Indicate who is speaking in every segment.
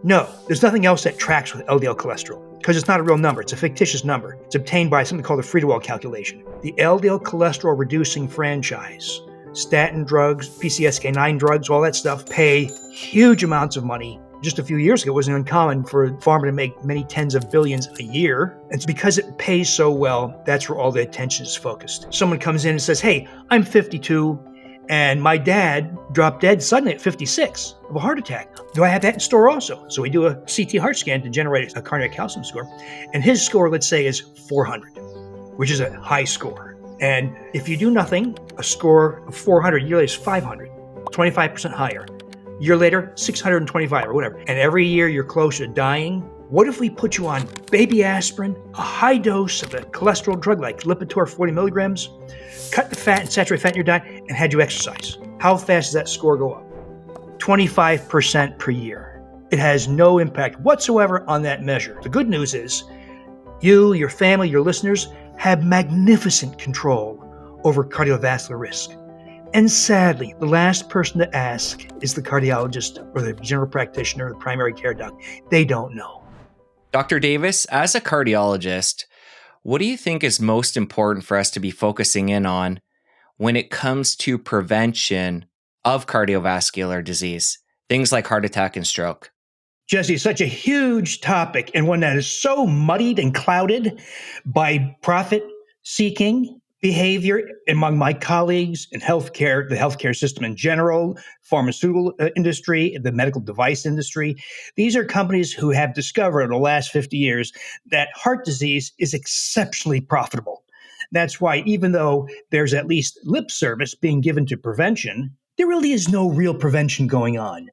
Speaker 1: No, there's nothing else that tracks with LDL cholesterol because it's not a real number. It's a fictitious number. It's obtained by something called the Friedewald calculation. The LDL cholesterol reducing franchise, statin drugs, PCSK9 drugs, all that stuff, pay huge amounts of money. Just a few years ago, it wasn't uncommon for a pharma to make many tens of billions a year. It's because it pays so well, that's where all the attention is focused. Someone comes in and says, hey, I'm 52, and my dad dropped dead suddenly at 56 of a heart attack. Do I have that in store also? So we do a CT heart scan to generate a cardiac calcium score. And his score, let's say, is 400, which is a high score. And if you do nothing, a score of 400 yearly is 500, 25% higher. A year later, 625 or whatever. And every year you're closer to dying. What if we put you on baby aspirin, a high dose of a cholesterol drug like Lipitor 40 milligrams, cut the fat and saturated fat in your diet, and had you exercise? How fast does that score go up? 25% per year. It has no impact whatsoever on that measure. The good news is you, your family, your listeners have magnificent control over cardiovascular risk. And sadly, the last person to ask is the cardiologist or the general practitioner or the primary care doc. They don't know.
Speaker 2: Dr. Davis, as a cardiologist, what do you think is most important for us to be focusing in on when it comes to prevention of cardiovascular disease, things like heart attack and stroke?
Speaker 1: Jesse, it's such a huge topic and one that is so muddied and clouded by profit-seeking behavior among my colleagues in healthcare, the healthcare system in general, pharmaceutical industry, the medical device industry. These are companies who have discovered in the last 50 years that heart disease is exceptionally profitable. That's why even though there's at least lip service being given to prevention, there really is no real prevention going on.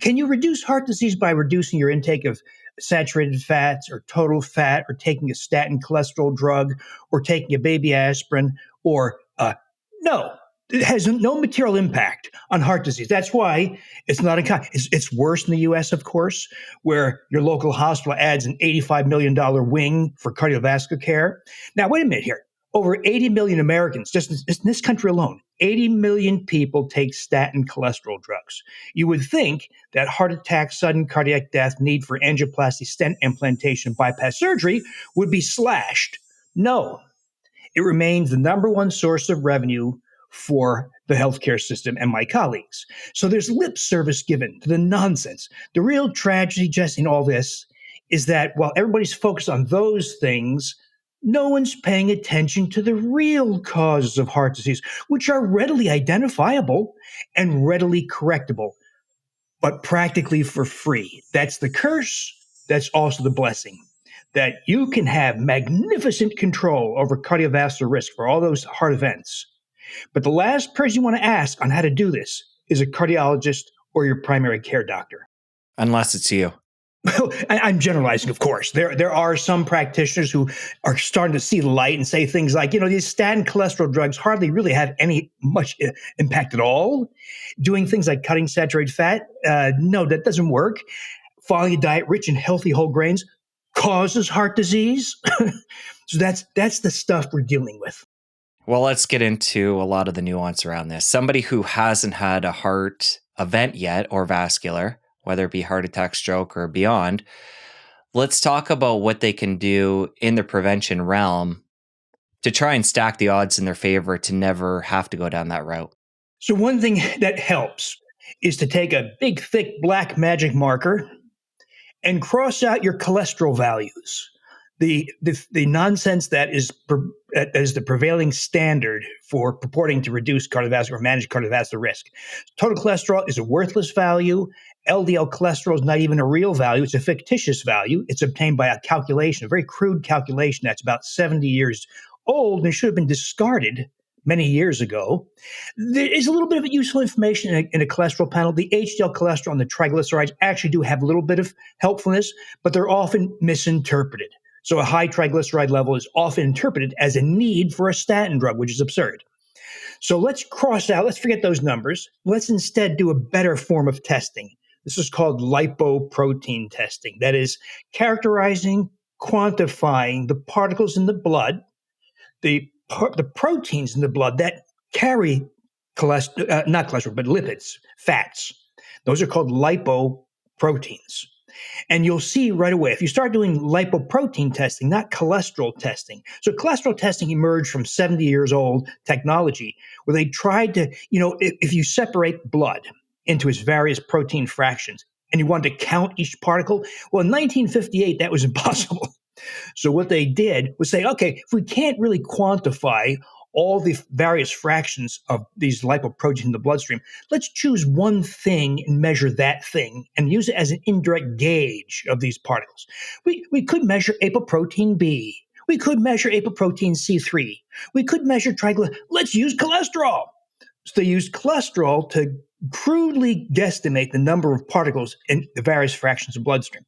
Speaker 1: Can you reduce heart disease by reducing your intake of saturated fats or total fat or taking a statin cholesterol drug or taking a baby aspirin or no, it has no material impact on heart disease. That's why it's not uncommon. It's worse in the U.S., of course, where your local hospital adds an $85 million wing for cardiovascular care. Now, wait a minute here. Over 80 million Americans, just in this country alone, 80 million people take statin cholesterol drugs. You would think that heart attack, sudden cardiac death, need for angioplasty, stent implantation, bypass surgery would be slashed. No, it remains the number one source of revenue for the healthcare system and my colleagues. So there's lip service given to the nonsense. The real tragedy just in all this is that while everybody's focused on those things, no one's paying attention to the real causes of heart disease, which are readily identifiable and readily correctable, but practically for free. That's the curse. That's also the blessing, that you can have magnificent control over cardiovascular risk for all those heart events. But the last person you want to ask on how to do this is a cardiologist or your primary care doctor.
Speaker 2: Unless it's you.
Speaker 1: Well, I'm generalizing, of course. There are some practitioners who are starting to see the light and say things like, these statin cholesterol drugs hardly really have any much impact at all. Doing things like cutting saturated fat, no, that doesn't work. Following a diet rich in healthy whole grains causes heart disease. So that's the stuff we're dealing with.
Speaker 2: Well, let's get into a lot of the nuance around this. Somebody who hasn't had a heart event yet or vascular, whether it be heart attack, stroke, or beyond, let's talk about what they can do in the prevention realm to try and stack the odds in their favor to never have to go down that route.
Speaker 1: So one thing that helps is to take a big, thick black magic marker and cross out your cholesterol values. The nonsense that is the prevailing standard for purporting to reduce cardiovascular or manage cardiovascular risk. Total cholesterol is a worthless value. LDL cholesterol is not even a real value. It's a fictitious value. It's obtained by a calculation, a very crude calculation that's about 70 years old and should have been discarded many years ago. There is a little bit of useful information in a cholesterol panel. The HDL cholesterol and the triglycerides actually do have a little bit of helpfulness, but they're often misinterpreted. So a high triglyceride level is often interpreted as a need for a statin drug, which is absurd. So let's forget those numbers. Let's instead do a better form of testing. This is called lipoprotein testing. That is characterizing, quantifying the particles in the blood, the proteins in the blood that carry not cholesterol, but lipids, fats. Those are called lipoproteins. And you'll see right away, if you start doing lipoprotein testing, not cholesterol testing. So cholesterol testing emerged from 70 years old technology where they tried to, if you separate blood into its various protein fractions and you wanted to count each particle, well, in 1958, that was impossible. So what they did was say, okay, if we can't really quantify all the various fractions of these lipoproteins in the bloodstream, let's choose one thing and measure that thing and use it as an indirect gauge of these particles. We could measure apoprotein B. We could measure apoprotein C3. We could measure triglycerides. Let's use cholesterol. So they used cholesterol to crudely guesstimate the number of particles in the various fractions of bloodstream.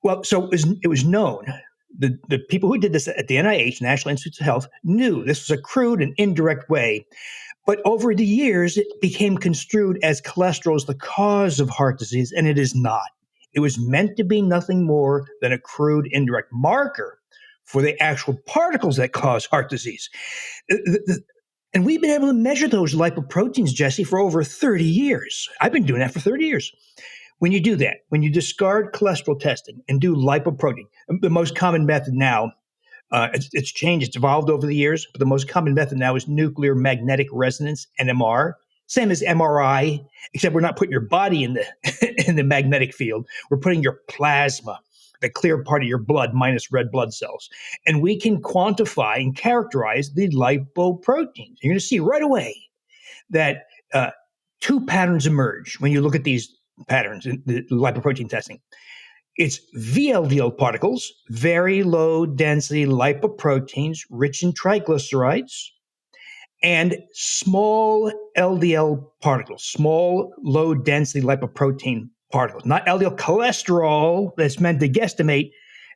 Speaker 1: Well, so it was known. The people who did this at the NIH, National Institutes of Health, knew this was a crude and indirect way. But over the years, it became construed as cholesterol is the cause of heart disease, and it is not. It was meant to be nothing more than a crude, indirect marker for the actual particles that cause heart disease. And we've been able to measure those lipoproteins, Jesse, for over 30 years. I've been doing that for 30 years. When you do that, when you discard cholesterol testing and do lipoprotein, the most common method now, it's changed, it's evolved over the years, but the most common method now is nuclear magnetic resonance, NMR, same as MRI, except we're not putting your body in the in the magnetic field. We're putting your plasma, the clear part of your blood minus red blood cells. And we can quantify and characterize the lipoproteins. You're going to see right away that two patterns emerge when you look at these patterns in the lipoprotein testing. It's VLDL particles, very low density lipoproteins rich in triglycerides, and small LDL particles, small low density lipoprotein particles, not LDL cholesterol that's meant to guesstimate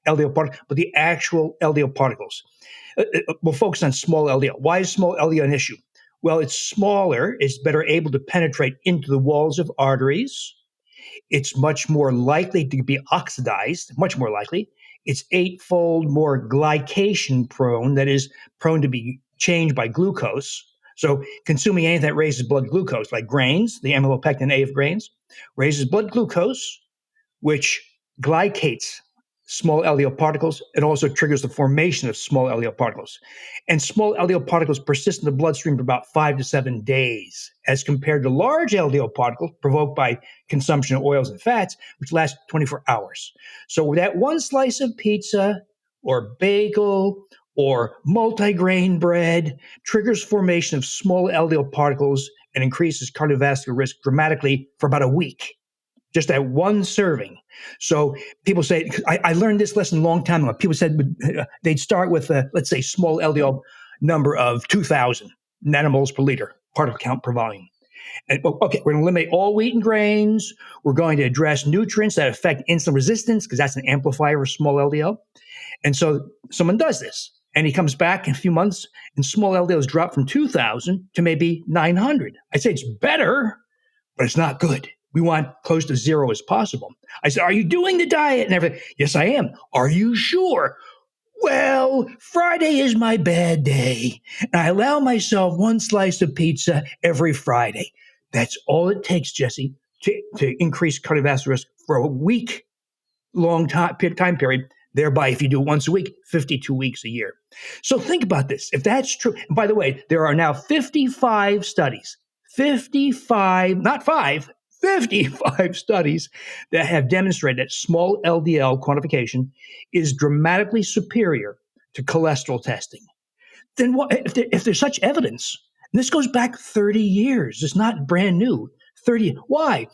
Speaker 1: LDL particles, but the actual LDL particles. We'll focus on small LDL. Why is small LDL an issue? Well, it's smaller, it's better able to penetrate into the walls of arteries. It's much more likely to be oxidized, much more likely. It's 8-fold more glycation prone, that is, prone to be changed by glucose. So consuming anything that raises blood glucose, like grains, the amylopectin A of grains, raises blood glucose, which glycates small LDL particles. It also triggers the formation of small LDL particles. And small LDL particles persist in the bloodstream for about 5 to 7 days, as compared to large LDL particles provoked by consumption of oils and fats, which last 24 hours. So that one slice of pizza or bagel or multigrain bread triggers formation of small LDL particles and increases cardiovascular risk dramatically for about a week. Just that one serving. So people say, I learned this lesson a long time ago. People said they'd start with, let's say, small LDL number of 2,000 nanomoles per liter, particle count per volume. And, okay, we're going to eliminate all wheat and grains. We're going to address nutrients that affect insulin resistance, because that's an amplifier of small LDL. And so someone does this, and he comes back in a few months, and small LDL is dropped from 2,000 to maybe 900. I say it's better, but it's not good. We want close to zero as possible. I said, are you doing the diet and everything? Yes, I am. Are you sure? Well, Friday is my bad day, and I allow myself one slice of pizza every Friday. That's all it takes, Jesse, to increase cardiovascular risk for a week-long time period. Thereby, if you do it once a week, 52 weeks a year. So think about this. If that's true, and by the way, there are now 55 studies, 55, not 5, 55 studies that have demonstrated that small LDL quantification is dramatically superior to cholesterol testing. Then what, if there's such evidence, and this goes back 30 years, it's not brand new, 30, why?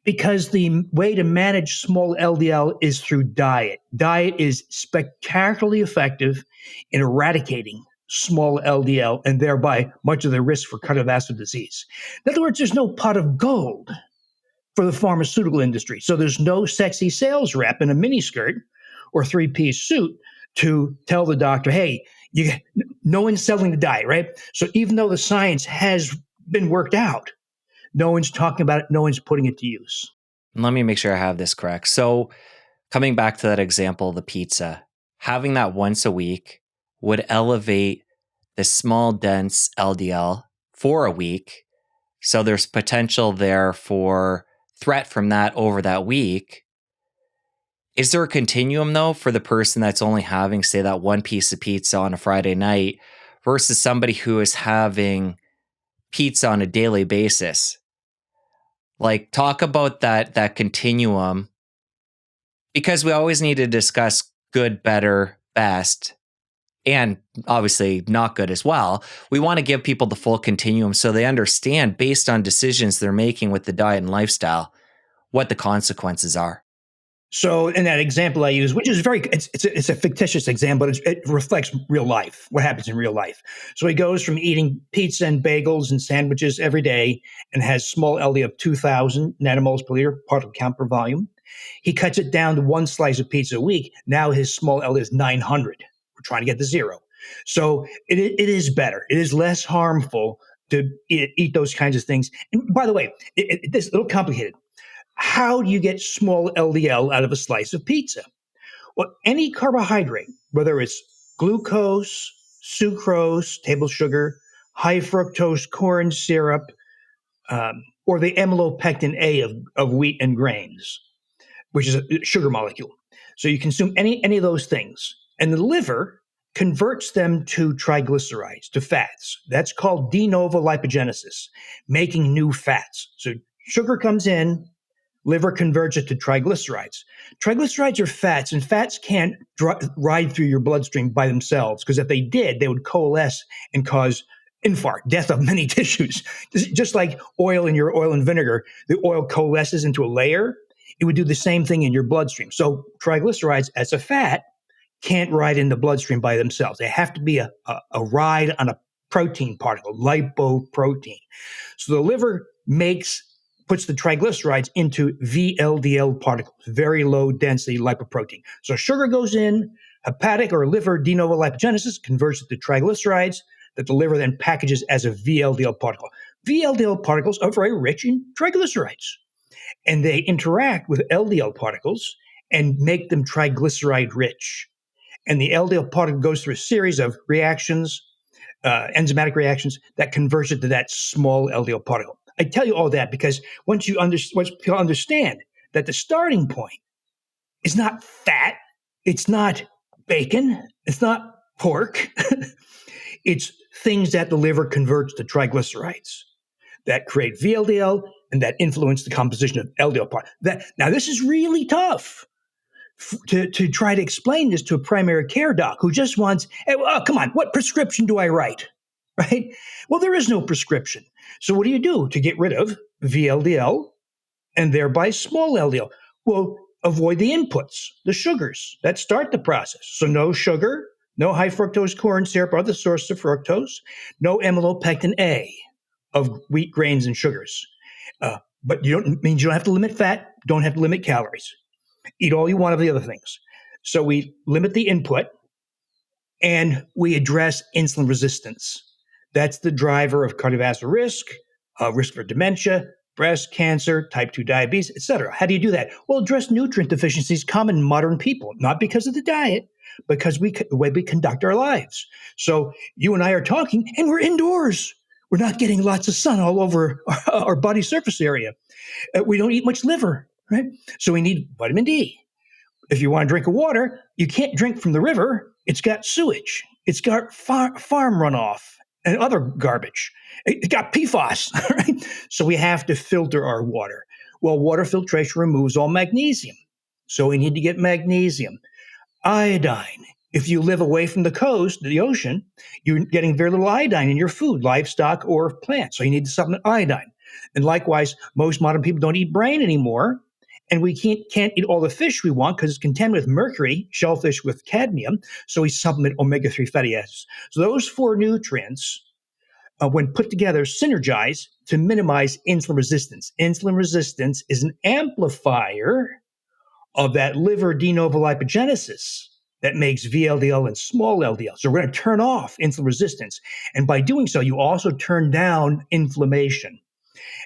Speaker 1: Because the way to manage small LDL is through diet. Diet is spectacularly effective in eradicating small LDL and thereby much of the risk for cardiovascular disease. In other words, there's no pot of gold for the pharmaceutical industry. So there's no sexy sales rep in a miniskirt or three-piece suit to tell the doctor, hey, no one's selling the diet, right? So even though the science has been worked out, no one's talking about it, no one's putting it to use.
Speaker 2: Let me make sure I have this correct. So coming back to that example, the pizza, having that once a week would elevate the small, dense LDL for a week. So there's potential there for threat from that over that week. Is there a continuum though for the person that's only having, say, that one piece of pizza on a Friday night versus somebody who is having pizza on a daily basis? Like, talk about that continuum, because we always need to discuss good, better, best, and obviously not good as well. We want to give people the full continuum so they understand, based on decisions they're making with the diet and lifestyle, what the consequences are.
Speaker 1: So in that example I use, which is it's a fictitious example, but it reflects real life, what happens in real life. So he goes from eating pizza and bagels and sandwiches every day and has small LDL of 2,000 nanomoles per liter, particle count per volume. He cuts it down to one slice of pizza a week. Now his small LDL is 900. We're trying to get to zero. So it is better. It is less harmful to eat those kinds of things. And by the way, this is a little complicated. How do you get small LDL out of a slice of pizza? Well, any carbohydrate, whether it's glucose, sucrose, table sugar, high fructose corn syrup, or the amylopectin A of wheat and grains, which is a sugar molecule. So you consume any of those things, and the liver converts them to triglycerides, to fats. That's called de novo lipogenesis, making new fats. So sugar comes in, liver converts it to triglycerides. Triglycerides are fats, and fats can't ride through your bloodstream by themselves, because if they did, they would coalesce and cause infarct, death of many tissues. Just like oil in your oil and vinegar, the oil coalesces into a layer. It would do the same thing in your bloodstream. So triglycerides as a fat can't ride in the bloodstream by themselves. They have to be a ride on a protein particle, lipoprotein. So the liver puts the triglycerides into VLDL particles, very low density lipoprotein. So sugar goes in, hepatic or liver de novo lipogenesis converts it to triglycerides that the liver then packages as a VLDL particle. VLDL particles are very rich in triglycerides, and they interact with LDL particles and make them triglyceride rich. And the LDL particle goes through a series of reactions, enzymatic reactions, that converts it to that small LDL particle. I tell you all that because once you understand that the starting point is not fat, it's not bacon, it's not pork, it's things that the liver converts to triglycerides that create VLDL and that influence the composition of LDL part. Now, this is really tough to try to explain this to a primary care doc who just wants, hey, oh, come on, what prescription do I write? Right? Well, there is no prescription. So what do you do to get rid of VLDL and thereby small LDL? Well, avoid the inputs, the sugars that start the process. So no sugar, no high fructose corn syrup or other sources of fructose, no amylopectin A of wheat, grains, and sugars. But you don't have to limit fat, don't have to limit calories. Eat all you want of the other things. So we limit the input and we address insulin resistance. That's the driver of cardiovascular risk, risk for dementia, breast cancer, type 2 diabetes, et cetera. How do you do that? Well, address nutrient deficiencies common in modern people, not because of the diet, because the way we conduct our lives. So you and I are talking and we're indoors. We're not getting lots of sun all over our body surface area. We don't eat much liver, right? So we need vitamin D. If you want to drink water, you can't drink from the river. It's got sewage. It's got farm runoff and other garbage. It's got PFAS, right? So we have to filter our water. Well, water filtration removes all magnesium. So we need to get magnesium. Iodine. If you live away from the coast, the ocean, you're getting very little iodine in your food, livestock or plants. So you need to supplement iodine. And likewise, most modern people don't eat brain anymore. And we can't eat all the fish we want because it's contaminated with mercury, shellfish with cadmium. So we supplement omega-3 fatty acids. So those four nutrients, when put together, synergize to minimize insulin resistance. Insulin resistance is an amplifier of that liver de novo lipogenesis that makes VLDL and small LDL. So we're going to turn off insulin resistance. And by doing so, you also turn down inflammation.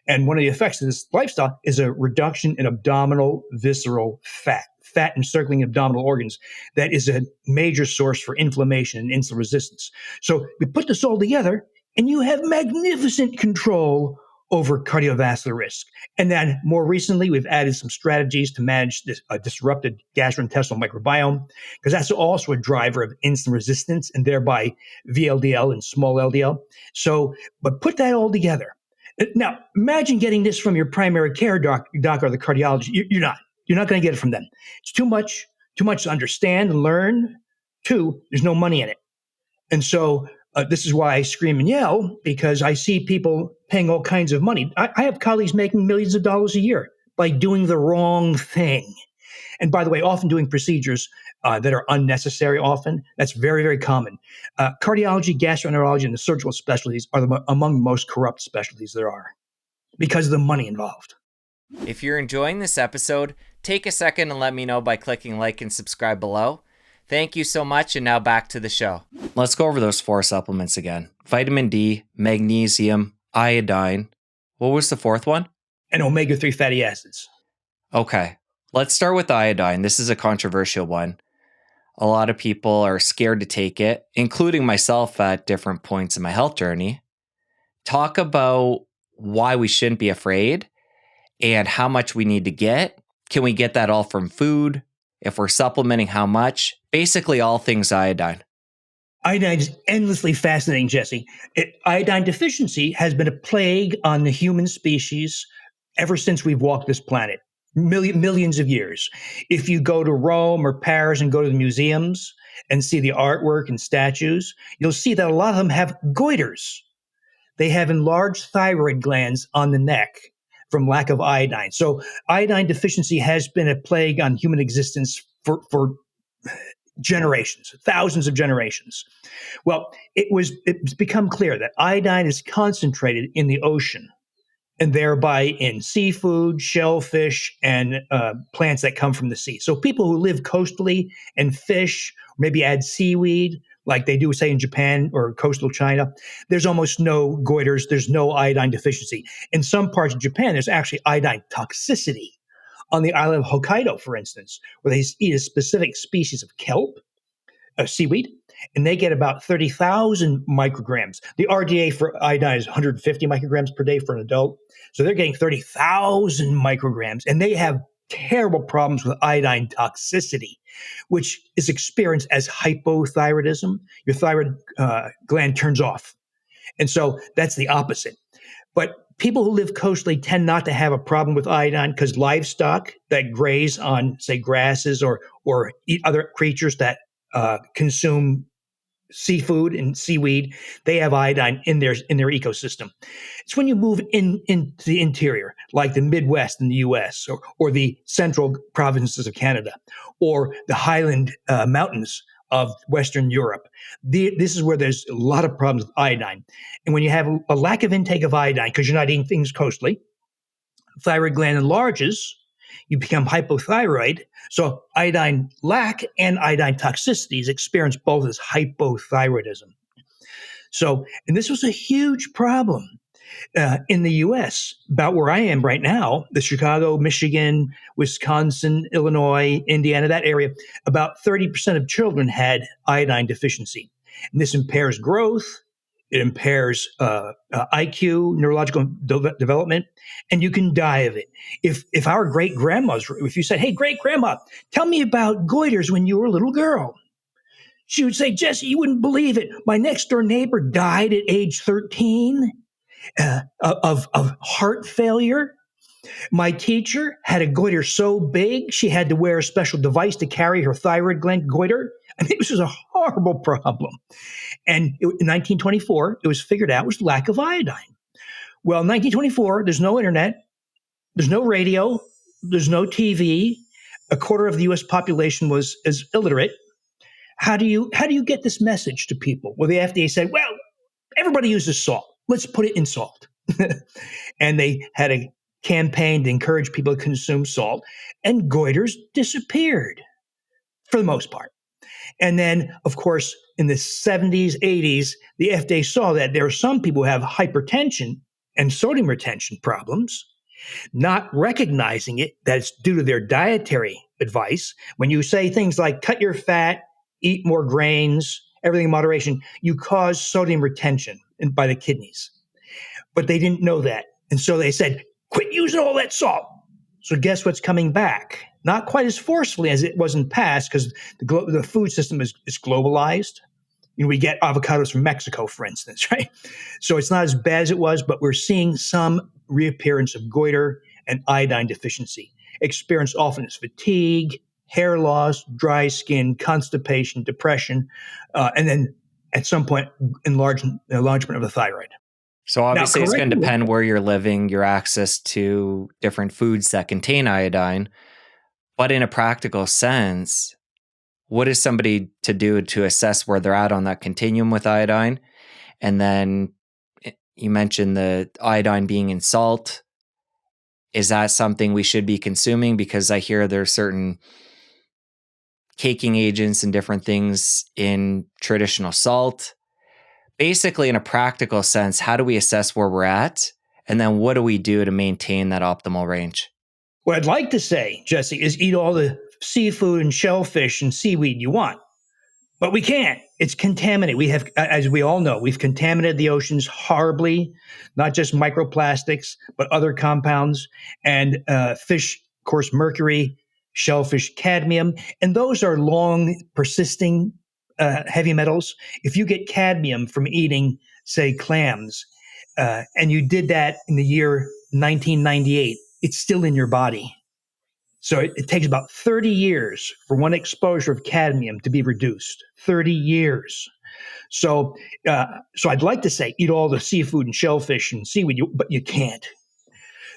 Speaker 1: And one of the effects of this lifestyle is a reduction in abdominal visceral fat encircling abdominal organs. That is a major source for inflammation and insulin resistance. So we put this all together, and you have magnificent control over cardiovascular risk. And then more recently, we've added some strategies to manage this disrupted gastrointestinal microbiome, because that's also a driver of insulin resistance and thereby VLDL and small LDL. So, but put that all together. Now, imagine getting this from your primary care doc or the cardiologist. You're not. You're not going to get it from them. It's too much to understand and learn. Two, there's no money in it. And so this is why I scream and yell, because I see people paying all kinds of money. I have colleagues making millions of dollars a year by doing the wrong thing. And by the way, often doing procedures that are unnecessary often. That's very, very common. Cardiology, gastroenterology, and the surgical specialties are among the most corrupt specialties there are because of the money involved.
Speaker 2: If you're enjoying this episode, take a second and let me know by clicking like and subscribe below. Thank you so much, and now back to the show. Let's go over those 4 supplements again. Vitamin D, magnesium, iodine. What was the 4th one?
Speaker 1: And omega-3 fatty acids.
Speaker 2: Okay, let's start with iodine. This is a controversial one. A lot of people are scared to take it, including myself at different points in my health journey. Talk about why we shouldn't be afraid and how much we need to get. Can we get that all from food? If we're supplementing, how much? Basically, all things iodine.
Speaker 1: Iodine is endlessly fascinating, Jesse. Iodine deficiency has been a plague on the human species ever since we've walked this planet, millions of years. If you go to Rome or Paris and go to the museums and see the artwork and statues, you'll see that a lot of them have goiters. They have enlarged thyroid glands on the neck from lack of iodine. So iodine deficiency has been a plague on human existence for generations, thousands of generations. Well, it's become clear that iodine is concentrated in the ocean and thereby in seafood, shellfish, and plants that come from the sea. So people who live coastally and fish, maybe add seaweed, like they do, say, in Japan or coastal China, there's almost no goiters. There's no iodine deficiency. In some parts of Japan, there's actually iodine toxicity. On the island of Hokkaido, for instance, where they eat a specific species of kelp, seaweed, and they get about 30,000 micrograms. The RDA for iodine is 150 micrograms per day for an adult. So they're getting 30,000 micrograms, and they have terrible problems with iodine toxicity, which is experienced as hypothyroidism. Your thyroid gland turns off. And so that's the opposite. But people who live coastally tend not to have a problem with iodine because livestock that graze on, say, grasses or eat other creatures that consume seafood and seaweed, they have iodine in their ecosystem. It's when you move into the interior, like the Midwest in the U.S. or the central provinces of Canada or the Highland Mountains of Western Europe. This is where there's a lot of problems with iodine. And when you have a lack of intake of iodine because you're not eating things coastally, thyroid gland enlarges, you become hypothyroid. So iodine lack and iodine toxicity is experienced both as hypothyroidism. So, and this was a huge problem in the U.S., about where I am right now, the Chicago, Michigan, Wisconsin, Illinois, Indiana, that area, about 30% of children had iodine deficiency. And this impairs growth. It impairs IQ, neurological development, and you can die of it. If our great grandmas, if you said, "Hey, great grandma, tell me about goiters when you were a little girl," she would say, "Jesse, you wouldn't believe it. My next door neighbor died at age 13 of heart failure. My teacher had a goiter so big she had to wear a special device to carry her thyroid gland goiter." I mean, this was a horrible problem. And in 1924, it was figured out was lack of iodine. Well, in 1924, there's no internet, there's no radio, there's no TV. A quarter of the U.S. population is illiterate. How do you get this message to people? Well, the FDA said, well, everybody uses salt. Let's put it in salt. And they had a campaign to encourage people to consume salt, and goiters disappeared for the most part. And then, of course, in the 70s, 80s, the FDA saw that there are some people who have hypertension and sodium retention problems, not recognizing it, that it's due to their dietary advice. When you say things like cut your fat, eat more grains, everything in moderation, you cause sodium retention by the kidneys. But they didn't know that And so they said, quit using all that salt. So guess what's coming back? Not quite as forcefully as it was in the past, because the food system is globalized. We get avocados from Mexico, for instance, right? So it's not as bad as it was, but we're seeing some reappearance of goiter and iodine deficiency. Experienced often as fatigue, hair loss, dry skin, constipation, depression, and then at some point, enlargement of the thyroid.
Speaker 2: So obviously
Speaker 1: Now,
Speaker 2: it's going to depend where you're living, your access to different foods that contain iodine. But in a practical sense, what is somebody to do to assess where they're at on that continuum with iodine? And then you mentioned the iodine being in salt. Is that something we should be consuming? Because I hear there's certain caking agents and different things in traditional salt. Basically, in a practical sense, how do we assess where we're at? And then what do we do to maintain that optimal range?
Speaker 1: What I'd like to say, Jesse, is eat all the seafood and shellfish and seaweed you want. But we can't. It's contaminated. We have, as we all know, we've contaminated the oceans horribly, not just microplastics, but other compounds and fish, of course, mercury, shellfish, cadmium. And those are long persisting heavy metals. If you get cadmium from eating, say, clams, and you did that in the year 1998, it's still in your body. So it takes about 30 years for one exposure of cadmium to be reduced. 30 years. So I'd like to say eat all the seafood and shellfish and seaweed, but you can't.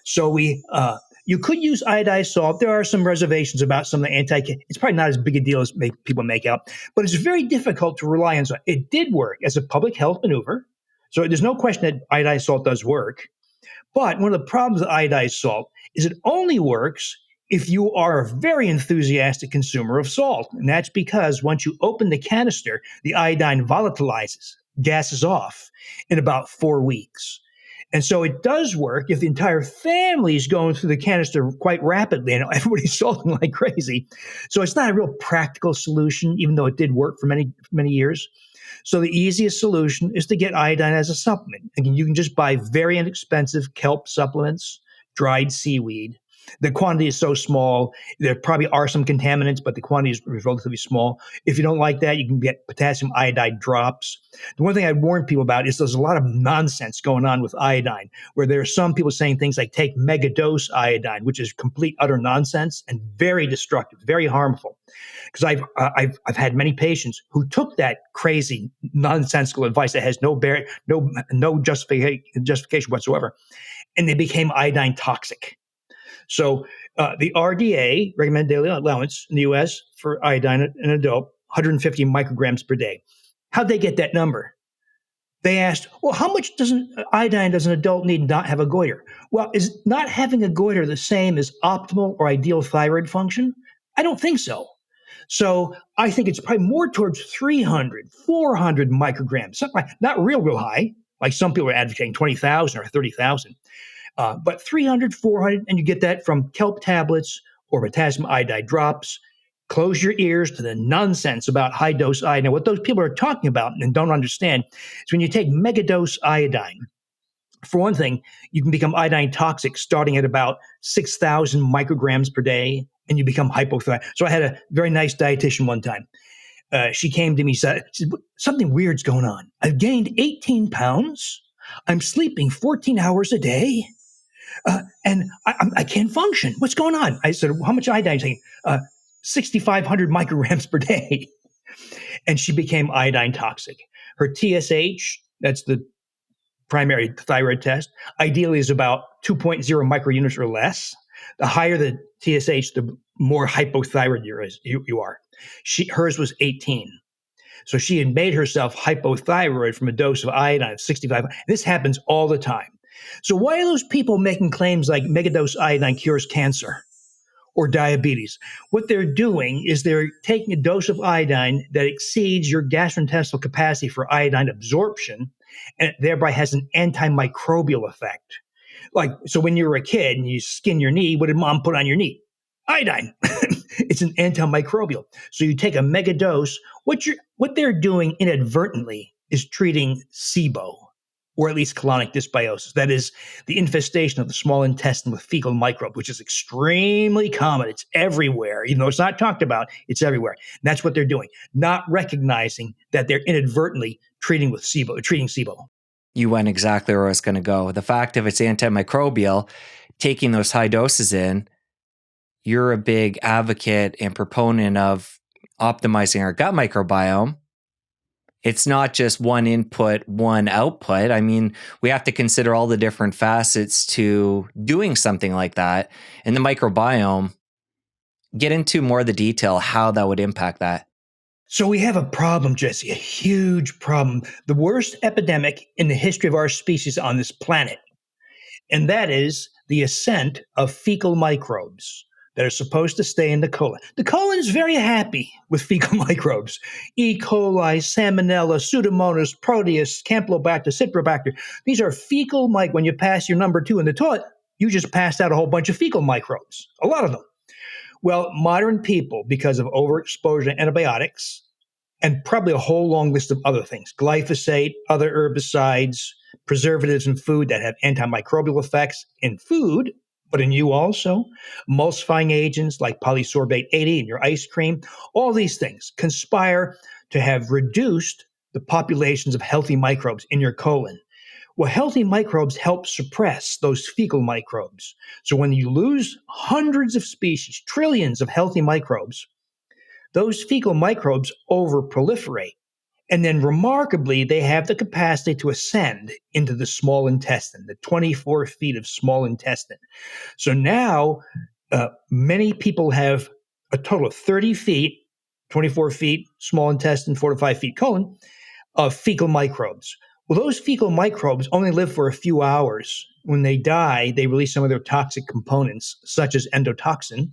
Speaker 1: So you could use iodized salt. There are some reservations about some of the it's probably not as big a deal as people make out, but it's very difficult to rely on salt. It did work as a public health maneuver. So there's no question that iodized salt does work. But one of the problems with iodized salt is it only works if you are a very enthusiastic consumer of salt. And that's because once you open the canister, the iodine volatilizes, gases off in about 4 weeks. And so it does work if the entire family is going through the canister quite rapidly and everybody's salting like crazy. So it's not a real practical solution, even though it did work for many, many years. So the easiest solution is to get iodine as a supplement. Again, you can just buy very inexpensive kelp supplements, dried seaweed. The quantity is so small. There probably are some contaminants, but the quantity is relatively small. If you don't like that, you can get potassium iodide drops. The one thing I'd warn people about is there's a lot of nonsense going on with iodine, where there are some people saying things like take megadose iodine, which is complete, utter nonsense and very destructive, very harmful. Because I've had many patients who took that crazy, nonsensical advice that has no justification whatsoever, and they became iodine toxic. So the RDA, recommended daily allowance in the U.S. for iodine in an adult, 150 micrograms per day. How'd they get that number? They asked, well, how much iodine does an adult need not have a goiter? Well, is not having a goiter the same as optimal or ideal thyroid function? I don't think so. So I think it's probably more towards 300, 400 micrograms, something like not real high, like some people are advocating 20,000 or 30,000. But 300, 400, and you get that from kelp tablets or potassium iodide drops. Close your ears to the nonsense about high dose iodine. What those people are talking about and don't understand is when you take megadose iodine, for one thing, you can become iodine toxic starting at about 6,000 micrograms per day, and you become hypothyroid. So I had a very nice dietitian one time. She came to me, said, something weird's going on. I've gained 18 pounds. I'm sleeping 14 hours a day. And I can't function. What's going on? I said, how much iodine are you taking? 6,500 micrograms per day. And she became iodine toxic. Her TSH, that's the primary thyroid test, ideally is about 2.0 microunits or less. The higher the TSH, the more hypothyroid you are. Hers was 18. So she had made herself hypothyroid from a dose of iodine of 65. This happens all the time. So why are those people making claims like megadose iodine cures cancer or diabetes? What they're doing is they're taking a dose of iodine that exceeds your gastrointestinal capacity for iodine absorption, and it thereby has an antimicrobial effect. Like, so when you were a kid and you skin your knee, what did mom put on your knee? Iodine. It's an antimicrobial. So you take a megadose. What they're doing inadvertently is treating SIBO. or at least colonic dysbiosis. That is the infestation of the small intestine with fecal microbes, which is extremely common. It's everywhere. Even though it's not talked about, it's everywhere. And that's what they're doing, not recognizing that they're inadvertently treating SIBO.
Speaker 2: You went exactly where I was going to go. The fact if it's antimicrobial, taking those high doses in, you're a big advocate and proponent of optimizing our gut microbiome. It's not just one input, one output. I mean, we have to consider all the different facets to doing something like that. And the microbiome, get into more of the detail, how that would impact that.
Speaker 1: So we have a problem, Jesse, a huge problem, the worst epidemic in the history of our species on this planet. And that is the ascent of fecal microbes that are supposed to stay in the colon. The colon is very happy with fecal microbes. E. coli, Salmonella, Pseudomonas, Proteus, Campylobacter, Citrobacter. These are fecal microbes. When you pass your number 2 in the toilet, you just passed out a whole bunch of fecal microbes, a lot of them. Well, modern people, because of overexposure to antibiotics, and probably a whole long list of other things, glyphosate, other herbicides, preservatives in food that have antimicrobial effects in food, but in you also, emulsifying agents like polysorbate 80 in your ice cream, all these things conspire to have reduced the populations of healthy microbes in your colon. Well, healthy microbes help suppress those fecal microbes. So when you lose hundreds of species, trillions of healthy microbes, those fecal microbes overproliferate. And then remarkably, they have the capacity to ascend into the small intestine, the 24 feet of small intestine. So now many people have a total of 30 feet, 24 feet, small intestine, 4 to 5 feet colon, of fecal microbes. Well, those fecal microbes only live for a few hours. When they die, they release some of their toxic components, such as endotoxin,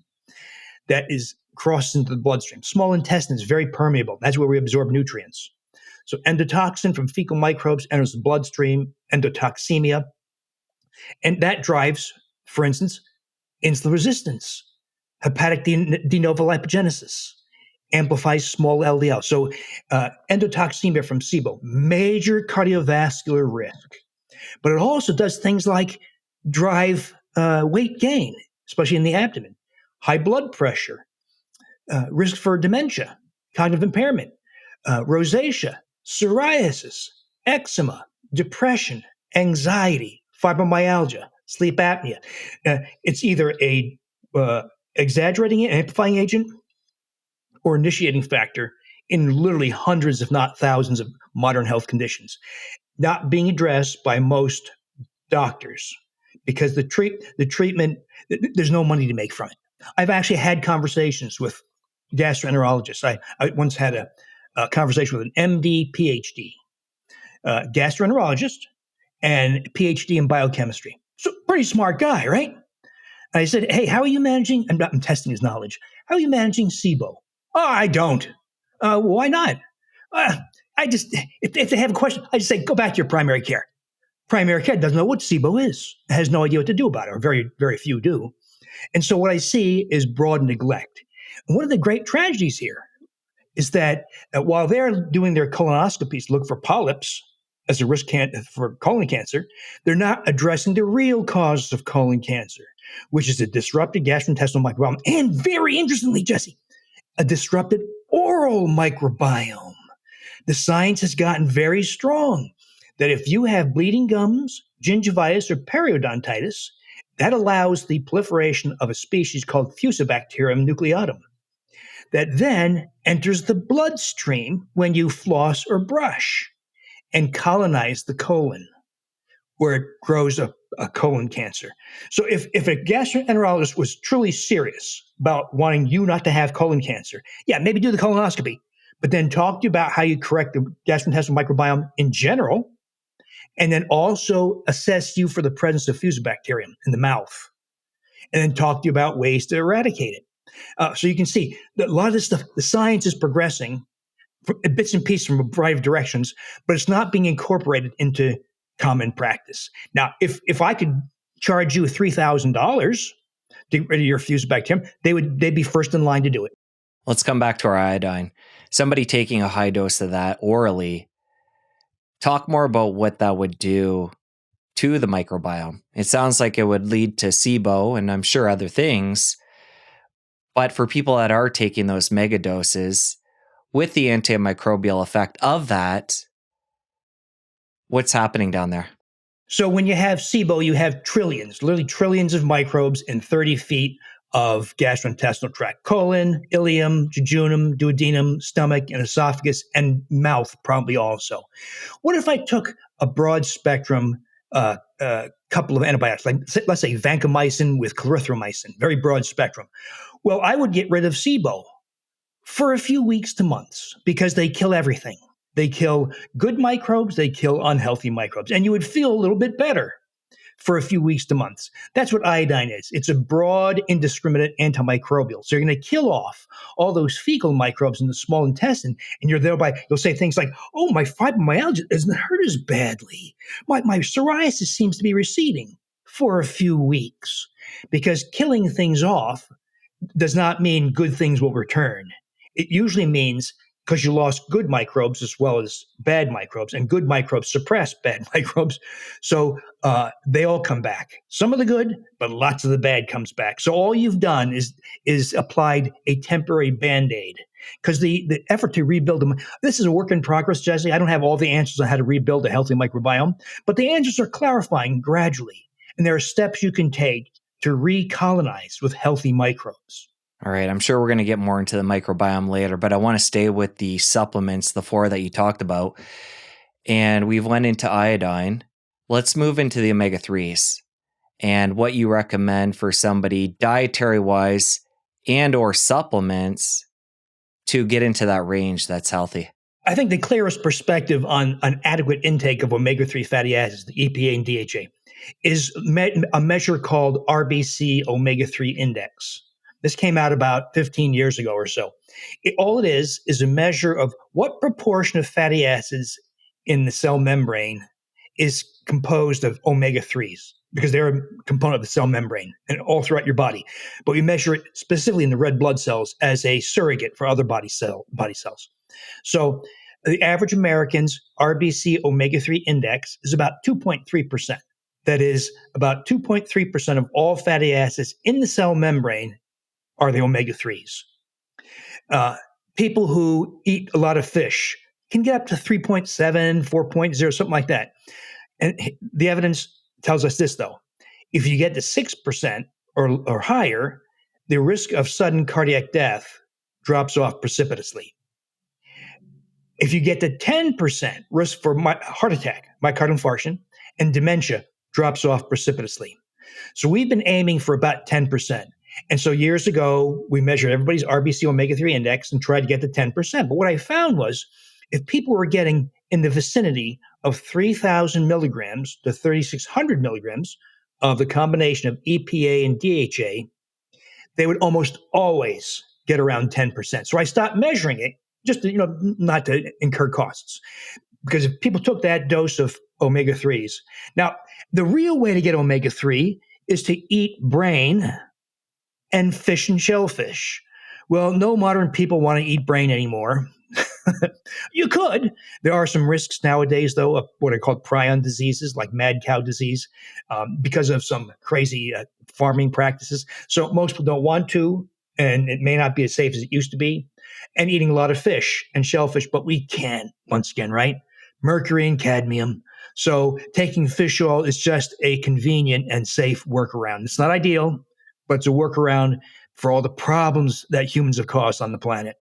Speaker 1: that is crossed into the bloodstream. Small intestine is very permeable. That's where we absorb nutrients. So endotoxin from fecal microbes enters the bloodstream, endotoxemia, and that drives, for instance, insulin resistance, hepatic de novo lipogenesis, amplifies small LDL. So endotoxemia from SIBO, major cardiovascular risk. But it also does things like drive weight gain, especially in the abdomen, high blood pressure, risk for dementia, cognitive impairment, rosacea, psoriasis, eczema, depression, anxiety, fibromyalgia, sleep apnea. It's either a exaggerating and amplifying agent or initiating factor in literally hundreds, if not thousands, of modern health conditions, not being addressed by most doctors because the treatment, there's no money to make from it. I've actually had conversations with gastroenterologists. I once had a conversation with an MD, PhD, gastroenterologist, and PhD in biochemistry. So pretty smart guy, right? And I said, hey, how are you managing? I'm testing his knowledge. How are you managing SIBO? Oh, I don't. Why not? I just, if they have a question, I just say, go back to your primary care. Primary care doesn't know what SIBO is, has no idea what to do about it, or very, very few do. And so what I see is broad neglect. And one of the great tragedies here is that while they're doing their colonoscopies to look for polyps as a risk for colon cancer, they're not addressing the real causes of colon cancer, which is a disrupted gastrointestinal microbiome. And very interestingly, Jesse, a disrupted oral microbiome. The science has gotten very strong that if you have bleeding gums, gingivitis, or periodontitis, that allows the proliferation of a species called Fusobacterium nucleatum that then enters the bloodstream when you floss or brush and colonize the colon, where it grows a colon cancer. So if a gastroenterologist was truly serious about wanting you not to have colon cancer, yeah, maybe do the colonoscopy, but then talk to you about how you correct the gastrointestinal microbiome in general, and then also assess you for the presence of Fusobacterium in the mouth, and then talk to you about ways to eradicate it. So you can see that a lot of this stuff, the science is progressing bits and pieces from a variety of directions, but it's not being incorporated into common practice. Now, if I could charge you $3,000 to get rid of your Fusobacterium, they'd be first in line to do it.
Speaker 2: Let's come back to our iodine. Somebody taking a high dose of that orally, Talk more about what that would do to the microbiome. It sounds like it would lead to SIBO and I'm sure other things. But for people that are taking those mega doses with the antimicrobial effect of that, what's happening down there?
Speaker 1: So when you have SIBO, you have trillions, literally trillions of microbes in 30 feet of gastrointestinal tract: colon, ileum, jejunum, duodenum, stomach, and esophagus, and mouth probably also. What if I took a broad spectrum couple of antibiotics, like let's say vancomycin with clarithromycin, very broad spectrum? Well, I would get rid of SIBO for a few weeks to months because they kill everything. They kill good microbes, they kill unhealthy microbes, and you would feel a little bit better for a few weeks to months. That's what iodine is. It's a broad, indiscriminate antimicrobial. So you're going to kill off all those fecal microbes in the small intestine, and you'll say things like, oh, my fibromyalgia doesn't hurt as badly. My psoriasis seems to be receding for a few weeks. Because killing things off does not mean good things will return. It usually means because you lost good microbes as well as bad microbes, and good microbes suppress bad microbes. So they all come back. Some of the good, but lots of the bad comes back. So all you've done is applied a temporary Band-Aid, because the effort to rebuild them, this is a work in progress, Jesse. I don't have all the answers on how to rebuild a healthy microbiome, but the answers are clarifying gradually. And there are steps you can take to recolonize with healthy microbes.
Speaker 2: All right, I'm sure we're going to get more into the microbiome later, but I want to stay with the supplements, the 4 that you talked about. And we've went into iodine. Let's move into the omega-3s and what you recommend for somebody dietary-wise and or supplements to get into that range that's healthy.
Speaker 1: I think the clearest perspective on an adequate intake of omega-3 fatty acids, the EPA and DHA, is a measure called RBC omega-3 index. This came out about 15 years ago or so. All it is a measure of what proportion of fatty acids in the cell membrane is composed of omega-3s, because they're a component of the cell membrane and all throughout your body. But we measure it specifically in the red blood cells as a surrogate for other body cells. So the average American's RBC omega-3 index is about 2.3%. That is, about 2.3% of all fatty acids in the cell membrane are the omega-3s. People who eat a lot of fish can get up to 3.7, 4.0, something like that. And the evidence tells us this, though. If you get to 6% or higher, the risk of sudden cardiac death drops off precipitously. If you get to 10%, risk for heart attack, myocardial infarction, and dementia drops off precipitously. So we've been aiming for about 10%. And so years ago, we measured everybody's RBC omega-3 index and tried to get to 10%. But what I found was if people were getting in the vicinity of 3,000 milligrams to 3,600 milligrams of the combination of EPA and DHA, they would almost always get around 10%. So I stopped measuring it just to, not to incur costs. Because if people took that dose of omega-3s. Now, the real way to get omega-3 is to eat brain and fish and shellfish. Well, no modern people want to eat brain anymore. You could. There are some risks nowadays, though, of what are called prion diseases, like mad cow disease, because of some crazy farming practices. So most people don't want to, and it may not be as safe as it used to be, and eating a lot of fish and shellfish, but we can, once again, right? Mercury and cadmium. So taking fish oil is just a convenient and safe workaround. It's not ideal, but it's a workaround for all the problems that humans have caused on the planet.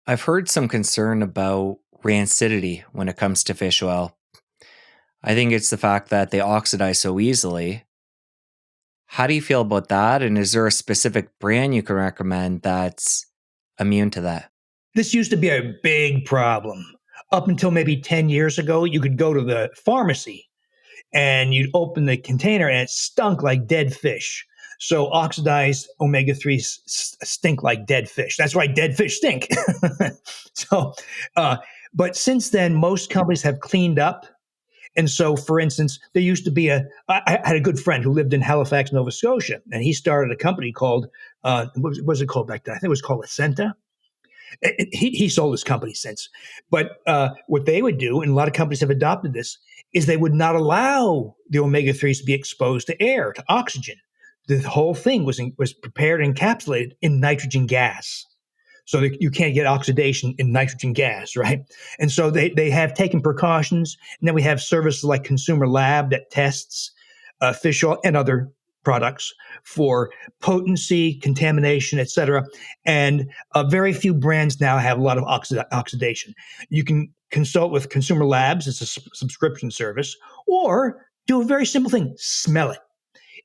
Speaker 2: I've heard some concern about rancidity when it comes to fish oil. I think it's the fact that they oxidize so easily. How do you feel about that? And is there a specific brand you can recommend that's immune to that?
Speaker 1: This used to be a big problem. Up until maybe 10 years ago, you could go to the pharmacy and you'd open the container and it stunk like dead fish. So oxidized omega-3s stink like dead fish. That's why dead fish stink. But since then, most companies have cleaned up. And so, for instance, there used to be I had a good friend who lived in Halifax, Nova Scotia, and he started a company called, what was it called back then? I think it was called Ascenta. He sold his company since. But what they would do, and a lot of companies have adopted this, is they would not allow the omega-3s to be exposed to air, to oxygen. The whole thing was prepared and encapsulated in nitrogen gas, so that you can't get oxidation in nitrogen gas, right? And so they have taken precautions. And then we have services like Consumer Lab that tests fish oil and other products for potency, contamination, et cetera. And very few brands now have a lot of oxidation. You can consult with Consumer Labs, it's a subscription service, or do a very simple thing, smell it.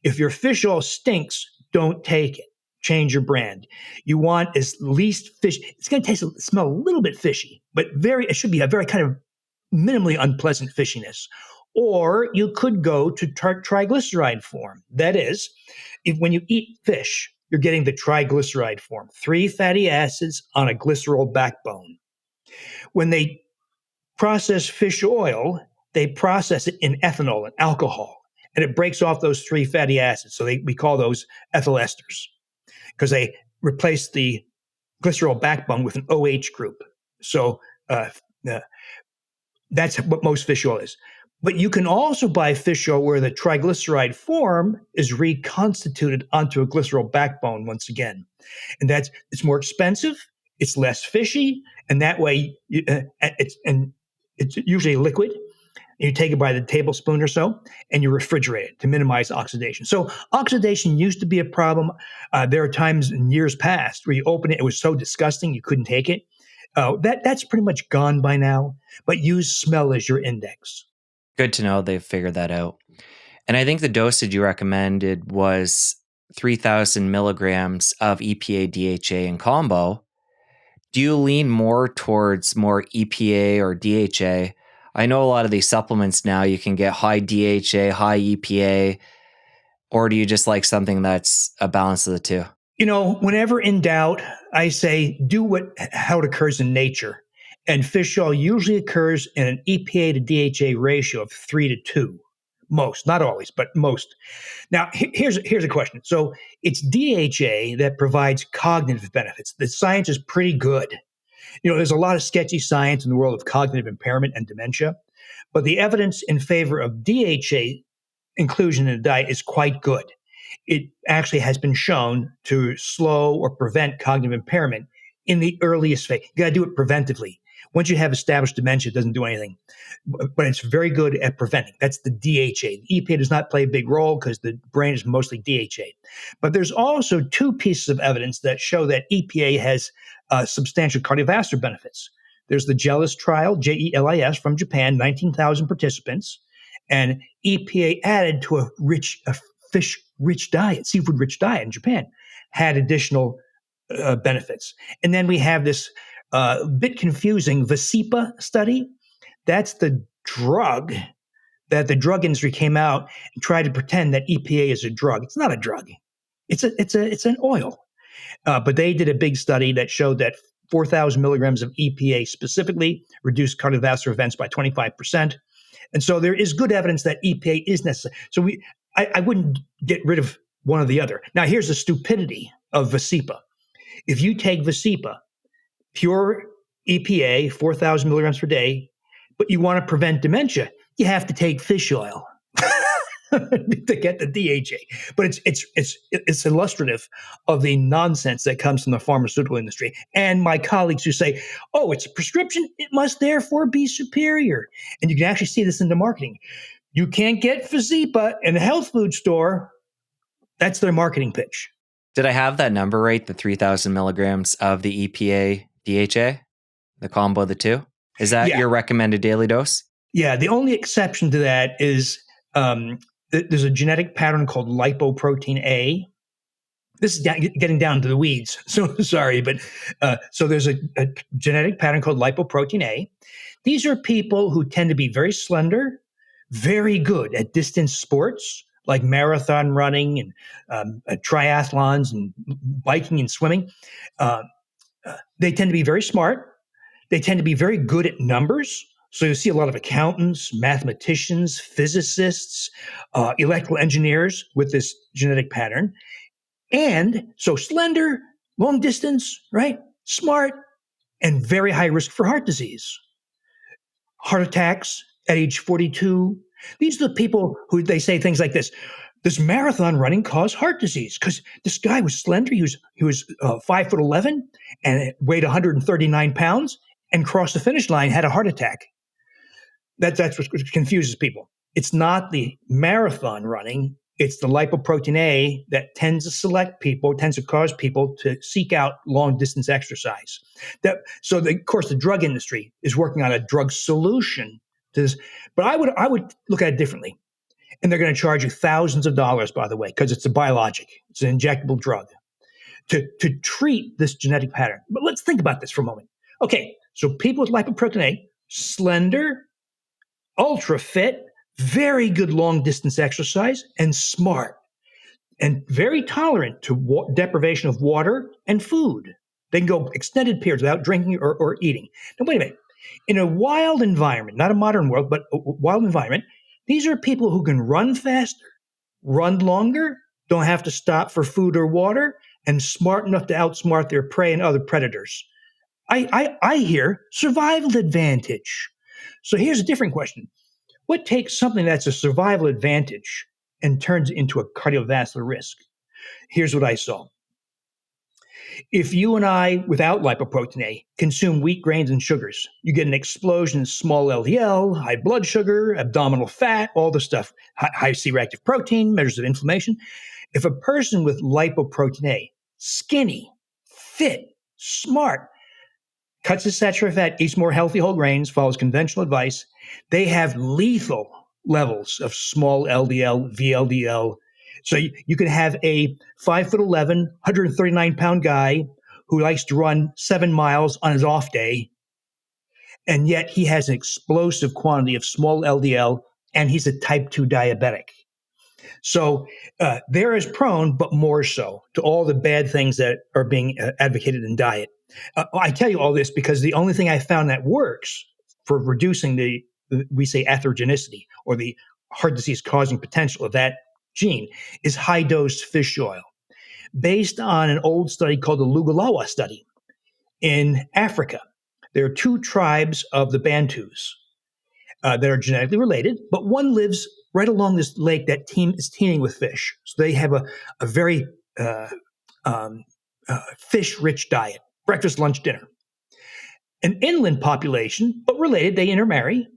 Speaker 1: If your fish oil stinks, don't take it. Change your brand. You want as least fish. It's going to smell a little bit fishy, but it should be a very kind of minimally unpleasant fishiness. Or you could go to triglyceride form. That is, when you eat fish, you're getting the triglyceride form, 3 fatty acids on a glycerol backbone. When they process fish oil, they process it in ethanol and alcohol, and it breaks off those 3 fatty acids. So we call those ethyl esters because they replace the glycerol backbone with an OH group. So that's what most fish oil is. But you can also buy fish oil where the triglyceride form is reconstituted onto a glycerol backbone once again. And it's more expensive, it's less fishy, and that way it's usually liquid. You take it by the tablespoon or so, and you refrigerate it to minimize oxidation. So oxidation used to be a problem. There are times in years past where you open it, it was so disgusting you couldn't take it. That's pretty much gone by now, but use smell as your index.
Speaker 2: Good to know they've figured that out. And I think the dosage you recommended was 3,000 milligrams of EPA DHA in combo. Do you lean more towards more EPA or DHA? I know a lot of these supplements now, you can get high DHA, high EPA, or do you just like something that's a balance of the two?
Speaker 1: Whenever in doubt, I say do how it occurs in nature. And fish oil usually occurs in an EPA to DHA ratio of 3-2. Most, not always, but most. Now, here's a question. So it's DHA that provides cognitive benefits. The science is pretty good. There's a lot of sketchy science in the world of cognitive impairment and dementia, but the evidence in favor of DHA inclusion in a diet is quite good. It actually has been shown to slow or prevent cognitive impairment in the earliest phase. You got to do it preventively. Once you have established dementia, it doesn't do anything, but it's very good at preventing. That's the DHA. The EPA does not play a big role because the brain is mostly DHA. But there's also 2 pieces of evidence that show that EPA has substantial cardiovascular benefits. There's the JELIS trial, JELIS from Japan, 19,000 participants, and EPA added to a fish-rich diet, seafood-rich diet in Japan, had additional benefits. And then we have this bit confusing Vascepa study. That's the drug that the drug industry came out and tried to pretend that EPA is a drug. It's not a drug. It's an oil. But they did a big study that showed that 4,000 milligrams of EPA specifically reduced cardiovascular events by 25%. And so there is good evidence that EPA is necessary. So I wouldn't get rid of one or the other. Now, here's the stupidity of Vascepa. If you take Vascepa, pure EPA, 4,000 milligrams per day, but you want to prevent dementia, you have to take fish oil to get the DHA. But it's illustrative of the nonsense that comes from the pharmaceutical industry. And my colleagues who say, oh, it's a prescription, it must therefore be superior. And you can actually see this in the marketing. You can't get Vascepa in a health food store. That's their marketing pitch.
Speaker 2: Did I have that number right? The 3,000 milligrams of the EPA DHA, the combo of the 2? Is that your recommended daily dose?
Speaker 1: Yeah. The only exception to that is there's a genetic pattern called lipoprotein A. This is getting down to the weeds. So sorry, but so there's a genetic pattern called lipoprotein A. These are people who tend to be very slender, very good at distance sports like marathon running and triathlons and biking and swimming. They tend to be very smart. They tend to be very good at numbers. So you see a lot of accountants, mathematicians, physicists, electrical engineers with this genetic pattern. And so slender, long distance, right? Smart, and very high risk for heart disease. Heart attacks at age 42. These are the people who they say things like this. Does marathon running cause heart disease? Because this guy was slender. He was 5'11" and weighed 139 pounds and crossed the finish line, had a heart attack. That's what confuses people. It's not the marathon running. It's the lipoprotein A that tends to cause people to seek out long distance exercise. Of course, the drug industry is working on a drug solution to this. But I would look at it differently. And they're going to charge you thousands of dollars, by the way, because it's a biologic. It's an injectable drug to treat this genetic pattern. But let's think about this for a moment. Okay, so people with lipoprotein A, slender, ultra fit, very good long distance exercise, and smart, and very tolerant to deprivation of water and food. They can go extended periods without drinking or eating. Now, wait a minute. In a wild environment, not a modern world, but a wild environment, these are people who can run faster, run longer, don't have to stop for food or water, and smart enough to outsmart their prey and other predators. I hear survival advantage. So here's a different question. What takes something that's a survival advantage and turns it into a cardiovascular risk? Here's what I saw. If you and I, without lipoprotein A, consume wheat grains and sugars, you get an explosion in small LDL, high blood sugar, abdominal fat, all the stuff, high C-reactive protein, measures of inflammation. If a person with lipoprotein A, skinny, fit, smart, cuts his saturated fat, eats more healthy whole grains, follows conventional advice, they have lethal levels of small LDL, VLDL. So you can have a 5'11", 139-pound guy who likes to run 7 miles on his off day, and yet he has an explosive quantity of small LDL, and he's a type 2 diabetic. So they're as prone, but more so, to all the bad things that are being advocated in diet. I tell you all this because the only thing I found that works for reducing we say atherogenicity, or the heart disease causing potential of that gene, is high dose fish oil, based on an old study called the Lugalawa study in Africa. There are 2 tribes of the Bantus that are genetically related, but one lives right along this lake that is teeming with fish. So they have a very fish-rich diet, breakfast, lunch, dinner. An inland population, but related, they intermarry,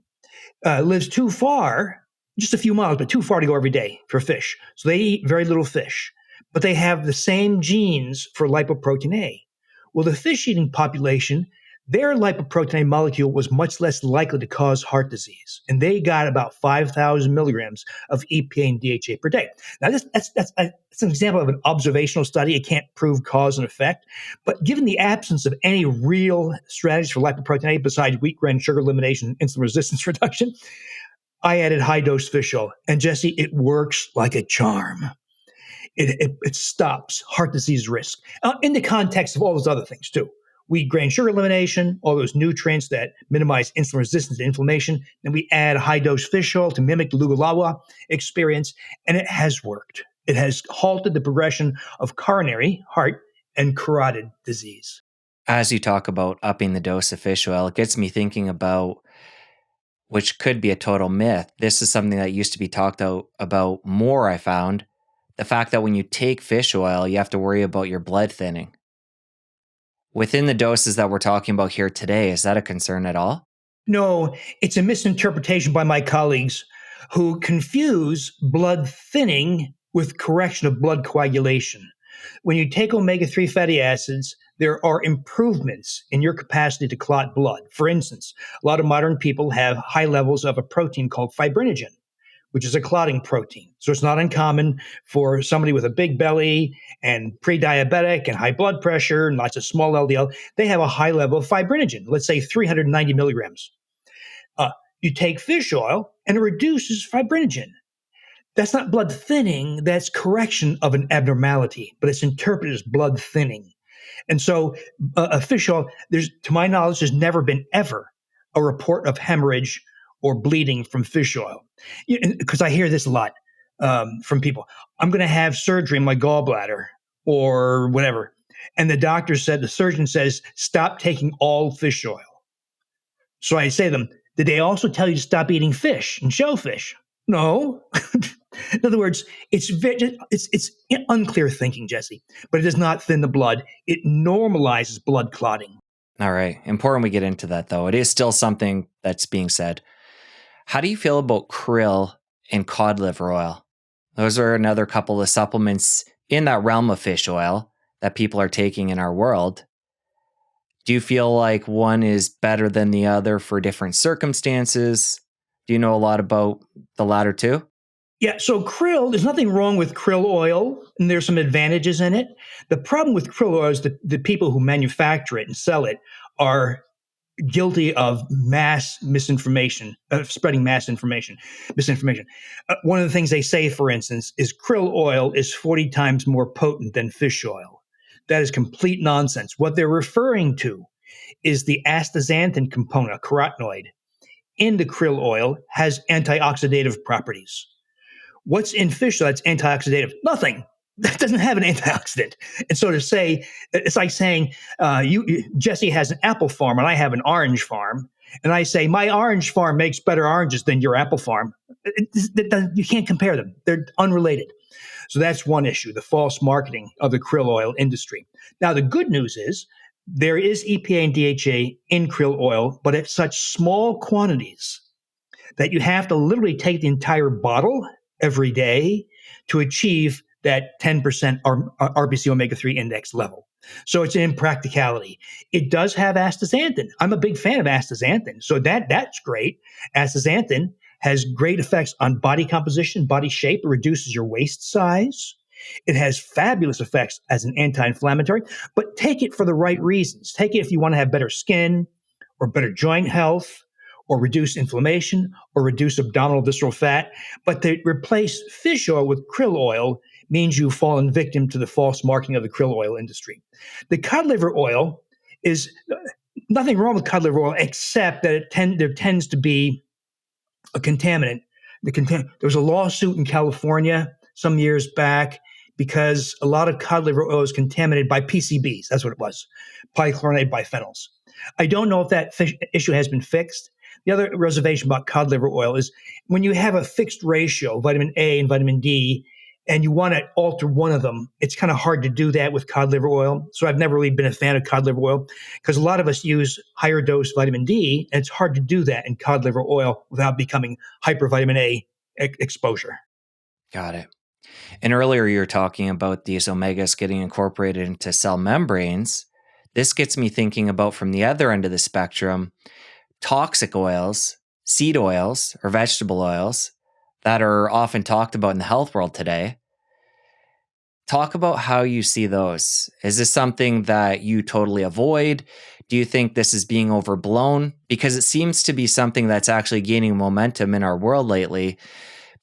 Speaker 1: lives too far, just a few miles, but too far to go every day for fish. So they eat very little fish, but they have the same genes for lipoprotein A. Well, the fish-eating population, their lipoprotein A molecule was much less likely to cause heart disease, and they got about 5,000 milligrams of EPA and DHA per day. Now, that's an example of an observational study. It can't prove cause and effect, but given the absence of any real strategies for lipoprotein A besides wheat grain sugar elimination and insulin resistance reduction, I added high-dose fish oil, and Jesse, it works like a charm. It stops heart disease risk in the context of all those other things, too. Wheat grain sugar elimination, all those nutrients that minimize insulin resistance and inflammation. Then we add high-dose fish oil to mimic the Lugalawa experience, and it has worked. It has halted the progression of coronary, heart, and carotid disease.
Speaker 2: As you talk about upping the dose of fish oil, it gets me thinking about, which could be a total myth. This is something that used to be talked about more, I found. The fact that when you take fish oil, you have to worry about your blood thinning. Within the doses that we're talking about here today, is that a concern at all?
Speaker 1: No, it's a misinterpretation by my colleagues who confuse blood thinning with correction of blood coagulation. When you take omega-3 fatty acids, there are improvements in your capacity to clot blood. For instance, a lot of modern people have high levels of a protein called fibrinogen, which is a clotting protein. So it's not uncommon for somebody with a big belly and pre-diabetic and high blood pressure and lots of small LDL, they have a high level of fibrinogen, let's say 390 milligrams. You take fish oil and it reduces fibrinogen. That's not blood thinning, that's correction of an abnormality, but it's interpreted as blood thinning. And so a fish oil, to my knowledge, there's never been ever a report of hemorrhage or bleeding from fish oil. Because I hear this a lot from people. I'm going to have surgery in my gallbladder or whatever. And the surgeon says, stop taking all fish oil. So I say to them, did they also tell you to stop eating fish and shellfish? No. In other words, it's unclear thinking, Jesse, but it does not thin the blood. It normalizes blood clotting.
Speaker 2: All right. Important we get into that, though. It is still something that's being said. How do you feel about krill and cod liver oil? Those are another couple of supplements in that realm of fish oil that people are taking in our world. Do you feel like one is better than the other for different circumstances? Do you know a lot about the latter two?
Speaker 1: Yeah, so krill, there's nothing wrong with krill oil, and there's some advantages in it. The problem with krill oil is that the people who manufacture it and sell it are guilty of mass misinformation, of spreading misinformation. One of the things they say, for instance, is krill oil is 40 times more potent than fish oil. That is complete nonsense. What they're referring to is the astaxanthin component, a carotenoid, in the krill oil has antioxidative properties. What's in fish that's antioxidative? Nothing. That doesn't have an antioxidant. And so to say, it's like saying, Jesse has an apple farm and I have an orange farm. And I say, my orange farm makes better oranges than your apple farm. You can't compare them. They're unrelated. So that's one issue, the false marketing of the krill oil industry. Now, the good news is there is EPA and DHA in krill oil, but at such small quantities that you have to literally take the entire bottle every day to achieve that 10% RBC omega-3 index level. So it's an impracticality. It does have astaxanthin. I'm a big fan of astaxanthin. So that's great. Astaxanthin has great effects on body composition, body shape. It reduces your waist size. It has fabulous effects as an anti-inflammatory, but take it for the right reasons. Take it if you want to have better skin or better joint health, or reduce inflammation, or reduce abdominal visceral fat. But to replace fish oil with krill oil means you've fallen victim to the false marketing of the krill oil industry. The cod liver oil is nothing wrong with cod liver oil, except that there tends to be a contaminant. There was a lawsuit in California some years back because a lot of cod liver oil is contaminated by PCBs. That's what it was, polychlorinated biphenyls. I don't know if that issue has been fixed. The other reservation about cod liver oil is when you have a fixed ratio, vitamin A and vitamin D, and you want to alter one of them, it's kind of hard to do that with cod liver oil. So I've never really been a fan of cod liver oil because a lot of us use higher dose vitamin D, and it's hard to do that in cod liver oil without becoming hypervitamin A exposure.
Speaker 2: Got it. And earlier you were talking about these omegas getting incorporated into cell membranes. This gets me thinking about from the other end of the spectrum, toxic oils, seed oils, or vegetable oils that are often talked about in the health world today. Talk about how you see those. Is this something that you totally avoid? Do you think this is being overblown? Because it seems to be something that's actually gaining momentum in our world lately.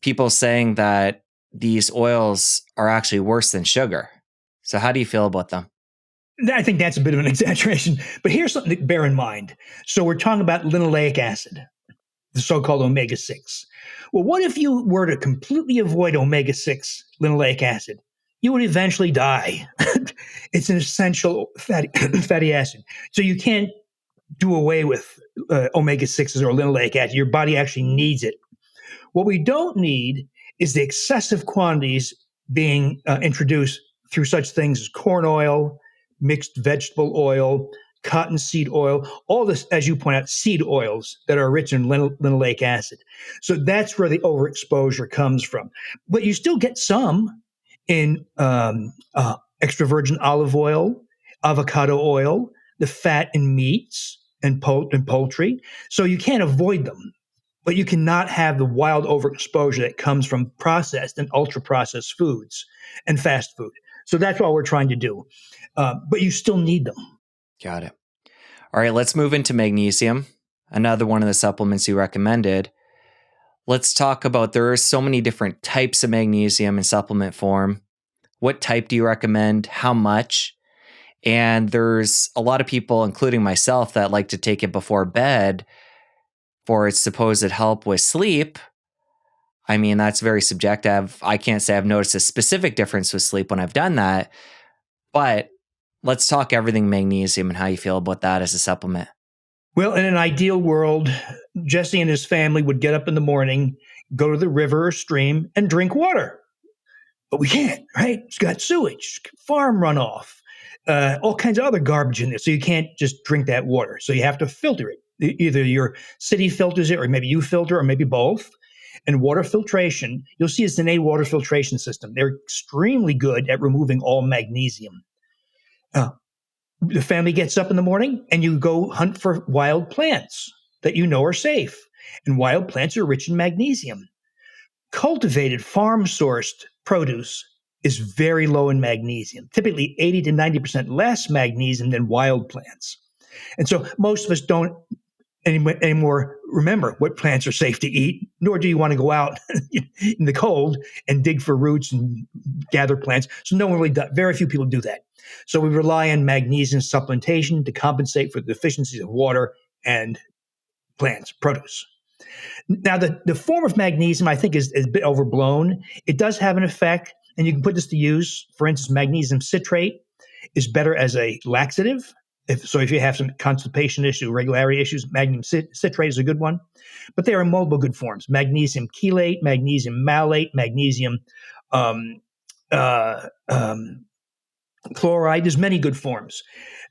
Speaker 2: People saying that these oils are actually worse than sugar. So how do you feel about them?
Speaker 1: I think that's a bit of an exaggeration, but here's something to bear in mind. So we're talking about linoleic acid, the so-called omega-6. Well, what if you were to completely avoid omega-6 linoleic acid? You would eventually die. It's an essential fatty acid. So you can't do away with omega-6s or linoleic acid. Your body actually needs it. What we don't need is the excessive quantities being introduced through such things as corn oil, mixed vegetable oil, cottonseed oil, all this, as you point out, seed oils that are rich in linoleic acid. So that's where the overexposure comes from. But you still get some in extra virgin olive oil, avocado oil, the fat in meats and poultry. So you can't avoid them. But you cannot have the wild overexposure that comes from processed and ultra-processed foods and fast food. So that's what we're trying to do. But you still need them.
Speaker 2: Got it. All right, let's move into magnesium, another one of the supplements you recommended. Let's talk about, there are so many different types of magnesium in supplement form. What type do you recommend? How much? And there's a lot of people, including myself, that like to take it before bed for its supposed help with sleep. I mean, that's very subjective. I can't say I've noticed a specific difference with sleep when I've done that. But Let's talk everything magnesium and how you feel about that as a supplement.
Speaker 1: Well, in an ideal world, Jesse and his family would get up in the morning, go to the river or stream, and drink water. But we can't, right? It's got sewage, farm runoff, all kinds of other garbage in there. So you can't just drink that water. So you have to filter it. Either your city filters it, or maybe you filter, or maybe both. And water filtration, you'll see it's an A water filtration system. They're extremely good at removing all magnesium. The family gets up in the morning and you go hunt for wild plants that you know are safe. And wild plants are rich in magnesium. Cultivated, farm-sourced produce is very low in magnesium, typically 80 to 90% less magnesium than wild plants. And so most of us don't anymore remember what plants are safe to eat, nor do you want to go out in the cold and dig for roots and gather plants. So no one really does. Very few people do that. So we rely on magnesium supplementation to compensate for the deficiencies of water and plants, produce. Now, the form of magnesium, I think, is a bit overblown. It does have an effect, and you can put this to use. For instance, magnesium citrate is better as a laxative. If you have some constipation issue, regularity issues, magnesium citrate is a good one. But there are multiple good forms: magnesium chelate, magnesium malate, magnesium chloride. There's many good forms.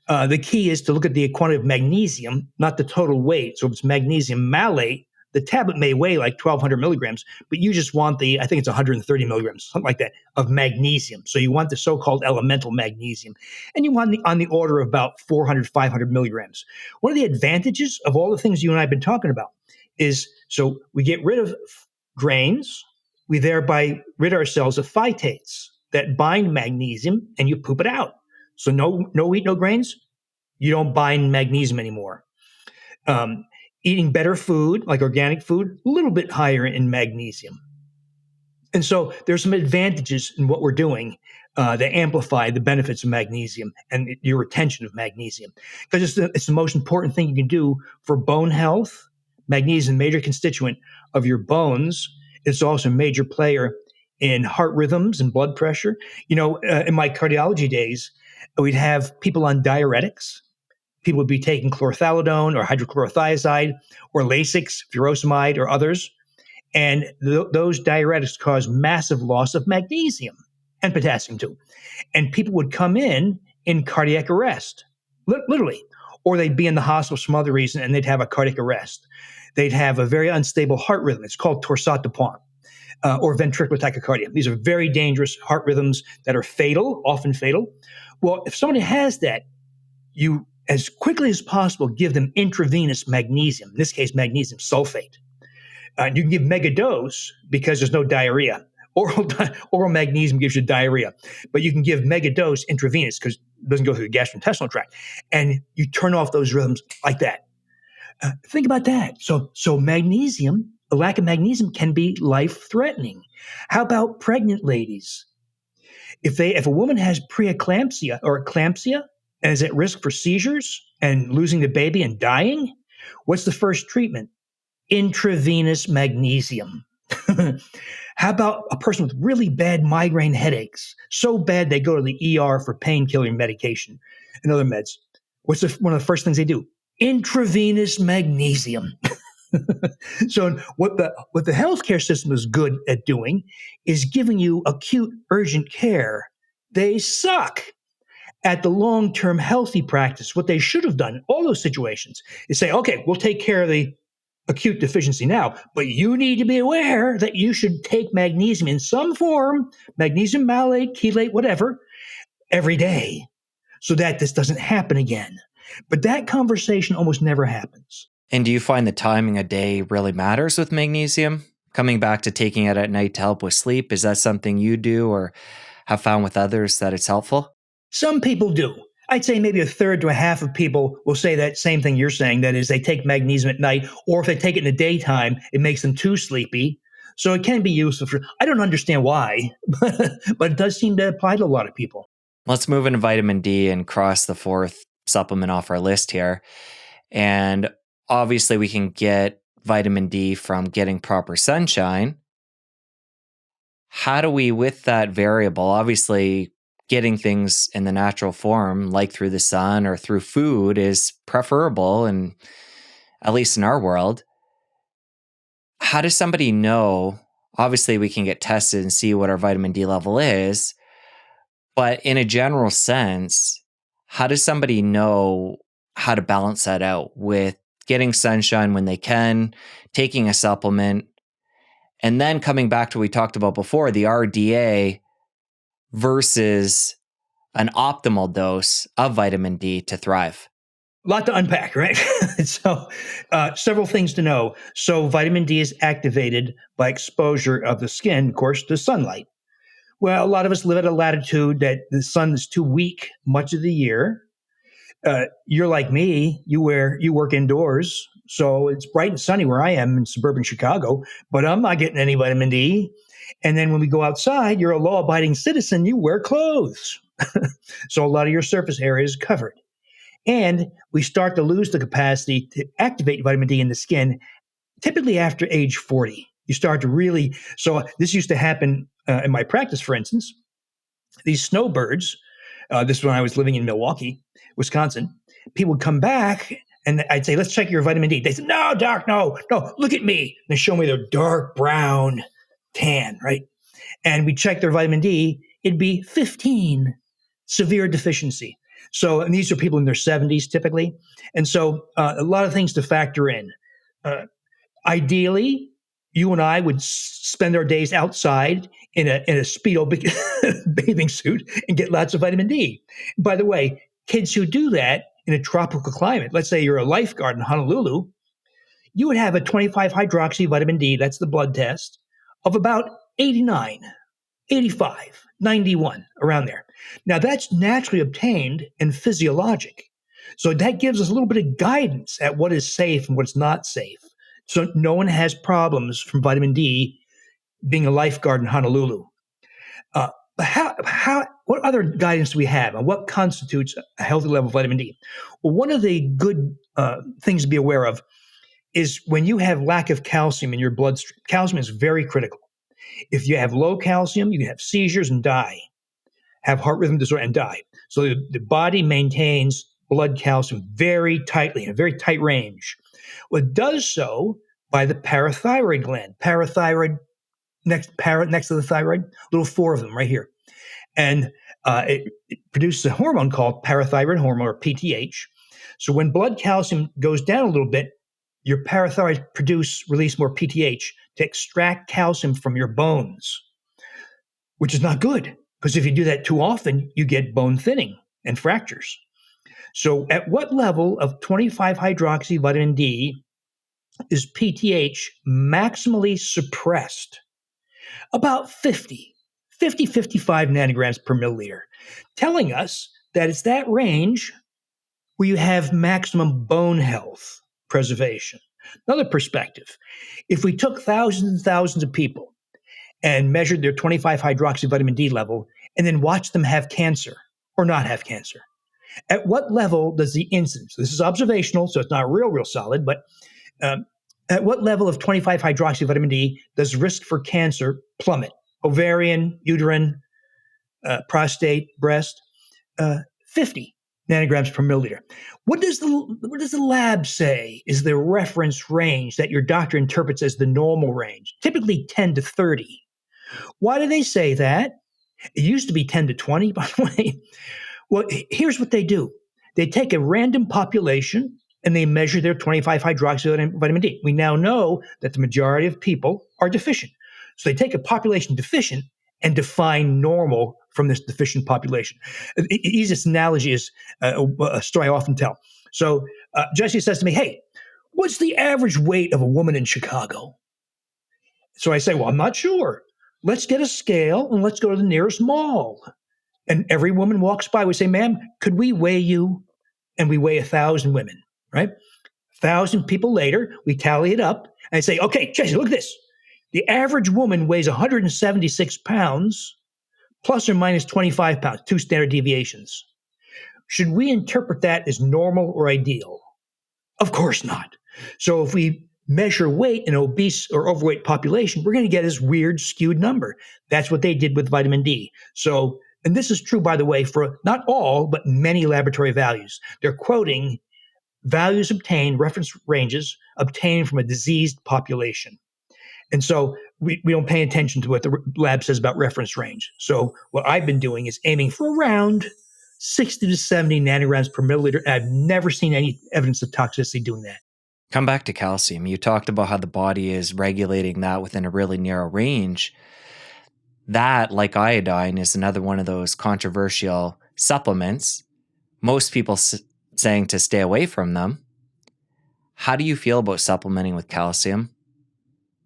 Speaker 1: The key is to look at the quantity of magnesium, not the total weight. So if it's magnesium malate, the tablet may weigh like 1,200 milligrams, but you just want I think it's 130 milligrams, something like that, of magnesium. So you want the so-called elemental magnesium. And you want on the order of about 400, 500 milligrams. One of the advantages of all the things you and I have been talking about is, so we get rid of grains, we thereby rid ourselves of phytates that bind magnesium, and you poop it out. So no wheat, no grains, you don't bind magnesium anymore. Eating better food, like organic food, a little bit higher in magnesium. And so there's some advantages in what we're doing that amplify the benefits of magnesium and your retention of magnesium. Because it's the most important thing you can do for bone health. Magnesium, major constituent of your bones. It's also a major player in heart rhythms and blood pressure. In my cardiology days, we'd have people on diuretics. People would be taking chlorothalidone or hydrochlorothiazide or Lasix, furosemide, or others. And those diuretics cause massive loss of magnesium and potassium too. And people would come in cardiac arrest, literally. Or they'd be in the hospital for some other reason and they'd have a cardiac arrest. They'd have a very unstable heart rhythm. It's called torsade de pointes. Or ventricular tachycardia. These are very dangerous heart rhythms that are fatal, often fatal. Well, if somebody has that, you, as quickly as possible, give them intravenous magnesium, in this case, magnesium sulfate. You can give megadose because there's no diarrhea. Oral magnesium gives you diarrhea, but you can give megadose intravenous because it doesn't go through the gastrointestinal tract. And you turn off those rhythms like that. Think about that. So magnesium, a lack of magnesium can be life-threatening. How about pregnant ladies? If a woman has preeclampsia or eclampsia and is at risk for seizures and losing the baby and dying, what's the first treatment? Intravenous magnesium. How about a person with really bad migraine headaches? So bad they go to the ER for painkiller medication and other meds. What's one of the first things they do? Intravenous magnesium. So what the healthcare system is good at doing is giving you acute urgent care. They suck at the long-term healthy practice. What they should have done in all those situations is say, okay, we'll take care of the acute deficiency now, but you need to be aware that you should take magnesium in some form, magnesium malate, chelate, whatever, every day so that this doesn't happen again. But that conversation almost never happens.
Speaker 2: And do you find the timing of day really matters with magnesium? Coming back to taking it at night to help with sleep, is that something you do or have found with others that it's helpful?
Speaker 1: Some people do. I'd say maybe a third to a half of people will say that same thing you're saying. That is, they take magnesium at night, or if they take it in the daytime, it makes them too sleepy. So it can be useful I don't understand why, but it does seem to apply to a lot of people.
Speaker 2: Let's move into vitamin D and cross the fourth supplement off our list here. And obviously we can get vitamin D from getting proper sunshine. How do we, with that variable, obviously getting things in the natural form, like through the sun or through food, is preferable, and at least in our world. How does somebody know? Obviously, we can get tested and see what our vitamin D level is, but in a general sense, how does somebody know how to balance that out with getting sunshine when they can, taking a supplement, and then coming back to what we talked about before, the RDA versus an optimal dose of vitamin D to thrive?
Speaker 1: A lot to unpack, right? So, several things to know. So, vitamin D is activated by exposure of the skin, of course, to sunlight. Well, a lot of us live at a latitude that the sun is too weak much of the year. You're like me; you work indoors, so it's bright and sunny where I am in suburban Chicago. But I'm not getting any vitamin D. And then when we go outside, you're a law-abiding citizen. You wear clothes, so a lot of your surface area is covered. And we start to lose the capacity to activate vitamin D in the skin, typically after age 40. You start to really, so this used to happen in my practice, for instance. These snowbirds, this is when I was living in Milwaukee, Wisconsin, people would come back and I'd say, let's check your vitamin D. They said, no, doc, no, look at me. And they show me their dark brown tan, right? And we check their vitamin D, it'd be 15, severe deficiency. So, and these are people in their 70s typically. And so a lot of things to factor in. Ideally, you and I would spend our days outside in a Speedo bathing suit and get lots of vitamin D. By the way, kids who do that in a tropical climate, let's say you're a lifeguard in Honolulu, you would have a 25 hydroxy vitamin D, that's the blood test, of about 89, 85, 91, around there. Now, that's naturally obtained and physiologic. So that gives us a little bit of guidance at what is safe and what's not safe. So no one has problems from vitamin D being a lifeguard in Honolulu. What other guidance do we have on what constitutes a healthy level of vitamin D? Well, one of the good things to be aware of is when you have lack of calcium in your bloodstream. Calcium is very critical. If you have low calcium, you can have seizures and die, have heart rhythm disorder and die. So the body maintains blood calcium very tightly, in a very tight range. Well, it does so by the parathyroid gland. Parathyroid, next to the thyroid, little four of them right here. And it produces a hormone called parathyroid hormone, or PTH. So when blood calcium goes down a little bit, your parathyroid release more PTH to extract calcium from your bones, which is not good, because if you do that too often, you get bone thinning and fractures. So at what level of 25 hydroxy vitamin D is PTH maximally suppressed? About 55 nanograms per milliliter, telling us that it's that range where you have maximum bone health preservation. Another perspective, if we took thousands and thousands of people and measured their 25 hydroxy vitamin D level and then watched them have cancer or not have cancer, at what level does the incidence, this is observational, so it's not real solid, but at what level of 25 hydroxy vitamin D does risk for cancer plummet? Ovarian, uterine, prostate, breast, 50 nanograms per milliliter. What does the lab say is the reference range that your doctor interprets as the normal range? Typically 10 to 30. Why do they say that? It used to be 10 to 20, by the way. Well, here's what they do. They take a random population and they measure their 25 hydroxy vitamin D. We now know that the majority of people are deficient. So they take a population deficient and define normal from this deficient population. The easiest analogy is a story I often tell. So Jesse says to me, hey, what's the average weight of a woman in Chicago? So I say, well, I'm not sure. Let's get a scale and let's go to the nearest mall. And every woman walks by, we say, ma'am, could we weigh you? And we weigh 1,000 women, right? 1,000 people later, we tally it up. And I say, okay, Jesse, look at this. The average woman weighs 176 pounds, plus or minus 25 pounds, 2 standard deviations. Should we interpret that as normal or ideal? Of course not. So if we measure weight in obese or overweight population, we're going to get this weird skewed number. That's what they did with vitamin D. So And this is true, by the way, for not all, but many laboratory values. They're quoting values obtained, reference ranges obtained from a diseased population. And so we don't pay attention to what the lab says about reference range. So what I've been doing is aiming for around 60 to 70 nanograms per milliliter. And I've never seen any evidence of toxicity doing that.
Speaker 2: Come back to calcium. You talked about how the body is regulating that within a really narrow range. That, like iodine, is another one of those controversial supplements. Most people saying to stay away from them. How do you feel about supplementing with calcium?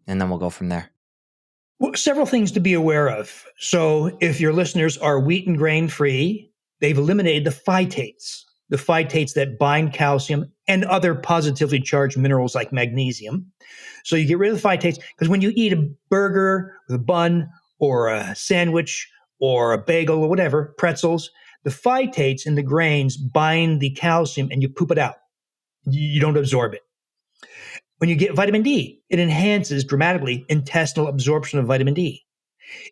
Speaker 2: And then we'll go from there.
Speaker 1: Well, several things to be aware of. So if your listeners are wheat and grain free, they've eliminated the phytates that bind calcium and other positively charged minerals like magnesium. So you get rid of the phytates, because when you eat a burger with a bun or a sandwich or a bagel or whatever, pretzels, the phytates in the grains bind the calcium and you poop it out. You don't absorb it. When you get vitamin D, it enhances dramatically intestinal absorption of vitamin D.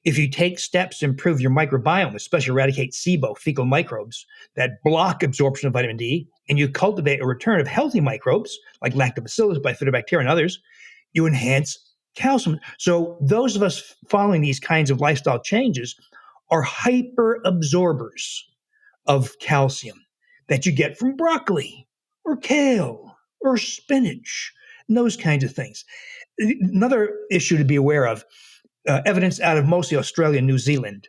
Speaker 1: If you take steps to improve your microbiome, especially eradicate SIBO, fecal microbes, that block absorption of vitamin D, and you cultivate a return of healthy microbes like lactobacillus, bifidobacteria, and others, you enhance calcium. So those of us following these kinds of lifestyle changes are hyper absorbers of calcium that you get from broccoli or kale or spinach and those kinds of things. Another issue to be aware of, evidence out of mostly Australia and New Zealand,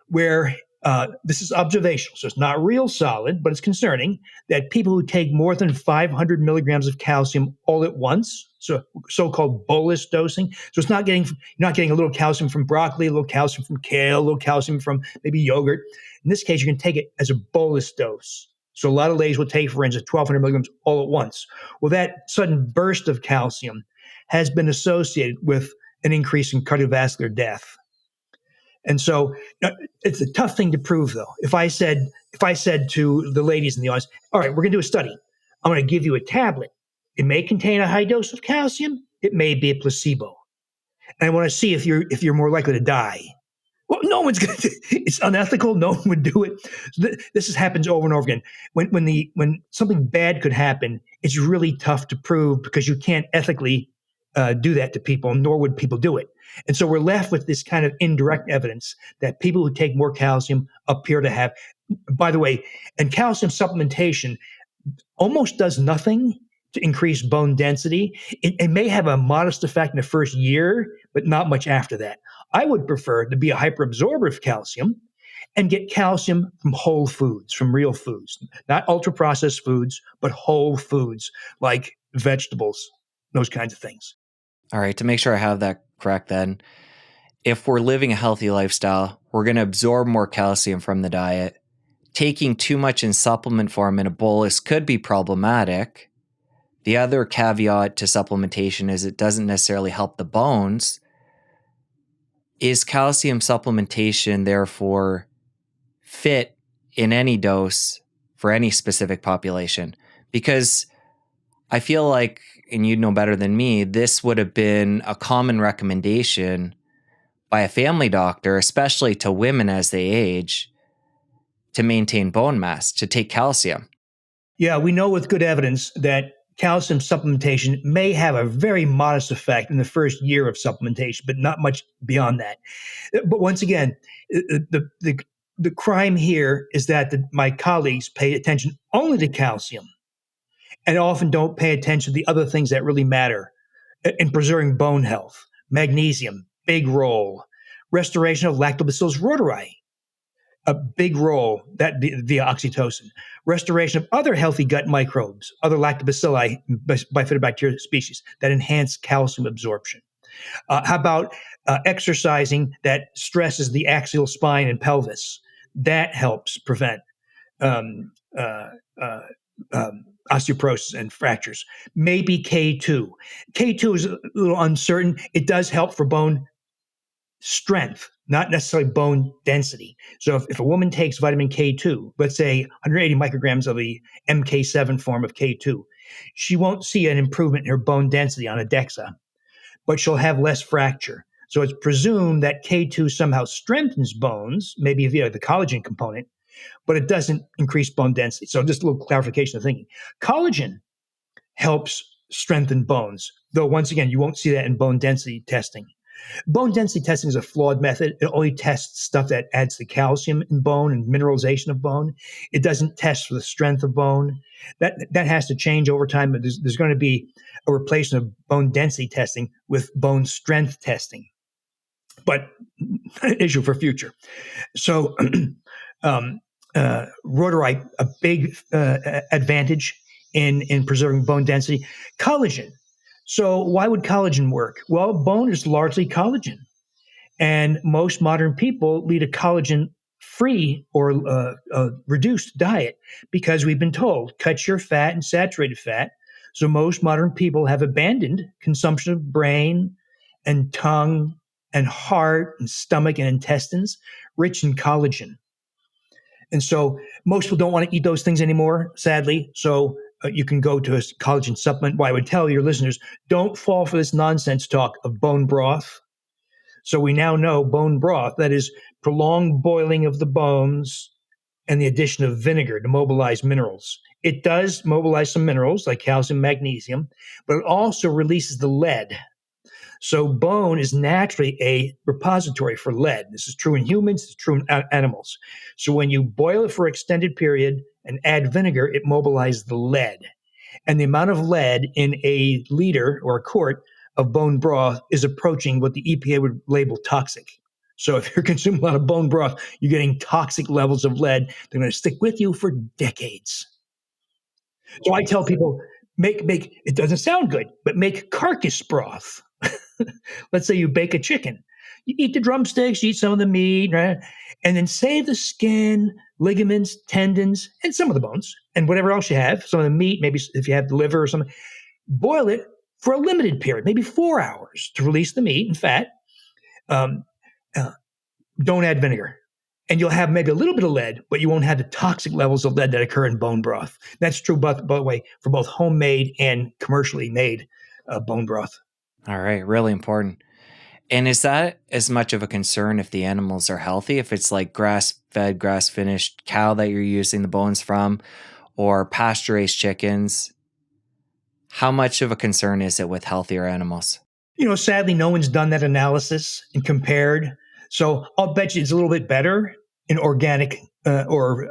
Speaker 1: where this is observational, so it's not real solid, but it's concerning that people who take more than 500 milligrams of calcium all at once, so-called bolus dosing, so you're not getting a little calcium from broccoli, a little calcium from kale, a little calcium from maybe yogurt. In this case, you can take it as a bolus dose. So a lot of ladies will take, for instance, 1,200 milligrams all at once. Well, that sudden burst of calcium has been associated with an increase in cardiovascular death. And so it's a tough thing to prove, though. If I said to the ladies in the audience, all right, we're going to do a study. I'm going to give you a tablet. It may contain a high dose of calcium. It may be a placebo. And I want to see if you're more likely to die. Well, no one's going to. It's unethical. No one would do it. So this happens over and over again. When something bad could happen, it's really tough to prove because you can't ethically do that to people, nor would people do it. And so we're left with this kind of indirect evidence that people who take more calcium appear to have. By the way, and calcium supplementation almost does nothing to increase bone density. It may have a modest effect in the first year, but not much after that. I would prefer to be a hyperabsorber of calcium and get calcium from whole foods, from real foods, not ultra-processed foods, but whole foods like vegetables, those kinds of things.
Speaker 2: All right, to make sure I have that correct then, if we're living a healthy lifestyle, we're going to absorb more calcium from the diet. Taking too much in supplement form in a bolus could be problematic. The other caveat to supplementation is it doesn't necessarily help the bones. Is calcium supplementation therefore fit in any dose for any specific population? Because I feel like, and you'd know better than me, this would have been a common recommendation by a family doctor, especially to women as they age, to maintain bone mass, to take calcium.
Speaker 1: Yeah, we know with good evidence that calcium supplementation may have a very modest effect in the first year of supplementation, but not much beyond that. But once again, the crime here is that my colleagues pay attention only to calcium and often don't pay attention to the other things that really matter in preserving bone health. Magnesium, big role. Restoration of Lactobacillus reuteri, a big role, that via oxytocin. Restoration of other healthy gut microbes, other lactobacilli, bifidobacteria species that enhance calcium absorption. How about exercising that stresses the axial spine and pelvis? That helps prevent osteoporosis and fractures. Maybe K2. K2 is a little uncertain. It does help for bone strength, not necessarily bone density. So if a woman takes vitamin K2, let's say 180 micrograms of the MK7 form of K2, she won't see an improvement in her bone density on a DEXA, but she'll have less fracture. So it's presumed that K2 somehow strengthens bones, maybe via the collagen component, but it doesn't increase bone density. So just a little clarification of thinking. Collagen helps strengthen bones, though once again, you won't see that in bone density testing. Bone density testing is a flawed method. It only tests stuff that adds the calcium in bone and mineralization of bone. It doesn't test for the strength of bone. That has to change over time. But there's going to be a replacement of bone density testing with bone strength testing. But an issue for future. So, rhodorite, a big advantage in preserving bone density. Collagen. So why would collagen work? Well, bone is largely collagen. And most modern people lead a collagen free or reduced diet because we've been told cut your fat and saturated fat. So most modern people have abandoned consumption of brain and tongue and heart and stomach and intestines rich in collagen. And so most people don't want to eat those things anymore, sadly. So you can go to a collagen supplement. Well, I would tell your listeners, don't fall for this nonsense talk of bone broth. So we now know bone broth, that is prolonged boiling of the bones and the addition of vinegar to mobilize minerals. It does mobilize some minerals like calcium, magnesium, but it also releases the lead. So bone is naturally a repository for lead. This is true in humans, it's true in animals. So when you boil it for an extended period and add vinegar, it mobilizes the lead. And the amount of lead in a liter or a quart of bone broth is approaching what the EPA would label toxic. So if you're consuming a lot of bone broth, you're getting toxic levels of lead. They're going to stick with you for decades. So I tell people, make it doesn't sound good, but make carcass broth. Let's say you bake a chicken. You eat the drumsticks, you eat some of the meat, right? And then save the skin, ligaments, tendons, and some of the bones, and whatever else you have, some of the meat, maybe if you have the liver or something. Boil it for a limited period, maybe 4 hours to release the meat and fat. Don't add vinegar. And you'll have maybe a little bit of lead, but you won't have the toxic levels of lead that occur in bone broth. That's true, by the way, for both homemade and commercially made bone broth.
Speaker 2: All right, really important. And is that as much of a concern if the animals are healthy? If it's like grass-fed, grass-finished cow that you're using the bones from, or pasture-raised chickens? How much of a concern is it with healthier animals?
Speaker 1: Sadly, no one's done that analysis and compared. So I'll bet you it's a little bit better in organic or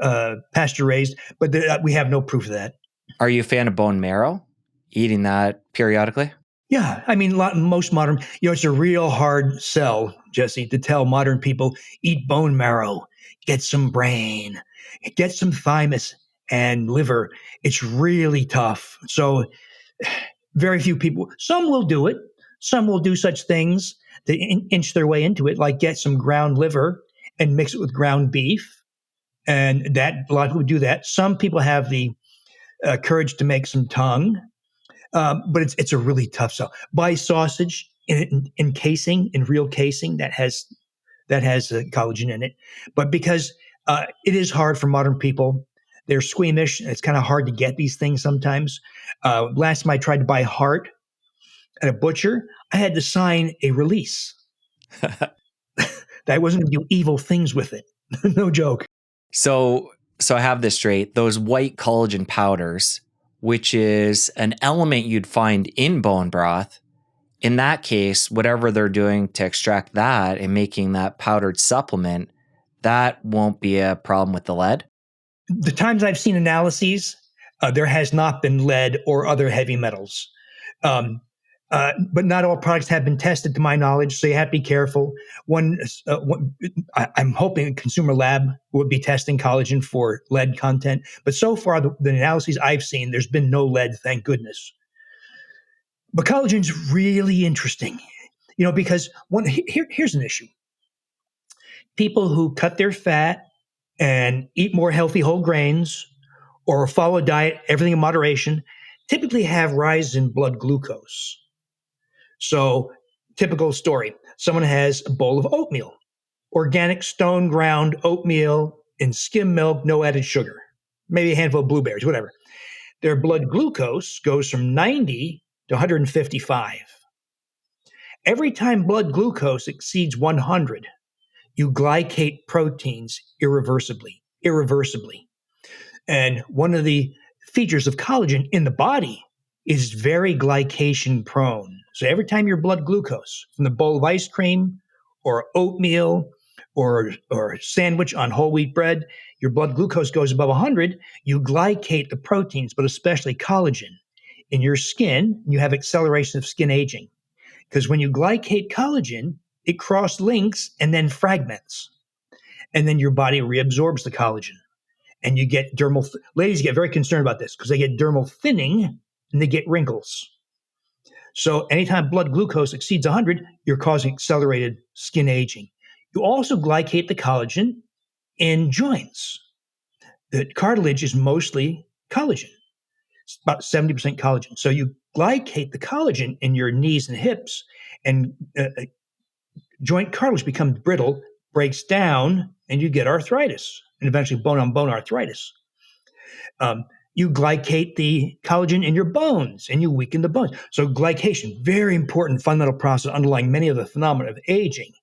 Speaker 1: pasture-raised, but we have no proof of that.
Speaker 2: Are you a fan of bone marrow? Eating that periodically?
Speaker 1: Yeah, I mean, most modern, it's a real hard sell, Jesse, to tell modern people, eat bone marrow, get some brain, get some thymus and liver. It's really tough. So very few people, some will do it. Some will do such things to inch their way into it, like get some ground liver and mix it with ground beef. And a lot of people do that. Some people have the courage to make some tongue. But it's a really tough sell. Buy sausage in casing, in real casing that has collagen in it. But because it is hard for modern people, they're squeamish. It's kind of hard to get these things sometimes. Last time I tried to buy heart at a butcher, I had to sign a release that I wasn't going to do evil things with it. No joke.
Speaker 2: So I have this straight. Those white collagen powders, which is an element you'd find in bone broth. In that case, whatever they're doing to extract that and making that powdered supplement, that won't be a problem with the lead?
Speaker 1: The times I've seen analyses, there has not been lead or other heavy metals. But not all products have been tested to my knowledge, so you have to be careful. I'm hoping Consumer Lab would be testing collagen for lead content, but so far the analyses I've seen, there's been no lead, thank goodness. But collagen's really interesting, because here's an issue. People who cut their fat and eat more healthy whole grains or follow a diet, everything in moderation, typically have rise in blood glucose. So, typical story. Someone has a bowl of oatmeal, organic stone ground oatmeal in skim milk, no added sugar, maybe a handful of blueberries, whatever. Their blood glucose goes from 90 to 155. Every time blood glucose exceeds 100, you glycate proteins irreversibly. And one of the features of collagen in the body is very glycation prone. So every time your blood glucose from the bowl of ice cream or oatmeal or sandwich on whole wheat bread, your blood glucose goes above 100, you glycate the proteins, but especially collagen. In your skin, you have acceleration of skin aging. Because when you glycate collagen, it cross links and then fragments. And then your body reabsorbs the collagen. And you get ladies get very concerned about this because they get dermal thinning and they get wrinkles. So anytime blood glucose exceeds 100, you're causing accelerated skin aging. You also glycate the collagen in joints. The cartilage is mostly collagen. It's about 70% collagen. So you glycate the collagen in your knees and hips, and joint cartilage becomes brittle, breaks down, and you get arthritis, and eventually bone-on-bone arthritis. You glycate the collagen in your bones, and you weaken the bones. So glycation, very important fundamental process underlying many of the phenomena of aging.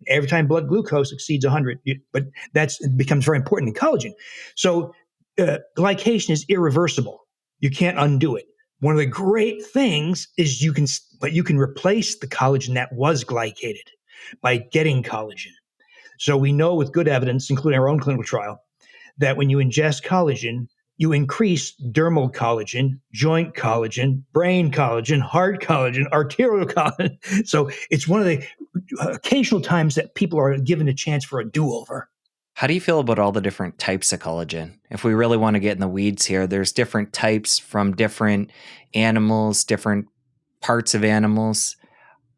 Speaker 1: Every time blood glucose exceeds 100, but it becomes very important in collagen. So glycation is irreversible. You can't undo it. One of the great things is you can replace the collagen that was glycated by getting collagen. So we know with good evidence, including our own clinical trial, that when you ingest collagen, you increase dermal collagen, joint collagen, brain collagen, heart collagen, arterial collagen. So it's one of the occasional times that people are given a chance for a do-over.
Speaker 2: How do you feel about all the different types of collagen? If we really want to get in the weeds here, there's different types from different animals, different parts of animals.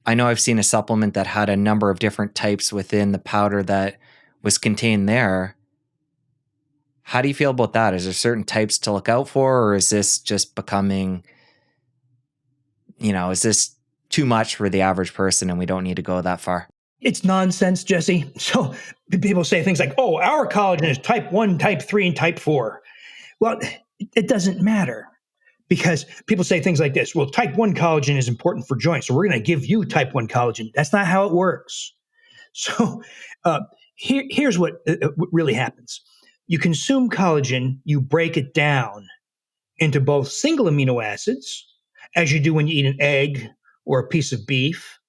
Speaker 2: I know I've seen a supplement that had a number of different types within the powder that was contained there. How do you feel about that? Is there certain types to look out for, or is this just becoming, is this too much for the average person and we don't need to go that far?
Speaker 1: It's nonsense, Jesse. So people say things like, oh, our collagen is type 1, type 3, and type 4. Well, it doesn't matter because people say things like this. Well, type 1 collagen is important for joints, so we're going to give you type 1 collagen. That's not how it works. So here's what really happens. You consume collagen, you break it down into both single amino acids, as you do when you eat an egg or a piece of beef,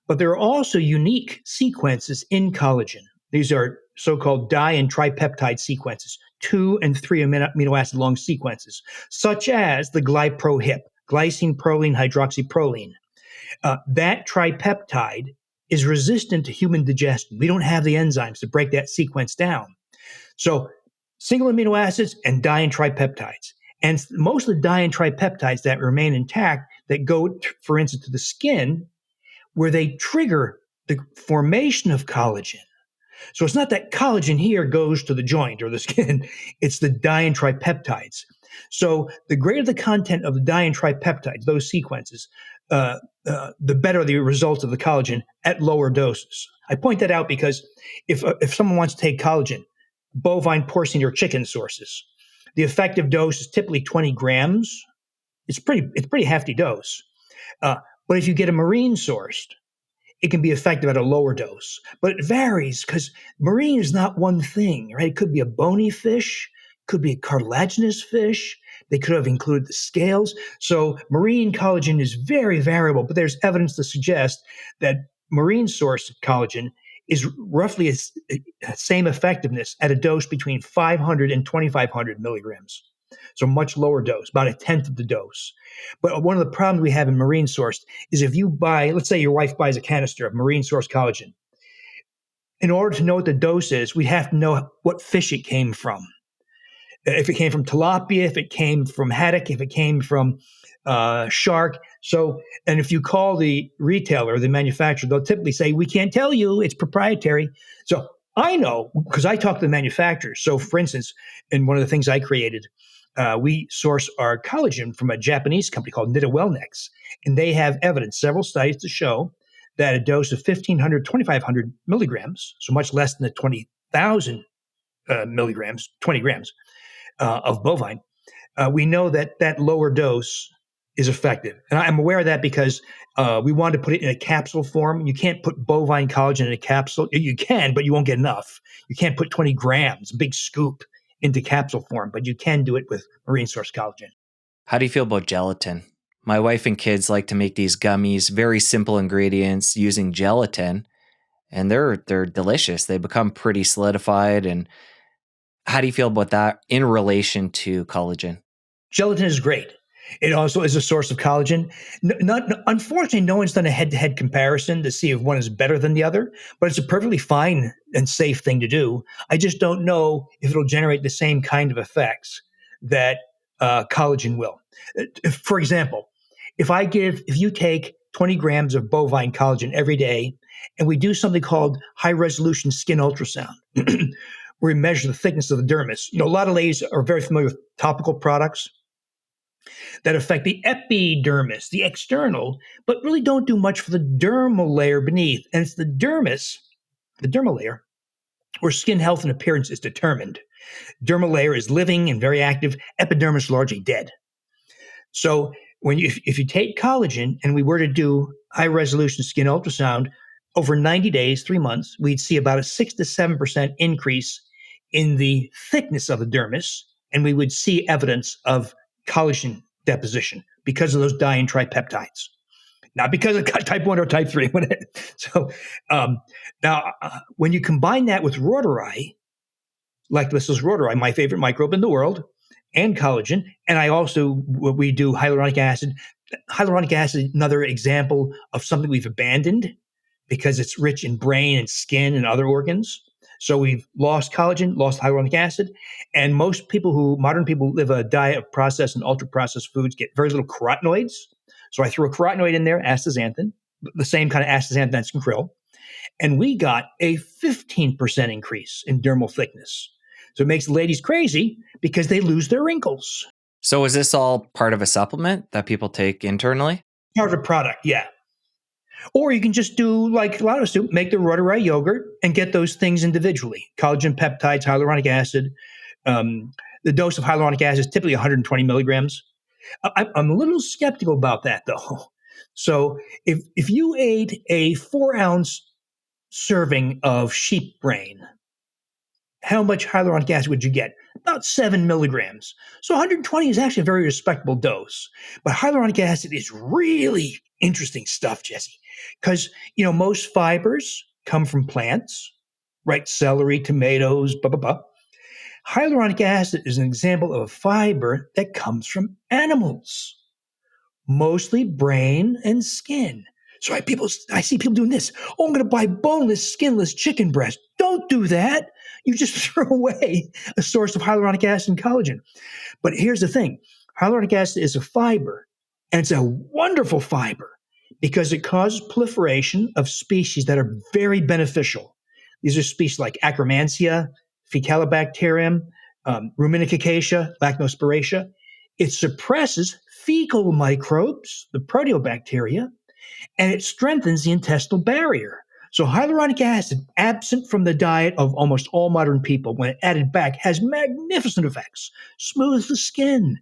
Speaker 1: but there are also unique sequences in collagen. These are so-called di- and tripeptide sequences, 2 and 3 amino acid long sequences, such as the glyprohip, glycine, proline, hydroxyproline. That tripeptide is resistant to human digestion. We don't have the enzymes to break that sequence down. So single amino acids and di- and tripeptides. And most of the di- and tripeptides that remain intact that go, for instance, to the skin, where they trigger the formation of collagen. So it's not that collagen here goes to the joint or the skin, it's the di- and tripeptides. So the greater the content of the di- and tripeptides, those sequences, the better the results of the collagen at lower doses. I point that out because if someone wants to take collagen, bovine, porcine, or chicken sources, the effective dose is typically 20 grams. It's pretty hefty dose. But if you get a marine sourced, it can be effective at a lower dose. But it varies because marine is not one thing, right? It could be a bony fish, could be a cartilaginous fish. They could have included the scales. So marine collagen is very variable, but there's evidence to suggest that marine sourced collagen is roughly the same effectiveness at a dose between 500 and 2,500 milligrams. So much lower dose, about a tenth of the dose. But one of the problems we have in marine sourced is if you buy, let's say your wife buys a canister of marine sourced collagen, in order to know what the dose is, we have to know what fish it came from. If it came from tilapia, if it came from haddock, if it came from shark. So, and if you call the retailer, the manufacturer, they'll typically say, we can't tell you, it's proprietary. So I know because I talk to the manufacturers. So for instance, in one of the things I created, we source our collagen from a Japanese company called Nita Wellnex, and they have evidence, several studies to show that a dose of 1,500, 2,500 milligrams, so much less than the 20,000 milligrams, 20 grams of bovine, we know that that lower dose is effective. And I'm aware of that because we wanted to put it in a capsule form. You can't put bovine collagen in a capsule. You can, but you won't get enough. You can't put 20 grams, a big scoop, into capsule form, but you can do it with marine source collagen.
Speaker 2: How do you feel about gelatin? My wife and kids like to make these gummies, very simple ingredients using gelatin, and they're delicious. They become pretty solidified. And how do you feel about that in relation to collagen?
Speaker 1: Gelatin is great. It also is a source of collagen. Unfortunately, no one's done a head-to-head comparison to see if one is better than the other, but it's a perfectly fine and safe thing to do. I just don't know if it'll generate the same kind of effects that collagen will. For example, if you take 20 grams of bovine collagen every day, and we do something called high-resolution skin ultrasound, where we measure the thickness of the dermis. A lot of ladies are very familiar with topical products that affect the epidermis, the external, but really don't do much for the dermal layer beneath. And it's the dermis, the dermal layer, where skin health and appearance is determined. Dermal layer is living and very active, epidermis largely dead. So if you take collagen and we were to do high resolution skin ultrasound over 90 days, 3 months, we'd see about a 6 to 7% increase in the thickness of the dermis, and we would see evidence of collagen deposition because of those diene tripeptides, not because of type 1 or type 3. So now, when you combine that with rhodori, Lactobacillus rhodori, my favorite microbe in the world, and collagen, and we do hyaluronic acid. Hyaluronic acid, another example of something we've abandoned because it's rich in brain and skin and other organs. So we've lost collagen, lost hyaluronic acid, and modern people live a diet of processed and ultra-processed foods, get very little carotenoids. So I threw a carotenoid in there, astaxanthin, the same kind of astaxanthin that's in krill, and we got a 15% increase in dermal thickness. So it makes ladies crazy because they lose their wrinkles.
Speaker 2: So is this all part of a supplement that people take internally?
Speaker 1: Part of a product, yeah. Or you can just do like a lot of us do, make the rhodori yogurt and get those things individually. Collagen, peptides, hyaluronic acid. The dose of hyaluronic acid is typically 120 milligrams. I'm a little skeptical about that, though. So if you ate a 4-ounce serving of sheep brain, how much hyaluronic acid would you get? About 7 milligrams. So 120 is actually a very respectable dose. But hyaluronic acid is really interesting stuff, Jesse, because most fibers come from plants, right? Celery, tomatoes, blah, blah, blah. Hyaluronic acid is an example of a fiber that comes from animals, mostly brain and skin. So I see people doing this. Oh, I'm going to buy boneless, skinless chicken breast. Don't do that. You just throw away a source of hyaluronic acid and collagen. But here's the thing. Hyaluronic acid is a fiber, and it's a wonderful fiber because it causes proliferation of species that are very beneficial. These are species like Akkermansia, Faecalibacterium, Ruminicacea, Lactospiraceae. It suppresses fecal microbes, the proteobacteria, and it strengthens the intestinal barrier. So hyaluronic acid, absent from the diet of almost all modern people, when added back, has magnificent effects. Smooths the skin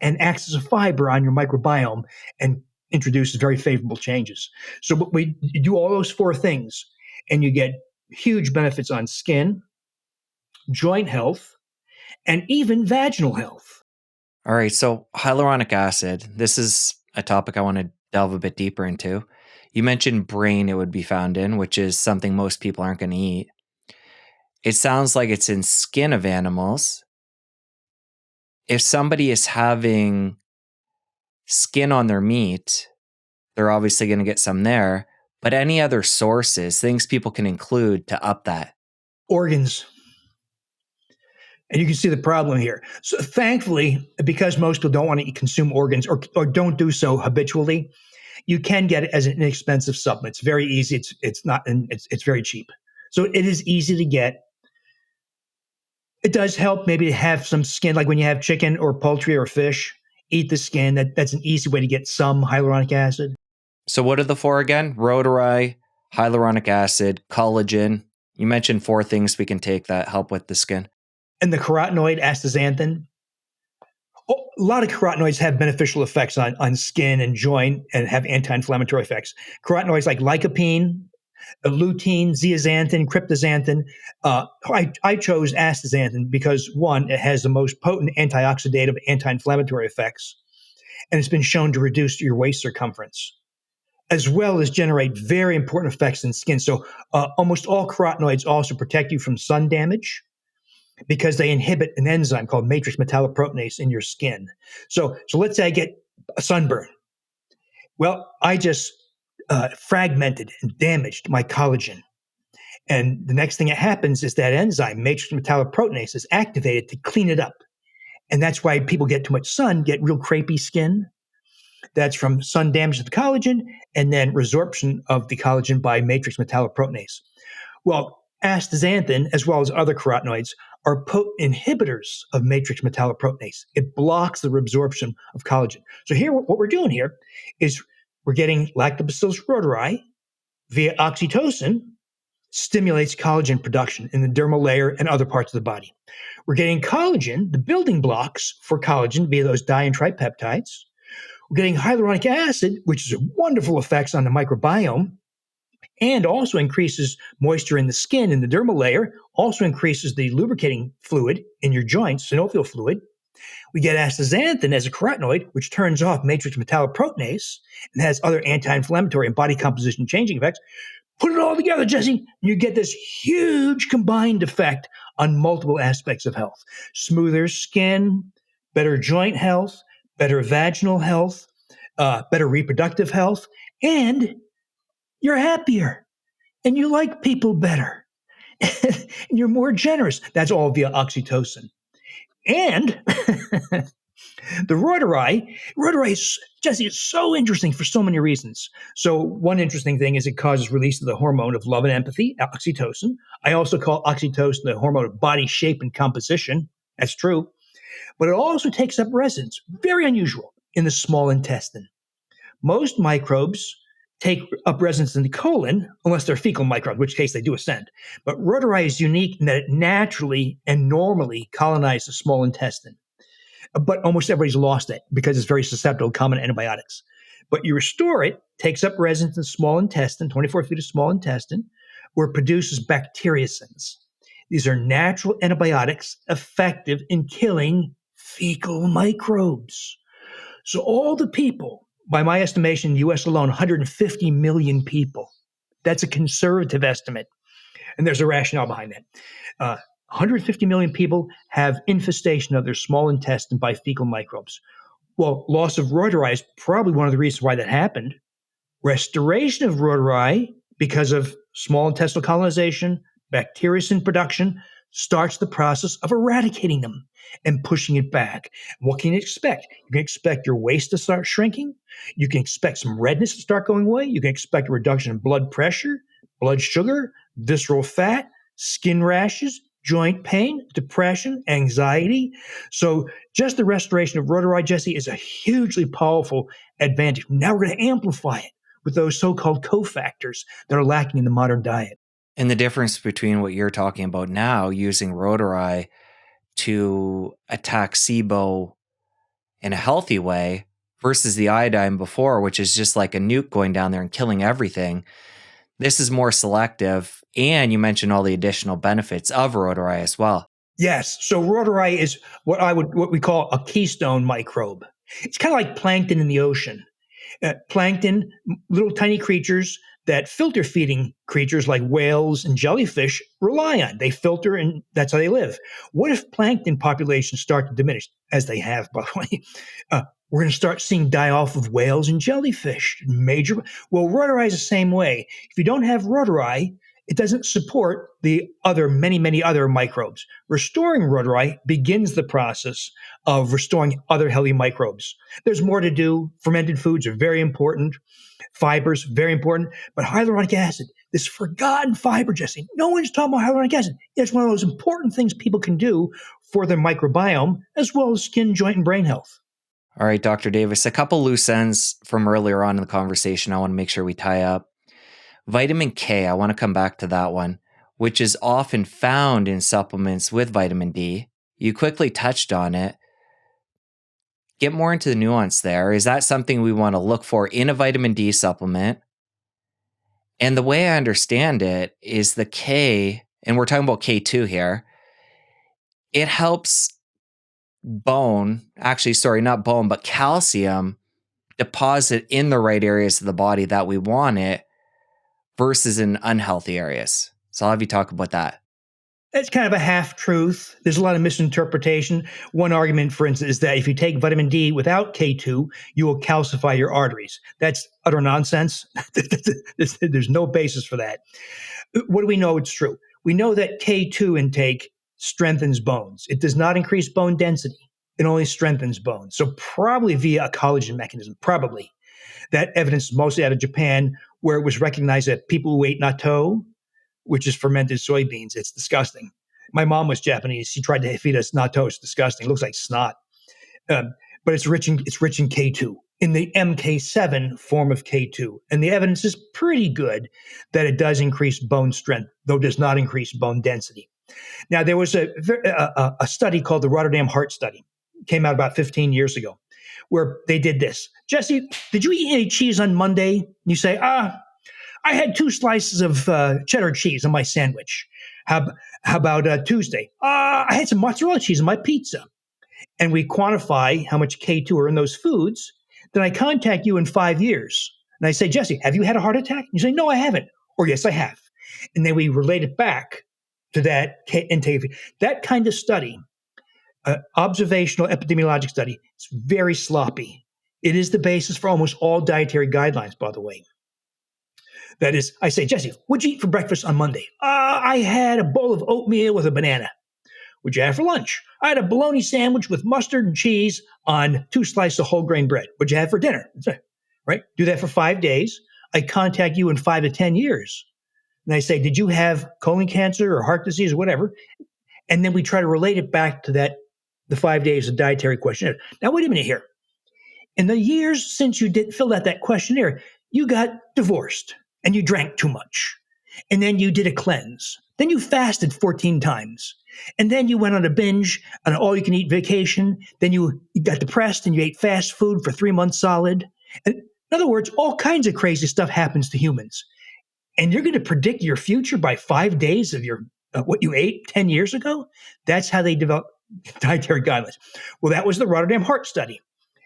Speaker 1: and acts as a fiber on your microbiome and introduces very favorable changes. So you do all those 4 things, and you get huge benefits on skin, joint health, and even vaginal health.
Speaker 2: All right. So hyaluronic acid, this is a topic I want to delve a bit deeper into. You mentioned brain it would be found in, which is something most people aren't going to eat. It sounds like it's in skin of animals. If somebody is having skin on their meat, they're obviously going to get some there. But any other sources, things people can include to up that?
Speaker 1: Organs. And you can see the problem here. So thankfully, because most people don't want to consume organs or don't do so habitually, you can get it as an inexpensive supplement. It's very easy. It's very cheap. So it is easy to get. It does help maybe to have some skin, like when you have chicken or poultry or fish, eat the skin. That's an easy way to get some hyaluronic acid.
Speaker 2: So what are the 4 again? Rhodori, hyaluronic acid, collagen. You mentioned 4 things we can take that help with the skin.
Speaker 1: And the carotenoid, astaxanthin. A lot of carotenoids have beneficial effects on skin and joint and have anti-inflammatory effects. Carotenoids like lycopene, lutein, zeaxanthin, cryptozanthin. I chose astaxanthin because, one, it has the most potent antioxidative, anti-inflammatory effects, and it's been shown to reduce your waist circumference, as well as generate very important effects in skin. So almost all carotenoids also protect you from sun damage because they inhibit an enzyme called matrix metalloproteinase in your skin. So let's say I get a sunburn. Well, I just fragmented and damaged my collagen. And the next thing that happens is that enzyme, matrix metalloproteinase, is activated to clean it up. And that's why people get too much sun, get real crepey skin. That's from sun damage to the collagen and then resorption of the collagen by matrix metalloproteinase. Well, astaxanthin, as well as other carotenoids, are potent inhibitors of matrix metalloproteinase. It blocks the reabsorption of collagen. So here, what we're doing here is we're getting Lactobacillus rhodori via oxytocin, stimulates collagen production in the dermal layer and other parts of the body. We're getting collagen, the building blocks for collagen via those di and tripeptides. We're getting hyaluronic acid, which is wonderful effects on the microbiome, and also increases moisture in the skin in the dermal layer, also increases the lubricating fluid in your joints, synovial fluid. We get astaxanthin as a carotenoid, which turns off matrix metalloproteinase and has other anti-inflammatory and body composition changing effects. Put it all together, Jesse, and you get this huge combined effect on multiple aspects of health. Smoother skin, better joint health, better vaginal health, better reproductive health, and you're happier and you like people better and you're more generous. That's all via oxytocin. And the rhodori is, Jesse, it's so interesting for so many reasons. So one interesting thing is it causes release of the hormone of love and empathy, oxytocin. I also call oxytocin the hormone of body shape and composition. That's true. But it also takes up residence, very unusual, in the small intestine. Most microbes take up residence in the colon, unless they're fecal microbes, in which case they do ascend. But rhodori is unique in that it naturally and normally colonizes the small intestine. But almost everybody's lost it because it's very susceptible to common antibiotics. But you restore it, takes up residence in the small intestine, 24 feet of small intestine, where it produces bacteriocins. These are natural antibiotics effective in killing fecal microbes. So all the people, by my estimation, in the US alone, 150 million people. That's a conservative estimate. And there's a rationale behind that. 150 million people have infestation of their small intestine by fecal microbes. Well, loss of rhodori is probably one of the reasons why that happened. Restoration of rhodori because of small intestinal colonization, bacteriocin production, starts the process of eradicating them and pushing it back. What can you expect? You can expect your waist to start shrinking. You can expect some redness to start going away. You can expect a reduction in blood pressure, blood sugar, visceral fat, skin rashes, joint pain, depression, anxiety. So just the restoration of rhodori, Jesse, is a hugely powerful advantage. Now we're going to amplify it with those so-called cofactors that are lacking in the modern diet.
Speaker 2: And the difference between what you're talking about now, using rhodori to attack SIBO in a healthy way, versus the iodine before, which is just like a nuke going down there and killing everything. This is more selective. And you mentioned all the additional benefits of rhodori as well.
Speaker 1: Yes. So rhodori is what we call a keystone microbe. It's kind of like plankton in the ocean. Plankton, little tiny creatures that filter feeding creatures like whales and jellyfish rely on. They filter and that's how they live. What if plankton populations start to diminish, as they have, by the way? We're going to start seeing die off of whales and jellyfish. Well, rhodori is the same way. If you don't have rhodori, it doesn't support the other many other microbes. Restoring rhodori begins the process of restoring other healthy microbes. There's more to do. Fermented foods are very important. Fibers, very important. But hyaluronic acid, this forgotten fiber, Jesse. No one's talking about hyaluronic acid. It's one of those important things people can do for their microbiome, as well as skin, joint, and brain health.
Speaker 2: All right, Dr. Davis, a couple loose ends from earlier on in the conversation I want to make sure we tie up. Vitamin K, I want to come back to that one, which is often found in supplements with vitamin D. You quickly touched on it. Get more into the nuance there. Is that something we want to look for in a vitamin D supplement? And the way I understand it is the K, and we're talking about K2 here, it helps not bone, but calcium deposit in the right areas of the body that we want it versus in unhealthy areas. So I'll have you talk about that.
Speaker 1: That's kind of a half truth. There's a lot of misinterpretation. One argument, for instance, is that if you take vitamin D without K2, you will calcify your arteries. That's utter nonsense. There's no basis for that. What do we know it's true? We know that K2 intake strengthens bones. It does not increase bone density. It only strengthens bones. So probably via a collagen mechanism, probably. That evidence is mostly out of Japan, where it was recognized that people who ate natto, which is fermented soybeans, it's disgusting. My mom was Japanese. She tried to feed us natto. It's disgusting. It looks like snot. But it's rich in K2, in the MK7 form of K2. And the evidence is pretty good that it does increase bone strength, though it does not increase bone density. Now, there was a study called the Rotterdam Heart Study. It came out about 15 years ago, where they did this. Jesse, did you eat any cheese on Monday? You say, I had 2 slices of cheddar cheese on my sandwich. How about Tuesday? I had some mozzarella cheese on my pizza. And we quantify how much K2 are in those foods. Then I contact you in 5 years. And I say, Jesse, have you had a heart attack? You say, no, I haven't. Or yes, I have. And then we relate it back to that intake. That kind of study, observational epidemiologic study, is very sloppy. It is the basis for almost all dietary guidelines, by the way. That is, I say, Jesse, what'd you eat for breakfast on Monday? I had a bowl of oatmeal with a banana. What'd you have for lunch? I had a bologna sandwich with mustard and cheese on 2 slices of whole grain bread. What'd you have for dinner? Right? Do that for 5 days. I contact you in 5 to 10 years. And I say, did you have colon cancer or heart disease or whatever? And then we try to relate it back to the 5 days of dietary questionnaire. Now, wait a minute here. In the years since you filled out that questionnaire, you got divorced and you drank too much. And then you did a cleanse. Then you fasted 14 times. And then you went on a binge, on an all-you-can-eat vacation. Then you got depressed and you ate fast food for 3 months solid. And in other words, all kinds of crazy stuff happens to humans. And you're going to predict your future by 5 days of what you ate 10 years ago? That's how they develop dietary guidelines. Well, that was the Rotterdam Heart Study.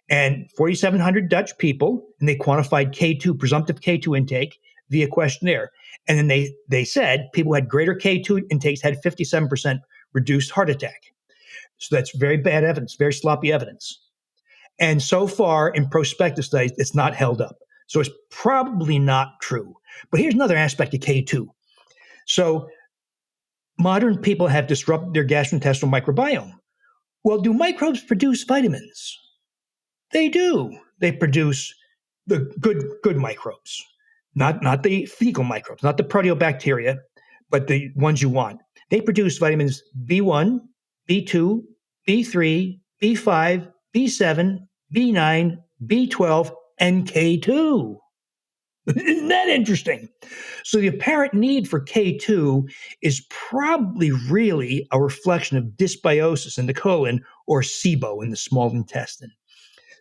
Speaker 1: And 4,700 Dutch people, and they quantified K2, presumptive K2 intake via questionnaire. And then they said people who had greater K2 intakes had 57% reduced heart attack. So that's very bad evidence, very sloppy evidence. And so far in prospective studies, it's not held up. So it's probably not true. But here's another aspect of K2. So modern people have disrupted their gastrointestinal microbiome. Well, do microbes produce vitamins? They do. They produce the good microbes, not the fecal microbes, not the proteobacteria, but the ones you want. They produce vitamins B1, B2, B3, B5, B7, B9, B12, and K2. Isn't that interesting? So the apparent need for K2 is probably really a reflection of dysbiosis in the colon or SIBO in the small intestine.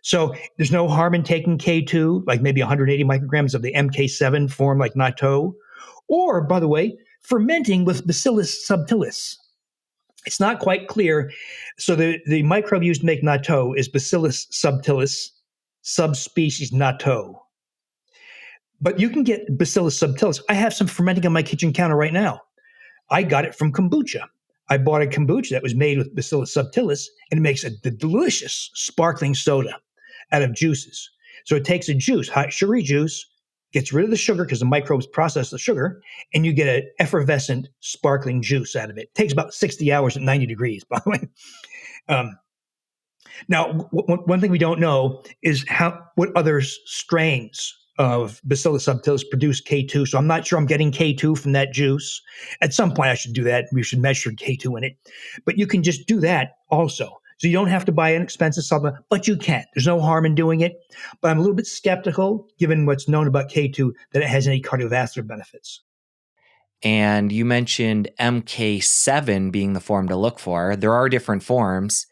Speaker 1: So there's no harm in taking K2, like maybe 180 micrograms of the MK7 form like natto, or, by the way, fermenting with Bacillus subtilis. It's not quite clear. So the microbe used to make natto is Bacillus subtilis, subspecies natto. But you can get Bacillus subtilis. I have some fermenting on my kitchen counter right now. I got it from kombucha. I bought a kombucha that was made with Bacillus subtilis, and it makes a delicious sparkling soda out of juices. So it takes a juice, hot sugary juice, gets rid of the sugar because the microbes process the sugar, and you get an effervescent sparkling juice out of it. It takes about 60 hours at 90 degrees, by the way. Now, one thing we don't know is what other strains of Bacillus subtilis produce K2. So I'm not sure I'm getting K2 from that juice. At some point, I should do that. We should measure K2 in it. But you can just do that also. So you don't have to buy an expensive supplement, but you can. There's no harm in doing it. But I'm a little bit skeptical, given what's known about K2, that it has any cardiovascular benefits.
Speaker 2: And you mentioned MK7 being the form to look for. There are different forms.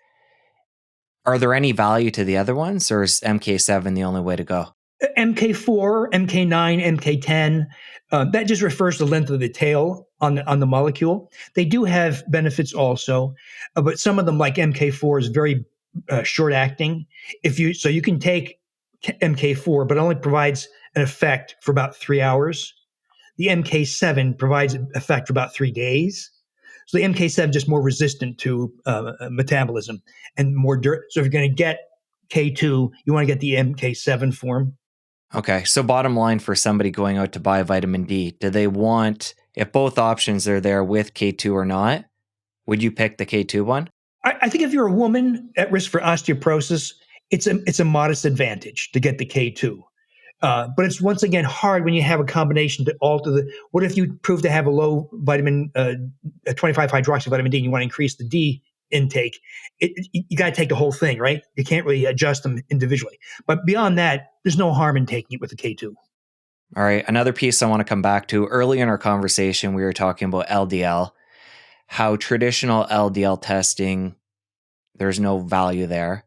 Speaker 2: Are there any value to the other ones, or is MK7 the only way to go?
Speaker 1: MK4, MK9, MK10, that just refers to the length of the tail on the molecule. They do have benefits also, but some of them, like MK4, is very short acting. So you can take MK4, but it only provides an effect for about 3 hours. The MK7 provides an effect for about 3 days. So the MK7 is just more resistant to metabolism and more dirt. So if you're going to get K2, you want to get the MK7 form.
Speaker 2: Okay, so bottom line for somebody going out to buy vitamin D, do they want, if both options are there with K2 or not, would you pick the K2 one?
Speaker 1: I think if you're a woman at risk for osteoporosis, it's a modest advantage to get the K2. But it's once again hard when you have a combination to alter the. What if you prove to have a low vitamin, 25 hydroxyvitamin D, and you want to increase the D intake? You got to take the whole thing, right? You can't really adjust them individually. But beyond that, there's no harm in taking it with the K2.
Speaker 2: All right, another piece I want to come back to. Early in our conversation, we were talking about LDL, how traditional LDL testing, there's no value there.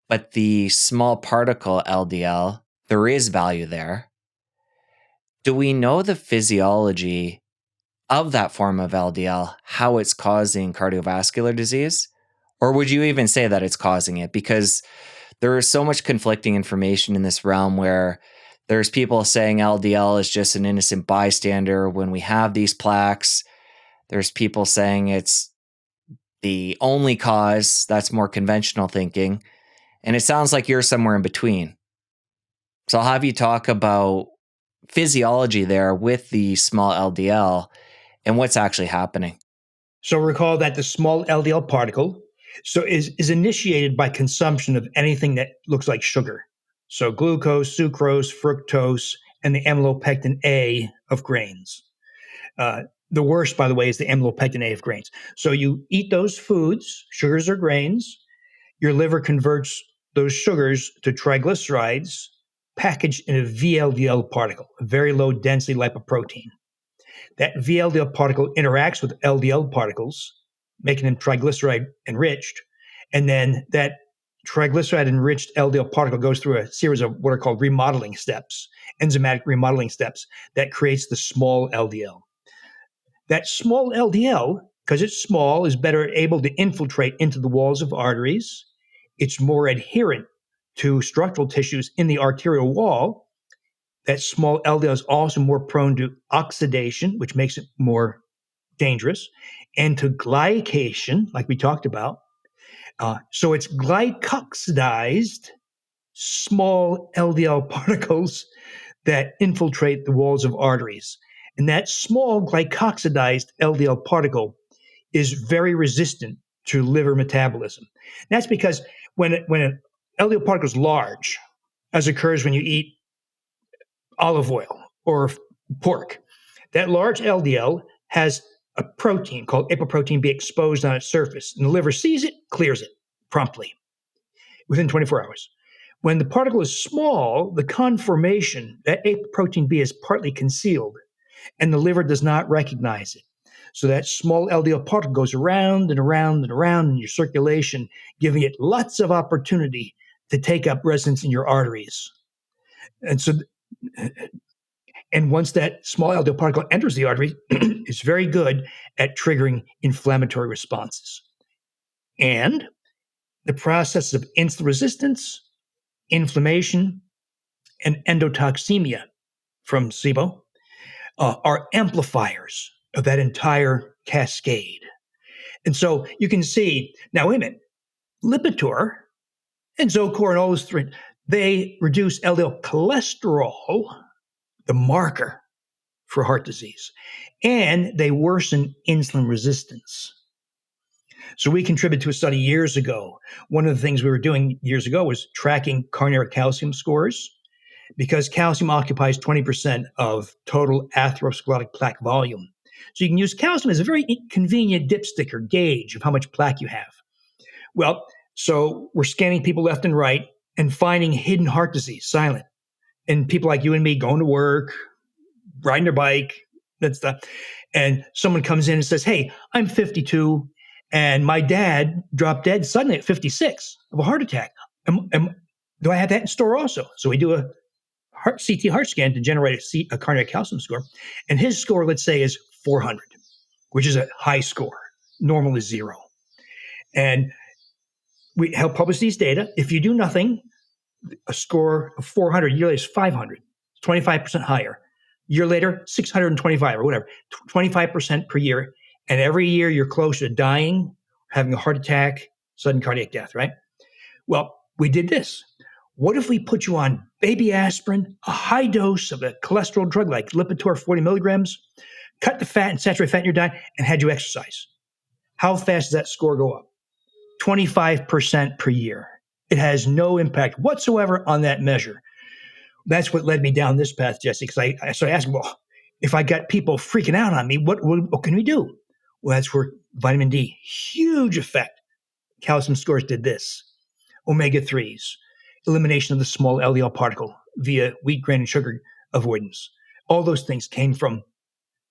Speaker 2: But the small particle LDL, there is value there. Do we know the physiology of that form of LDL, how it's causing cardiovascular disease? Or would you even say that it's causing it? Because there is so much conflicting information in this realm where there's people saying LDL is just an innocent bystander when we have these plaques. There's people saying it's the only cause. That's more conventional thinking. And it sounds like you're somewhere in between. So I'll have you talk about physiology there with the small LDL and what's actually happening.
Speaker 1: So recall that the small LDL particle is initiated by consumption of anything that looks like sugar. So glucose, sucrose, fructose, and the amylopectin A of grains. The worst, by the way, is the amylopectin A of grains. So you eat those foods, sugars or grains, your liver converts those sugars to triglycerides packaged in a VLDL particle, a very low density lipoprotein. That VLDL particle interacts with LDL particles, making them triglyceride enriched. And then that triglyceride enriched LDL particle goes through a series of what are called remodeling steps, enzymatic remodeling steps, that creates the small LDL. That small LDL, because it's small, is better able to infiltrate into the walls of arteries. It's more adherent to structural tissues in the arterial wall. That small LDL is also more prone to oxidation, which makes it more dangerous, and to glycation, like we talked about. So it's glycoxidized small LDL particles that infiltrate the walls of arteries. And that small glycoxidized LDL particle is very resistant to liver metabolism. And that's because when an LDL particle is large, as occurs when you eat olive oil or pork, that large LDL has a protein called apoprotein B exposed on its surface. And the liver sees it, clears it promptly within 24 hours. When the particle is small, the conformation, that apoprotein B is partly concealed, and the liver does not recognize it. So that small LDL particle goes around and around and around in your circulation, giving it lots of opportunity to take up residence in your arteries. And once that small LDL particle enters the artery, it's very good at triggering inflammatory responses. And the processes of insulin resistance, inflammation, and endotoxemia from SIBO are amplifiers of that entire cascade. And so you can see, now wait a minute, Lipitor and Zocor and all those three, they reduce LDL cholesterol, the marker for heart disease, and they worsen insulin resistance. So we contributed to a study years ago. One of the things we were doing years ago was tracking coronary calcium scores, because calcium occupies 20% of total atherosclerotic plaque volume. So you can use calcium as a very convenient dipstick or gauge of how much plaque you have. Well, so we're scanning people left and right and finding hidden heart disease, silent. And people like you and me going to work, riding their bike, that stuff. And someone comes in and says, hey, I'm 52 And my dad dropped dead suddenly at 56 of a heart attack. Do I have that in store also? So we do a CT heart scan to generate a cardiac calcium score. And his score, let's say, is 400, which is a high score. Normal is 0. And we help publish these data. If you do nothing, a score of 400, year later is 500, 25% higher. Year later, 625 or whatever, 25% per year. And every year you're closer to dying, having a heart attack, sudden cardiac death, right? Well, we did this. What if we put you on baby aspirin, a high dose of a cholesterol drug like Lipitor 40 milligrams, cut the fat and saturated fat in your diet, and had you exercise? How fast does that score go up? 25% per year. It has no impact whatsoever on that measure. That's what led me down this path, Jesse, because I started asking, well, if I got people freaking out on me, what can we do? Well, that's where vitamin D, huge effect. Calcium scores did this. Omega-3s, elimination of the small LDL particle via wheat, grain, and sugar avoidance. All those things came from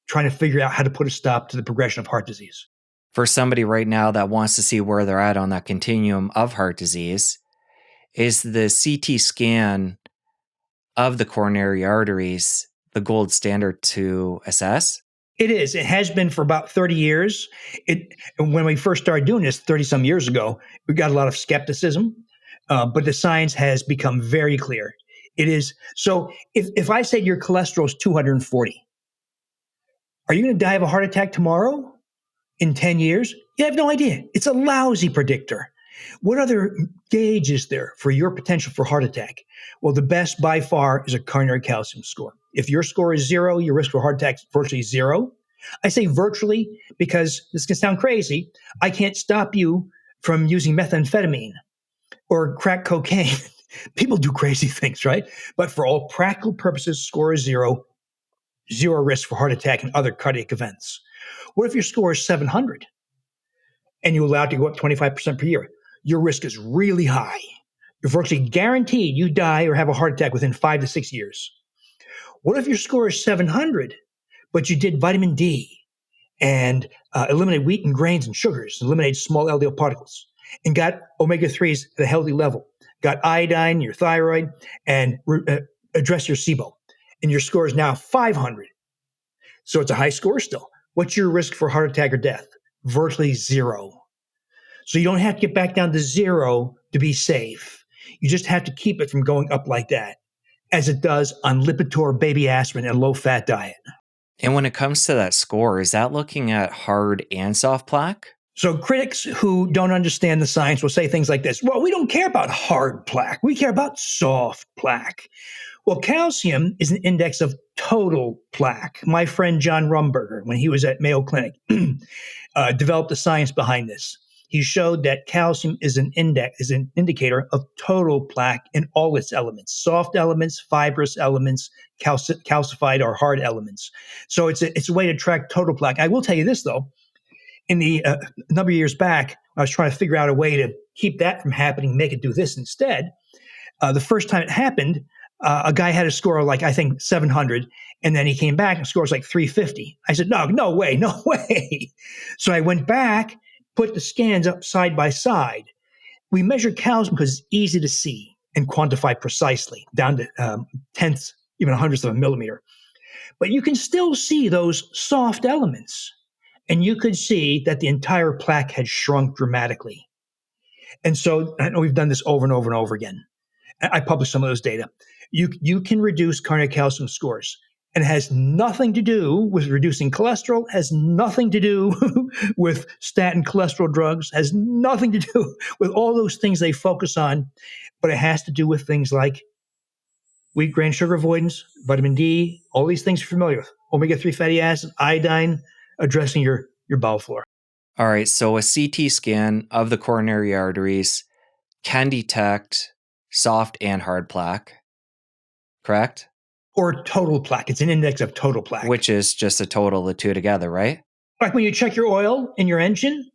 Speaker 1: trying to figure out how to put a stop to the progression of heart disease.
Speaker 2: For somebody right now that wants to see where they're at on that continuum of heart disease, is the CT scan of the coronary arteries the gold standard to assess?
Speaker 1: It is. It has been for about 30 years. When we first started doing this 30-some years ago, we got a lot of skepticism, but the science has become very clear. It is. So if I said your cholesterol is 240, are you going to die of a heart attack tomorrow? In 10 years? You have no idea. It's a lousy predictor. What other gauge is there for your potential for heart attack? Well, the best by far is a coronary calcium score. If your score is 0, your risk for heart attack is virtually 0. I say virtually because this can sound crazy. I can't stop you from using methamphetamine or crack cocaine. People do crazy things, right? But for all practical purposes, score is 0. 0 risk for heart attack and other cardiac events. What if your score is 700 and you allow it to go up 25% per year? Your risk is really high. You're virtually guaranteed you die or have a heart attack within 5 to 6 years. What if your score is 700, but you did vitamin D and eliminated wheat and grains and sugars, eliminated small LDL particles, and got omega-3s at a healthy level, got iodine, your thyroid, and address your SIBO, and your score is now 500. So it's a high score still. What's your risk for heart attack or death? Virtually 0. So you don't have to get back down to 0 to be safe. You just have to keep it from going up like that, as it does on Lipitor, baby aspirin, and a low-fat diet.
Speaker 2: And when it comes to that score, is that looking at hard and soft plaque?
Speaker 1: So critics who don't understand the science will say things like this. Well, we don't care about hard plaque. We care about soft plaque. Well, calcium is an index of total plaque. My friend John Rumberger, when he was at Mayo Clinic, developed the science behind this. He showed that calcium is an indicator of total plaque in all its elements: soft elements, fibrous elements, calcified or hard elements. So it's a way to track total plaque. I will tell you this though: in the number of years back, I was trying to figure out a way to keep that from happening, make it do this instead. The first time it happened, a guy had a score of like, I think 700, and then he came back and scores like 350. I said, no way. So I went back, put the scans up side by side. We measure calcium because it's easy to see and quantify precisely, down to tenths, even hundredths of a millimeter. But you can still see those soft elements, and you could see that the entire plaque had shrunk dramatically. And so I know we've done this over and over and over again. I published some of those data. You can reduce cardiac calcium scores, and it has nothing to do with reducing cholesterol, has nothing to do with statin cholesterol drugs, has nothing to do with all those things they focus on, but it has to do with things like wheat, grain, sugar avoidance, vitamin D, all these things you're familiar with, omega-3 fatty acid, iodine, addressing your bowel flora.
Speaker 2: All right, so a CT scan of the coronary arteries can detect soft and hard plaque, correct?
Speaker 1: Or total plaque. It's an index of total plaque.
Speaker 2: Which is just a total of the two together, right?
Speaker 1: Like when you check your oil in your engine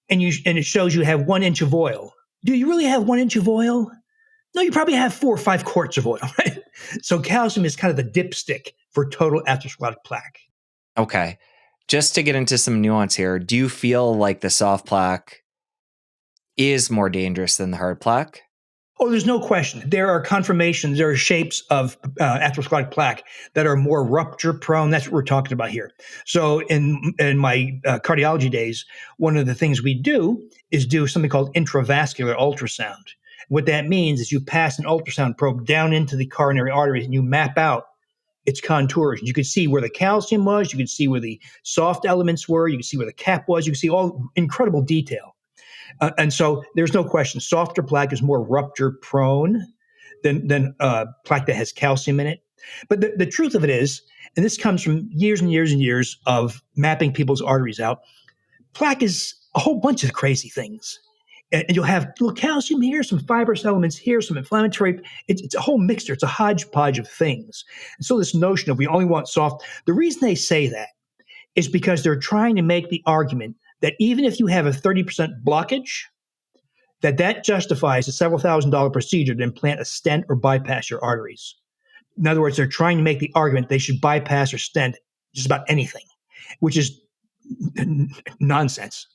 Speaker 1: and it shows you have 1 inch of oil. Do you really have 1 inch of oil? No, you probably have 4 or 5 quarts of oil, right? So calcium is kind of the dipstick for total atherosclerotic plaque.
Speaker 2: Okay. Just to get into some nuance here, do you feel like the soft plaque is more dangerous than the hard plaque?
Speaker 1: Oh, there's no question. There are conformations, there are shapes of atherosclerotic plaque that are more rupture prone. That's what we're talking about here. So in my cardiology days, one of the things we do is do something called intravascular ultrasound. What that means is you pass an ultrasound probe down into the coronary arteries and you map out its contours. You can see where the calcium was, you can see where the soft elements were, you can see where the cap was, you can see all incredible detail. And so there's no question, softer plaque is more rupture prone than plaque that has calcium in it. But the truth of it is, and this comes from years and years and years of mapping people's arteries out, plaque is a whole bunch of crazy things. And you'll have little calcium here, some fibrous elements here, some inflammatory. It's a whole mixture. It's a hodgepodge of things. And so this notion of we only want soft, the reason they say that is because they're trying to make the argument that even if you have a 30% blockage, that justifies a several $1,000 procedure to implant a stent or bypass your arteries. In other words, they're trying to make the argument they should bypass or stent just about anything, which is nonsense.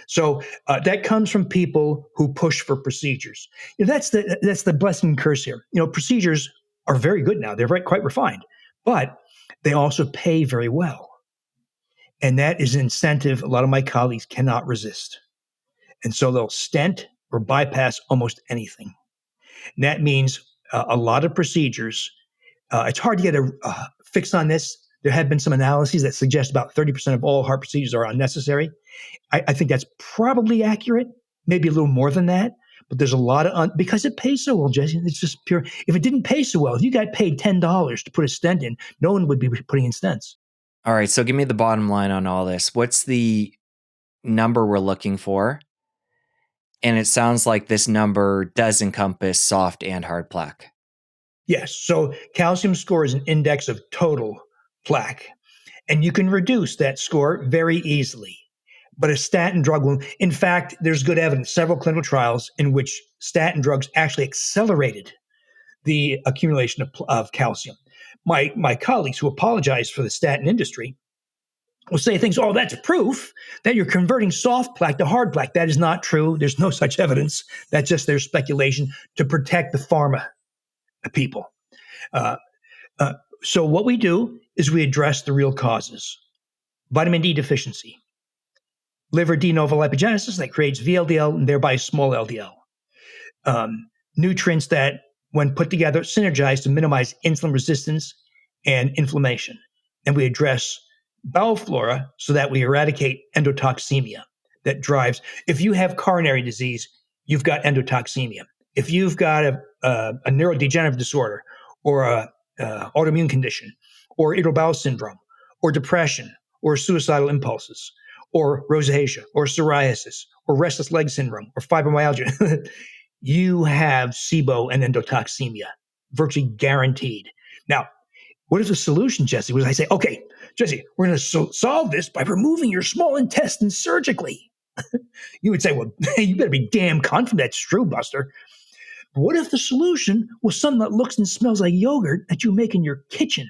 Speaker 1: So that comes from people who push for procedures. That's the blessing and curse here. Procedures are very good now; they're quite refined, but they also pay very well, and that is an incentive a lot of my colleagues cannot resist. And so they'll stent or bypass almost anything. And that means a lot of procedures. It's hard to get a fix on this. There have been some analyses that suggest about 30% of all heart procedures are unnecessary. I think that's probably accurate, maybe a little more than that. But there's a lot of, because it pays so well, Jesse, it's just pure. If it didn't pay so well, if you got paid $10 to put a stent in, no one would be putting in stents.
Speaker 2: All right, so give me the bottom line on all this. What's the number we're looking for? And it sounds like this number does encompass soft and hard plaque.
Speaker 1: Yes. So calcium score is an index of total plaque. And you can reduce that score very easily. But a statin drug will, in fact, there's good evidence, several clinical trials in which statin drugs actually accelerated the accumulation of calcium. My colleagues who apologize for the statin industry will say things, oh, that's proof that you're converting soft plaque to hard plaque. That is not true. There's no such evidence. That's just their speculation to protect the pharma people. So what we do is we address the real causes. Vitamin D deficiency, liver de novo lipogenesis that creates VLDL and thereby small LDL. Nutrients that, when put together, synergize to minimize insulin resistance and inflammation. And we address bowel flora so that we eradicate endotoxemia that drives. If you have coronary disease, you've got endotoxemia. If you've got a neurodegenerative disorder or a autoimmune condition or irritable bowel syndrome or depression or suicidal impulses or rosacea or psoriasis or restless leg syndrome or fibromyalgia, you have SIBO and endotoxemia, virtually guaranteed. Now, what is the solution, Jesse? Was I say, okay, Jesse, we're going to solve this by removing your small intestine surgically. You would say, well, you better be damn confident that's true, Buster. But what if the solution was something that looks and smells like yogurt that you make in your kitchen?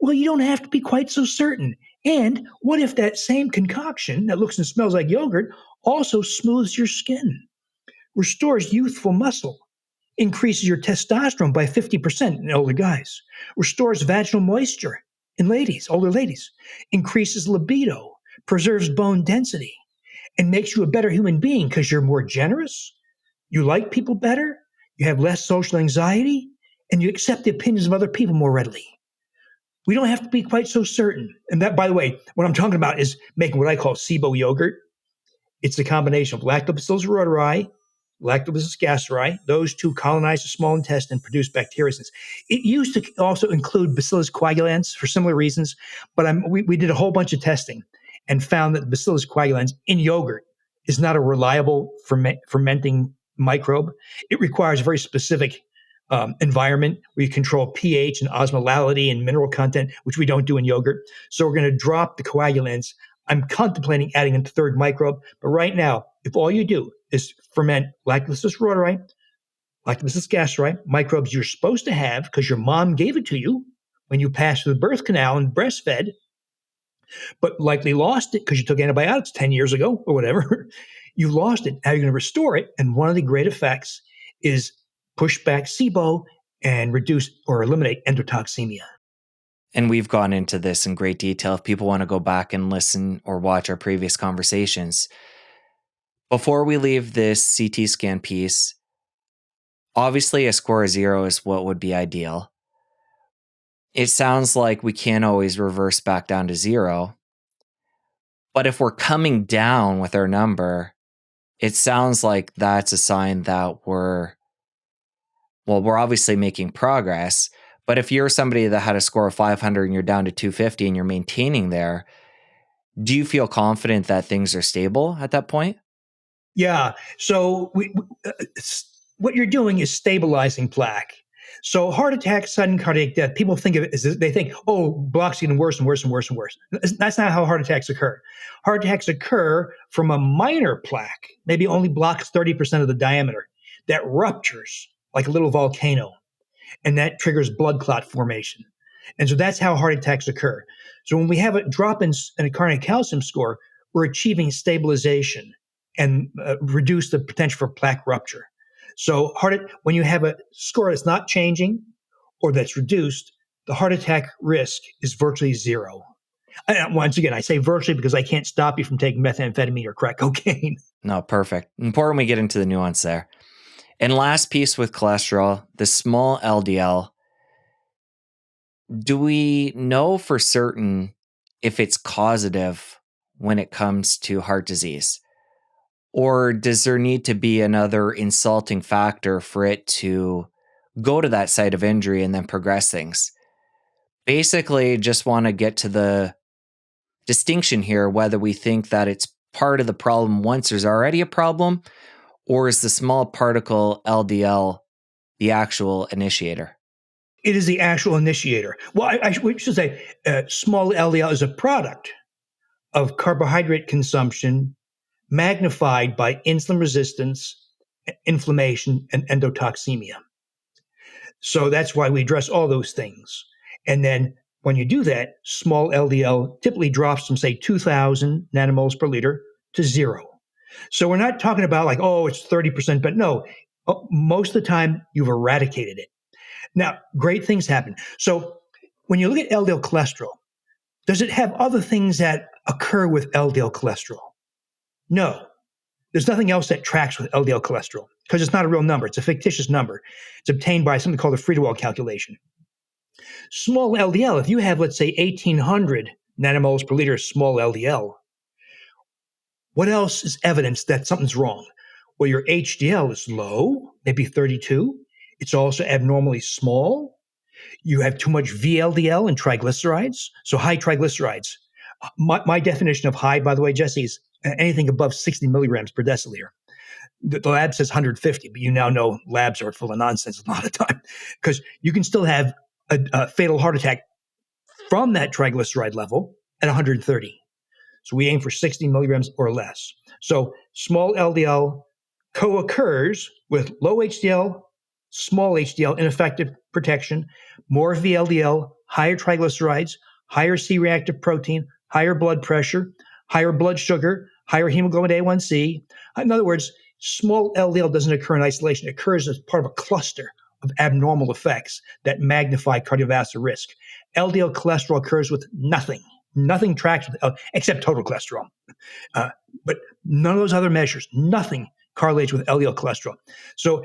Speaker 1: Well, you don't have to be quite so certain. And what if that same concoction that looks and smells like yogurt also smooths your skin, restores youthful muscle, increases your testosterone by 50% in older guys, restores vaginal moisture in ladies, older ladies, increases libido, preserves bone density, and makes you a better human being because you're more generous, you like people better, you have less social anxiety, and you accept the opinions of other people more readily. We don't have to be quite so certain. And that, by the way, what I'm talking about is making what I call SIBO yogurt. It's the combination of Lactobacillus rhodori, Lactobacillus gasseri. Those two colonize the small intestine and produce bacteriocins. It used to also include Bacillus coagulans for similar reasons, but we did a whole bunch of testing and found that Bacillus coagulans in yogurt is not a reliable fermenting microbe. It requires a very specific environment where you control pH and osmolality and mineral content, which we don't do in yogurt. So we're going to drop the coagulants. I'm contemplating adding a third microbe, but right now, if all you do is ferment Lactobacillus rhodori, Lactobacillus gasseri, microbes you're supposed to have because your mom gave it to you when you passed through the birth canal and breastfed, but likely lost it because you took antibiotics 10 years ago or whatever. You lost it. Now you're going to restore it. And one of the great effects is push back SIBO and reduce or eliminate endotoxemia.
Speaker 2: And we've gone into this in great detail if people want to go back and listen or watch our previous conversations. Before we leave this CT scan piece, obviously a score of 0 is what would be ideal. It sounds like we can't always reverse back down to 0. But if we're coming down with our number, it sounds like that's a sign that we're obviously making progress. But if you're somebody that had a score of 500 and you're down to 250 and you're maintaining there, do you feel confident that things are stable at that point?
Speaker 1: Yeah. So what you're doing is stabilizing plaque. So heart attack, sudden cardiac death, people think of it as they think, oh, block's getting worse and worse and worse and worse. That's not how heart attacks occur. Heart attacks occur from a minor plaque, maybe only blocks 30% of the diameter, that ruptures like a little volcano, and that triggers blood clot formation. And so that's how heart attacks occur. So when we have a drop in a cardiac calcium score, we're achieving stabilization and reduce the potential for plaque rupture. So when you have a score that's not changing or that's reduced, the heart attack risk is virtually 0. And once again, I say virtually because I can't stop you from taking methamphetamine or crack cocaine.
Speaker 2: No, perfect. Important we get into the nuance there. And last piece with cholesterol, the small LDL. Do we know for certain if it's causative when it comes to heart disease? Or does there need to be another insulting factor for it to go to that site of injury and then progress things? Basically, just want to get to the distinction here, whether we think that it's part of the problem once there's already a problem, or is the small particle LDL the actual initiator?
Speaker 1: It is the actual initiator. Well, we should say small LDL is a product of carbohydrate consumption magnified by insulin resistance, inflammation, and endotoxemia. So that's why we address all those things. And then when you do that, small LDL typically drops from, say, 2,000 nanomoles per liter to 0. So we're not talking about like, oh, it's 30%, but no, most of the time you've eradicated it. Now, great things happen. So when you look at LDL cholesterol, does it have other things that occur with LDL cholesterol? No. There's nothing else that tracks with LDL cholesterol because it's not a real number. It's a fictitious number. It's obtained by something called a Friedewald calculation. Small LDL, if you have, let's say, 1,800 nanomoles per liter small LDL, what else is evidence that something's wrong? Well, your HDL is low, maybe 32. It's also abnormally small. You have too much VLDL and triglycerides, so high triglycerides. My definition of high, by the way, Jesse, is anything above 60 milligrams per deciliter. The lab says 150, but you now know labs are full of nonsense a lot of time because you can still have a fatal heart attack from that triglyceride level at 130. So we aim for 60 milligrams or less. So small LDL co-occurs with low HDL, small HDL, ineffective protection, more VLDL, higher triglycerides, higher C-reactive protein, higher blood pressure, higher blood sugar, higher hemoglobin A1C. In other words, small LDL doesn't occur in isolation. It occurs as part of a cluster of abnormal effects that magnify cardiovascular risk. LDL cholesterol occurs with nothing. Nothing tracks with except total cholesterol. But none of those other measures, nothing correlates with LDL cholesterol. So,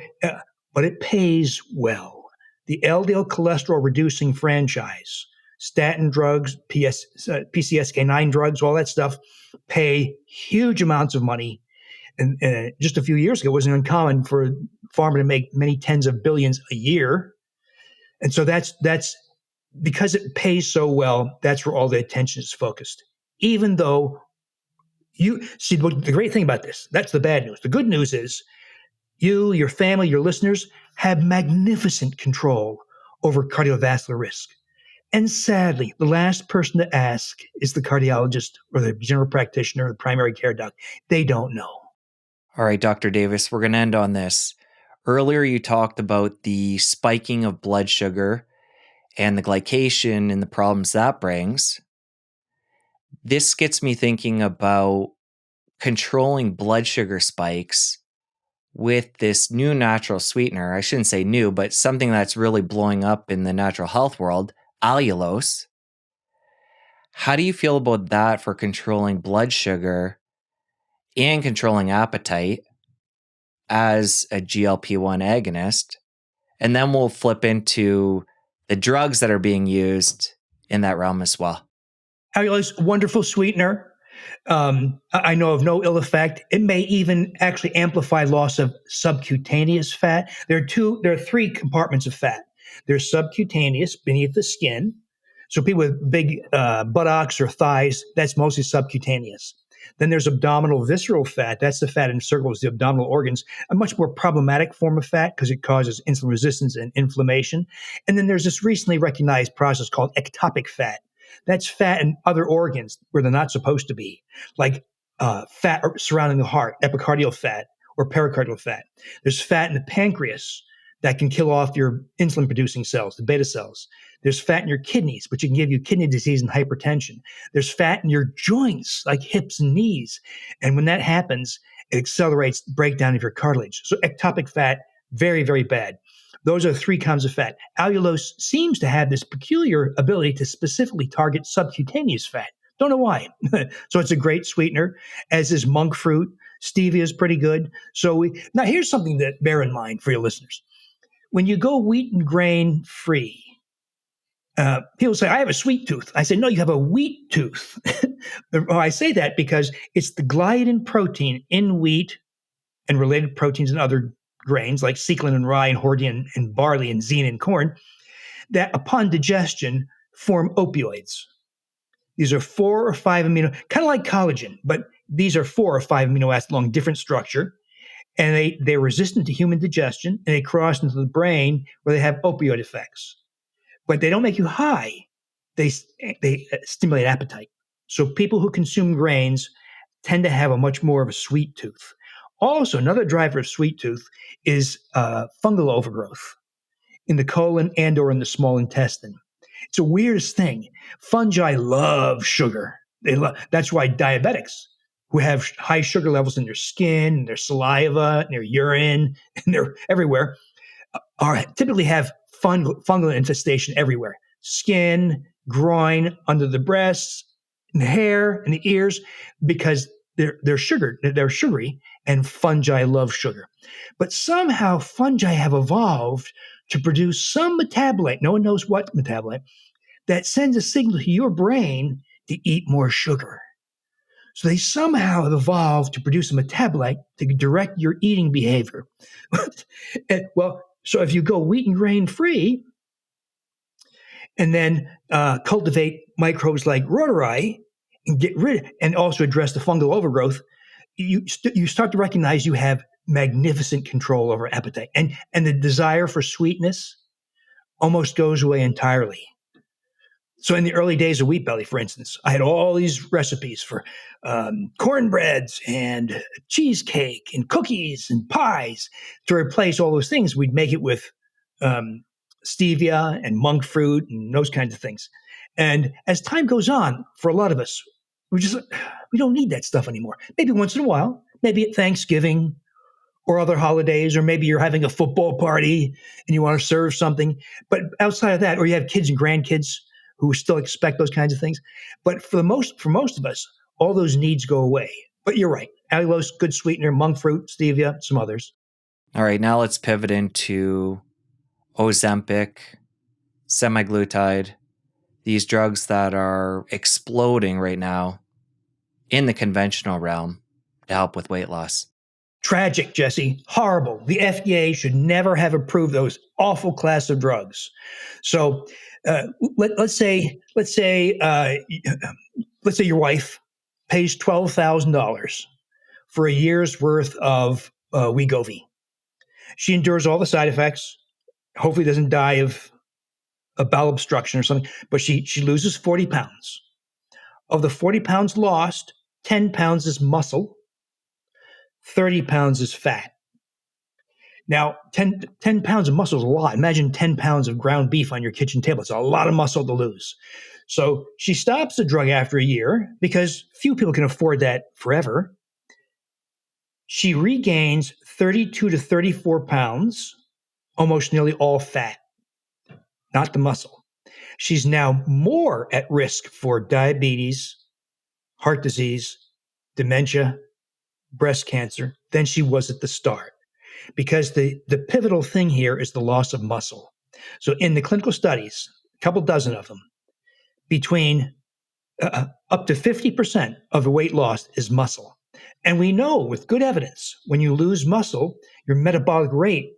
Speaker 1: but it pays well. The LDL cholesterol reducing franchise, statin drugs, PCSK9 drugs, all that stuff, pay huge amounts of money. And just a few years ago, it wasn't uncommon for a pharma to make many tens of billions a year. And so that's because it pays so well, that's where all the attention is focused. Even though you see, the great thing about this, that's the bad news. The good news is you, your family, your listeners have magnificent control over cardiovascular risk. And sadly, the last person to ask is the cardiologist or the general practitioner or the primary care doc. They don't know.
Speaker 2: All right, Dr. Davis, we're going to end on this. Earlier, you talked about the spiking of blood sugar and the glycation and the problems that brings. This gets me thinking about controlling blood sugar spikes with this new natural sweetener. I shouldn't say new, but something that's really blowing up in the natural health world, allulose. How do you feel about that for controlling blood sugar and controlling appetite as a GLP-1 agonist? And then we'll flip into the drugs that are being used in that realm as well.
Speaker 1: Allulose, wonderful sweetener. I know of no ill effect. It may even actually amplify loss of subcutaneous fat. There are three compartments of fat. There's subcutaneous beneath the skin. So people with big buttocks or thighs, that's mostly subcutaneous. Then there's abdominal visceral fat. That's the fat encircles the abdominal organs, a much more problematic form of fat because it causes insulin resistance and inflammation. And then there's this recently recognized process called ectopic fat. That's fat in other organs where they're not supposed to be, like fat surrounding the heart, epicardial fat or pericardial fat. There's fat in the pancreas that can kill off your insulin producing cells, the beta cells. There's fat in your kidneys, which can give you kidney disease and hypertension. There's fat in your joints, like hips and knees. And when that happens, it accelerates the breakdown of your cartilage. So ectopic fat, very, very bad. Those are three kinds of fat. Allulose seems to have this peculiar ability to specifically target subcutaneous fat. Don't know why. So it's a great sweetener, as is monk fruit. Stevia is pretty good. Now here's something to bear in mind for your listeners. When you go wheat and grain free, people say, I have a sweet tooth. I say, no, you have a wheat tooth. I say that because it's the gliadin protein in wheat and related proteins in other grains like seclin and rye and hordein and barley and zein and corn that upon digestion form opioids. These are 4 or 5 amino, kind of like collagen, but these are 4 or 5 amino acids along different structure. And they're resistant to human digestion and they cross into the brain where they have opioid effects. But they don't make you high. They stimulate appetite. So people who consume grains tend to have a much more of a sweet tooth. Also, another driver of sweet tooth is fungal overgrowth in the colon and or in the small intestine. It's the weirdest thing. Fungi love sugar. That's why diabetics who have high sugar levels in their skin, and their saliva, and their urine, and they're everywhere, typically have fungal infestation everywhere. Skin, groin, under the breasts, and the hair, and the ears, because they're sugary, and fungi love sugar. But somehow fungi have evolved to produce some metabolite, no one knows what metabolite, that sends a signal to your brain to eat more sugar. So they somehow have evolved to produce a metabolite to direct your eating behavior. So if you go wheat and grain free and then cultivate microbes like rotari and also address the fungal overgrowth, you start to recognize you have magnificent control over appetite. And the desire for sweetness almost goes away entirely. So in the early days of Wheat Belly, for instance, I had all these recipes for cornbreads and cheesecake and cookies and pies. To replace all those things, we'd make it with stevia and monk fruit and those kinds of things. And as time goes on, for a lot of us, we don't need that stuff anymore. Maybe once in a while, maybe at Thanksgiving or other holidays, or maybe you're having a football party and you want to serve something. But outside of that, or you have kids and grandkids who still expect those kinds of things. But for most of us, all those needs go away. But you're right. Allulose, good sweetener, monk fruit, stevia, some others.
Speaker 2: All right, now let's pivot into Ozempic, semaglutide, these drugs that are exploding right now in the conventional realm to help with weight loss.
Speaker 1: Tragic, Jesse. Horrible. The FDA should never have approved those awful class of drugs. So let's say your wife pays $12,000 for a year's worth of Wegovy. She endures all the side effects. Hopefully, doesn't die of a bowel obstruction or something. But she loses 40 pounds. Of the 40 pounds lost, 10 pounds is muscle. 30 pounds is fat. Now, 10 pounds of muscle is a lot. Imagine 10 pounds of ground beef on your kitchen table. It's a lot of muscle to lose. So she stops the drug after a year because few people can afford that forever. She regains 32 to 34 pounds, almost nearly all fat, not the muscle. She's now more at risk for diabetes, heart disease, dementia, breast cancer than she was at the start. Because the pivotal thing here is the loss of muscle. So in the clinical studies, a couple dozen of them, between up to 50% of the weight lost is muscle. And we know with good evidence, when you lose muscle, your metabolic rate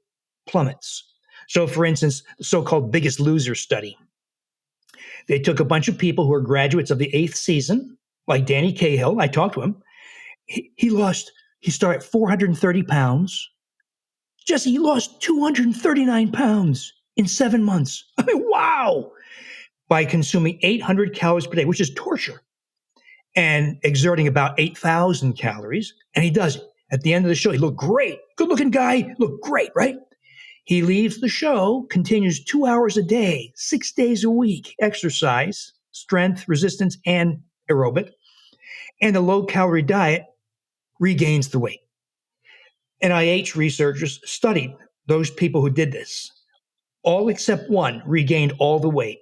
Speaker 1: plummets. So for instance, the so-called Biggest Loser study, they took a bunch of people who are graduates of the 8th season, like Danny Cahill. I talked to him. He started at 430 pounds. Jesse, he lost 239 pounds in 7 months. I mean, wow! By consuming 800 calories per day, which is torture, and exerting about 8,000 calories. And he does it. At the end of the show, he looked great. Good looking guy, looked great, right? He leaves the show, continues 2 hours a day, 6 days a week, exercise, strength, resistance, and aerobic. And a low calorie diet regains the weight. NIH researchers studied those people who did this. All except one regained all the weight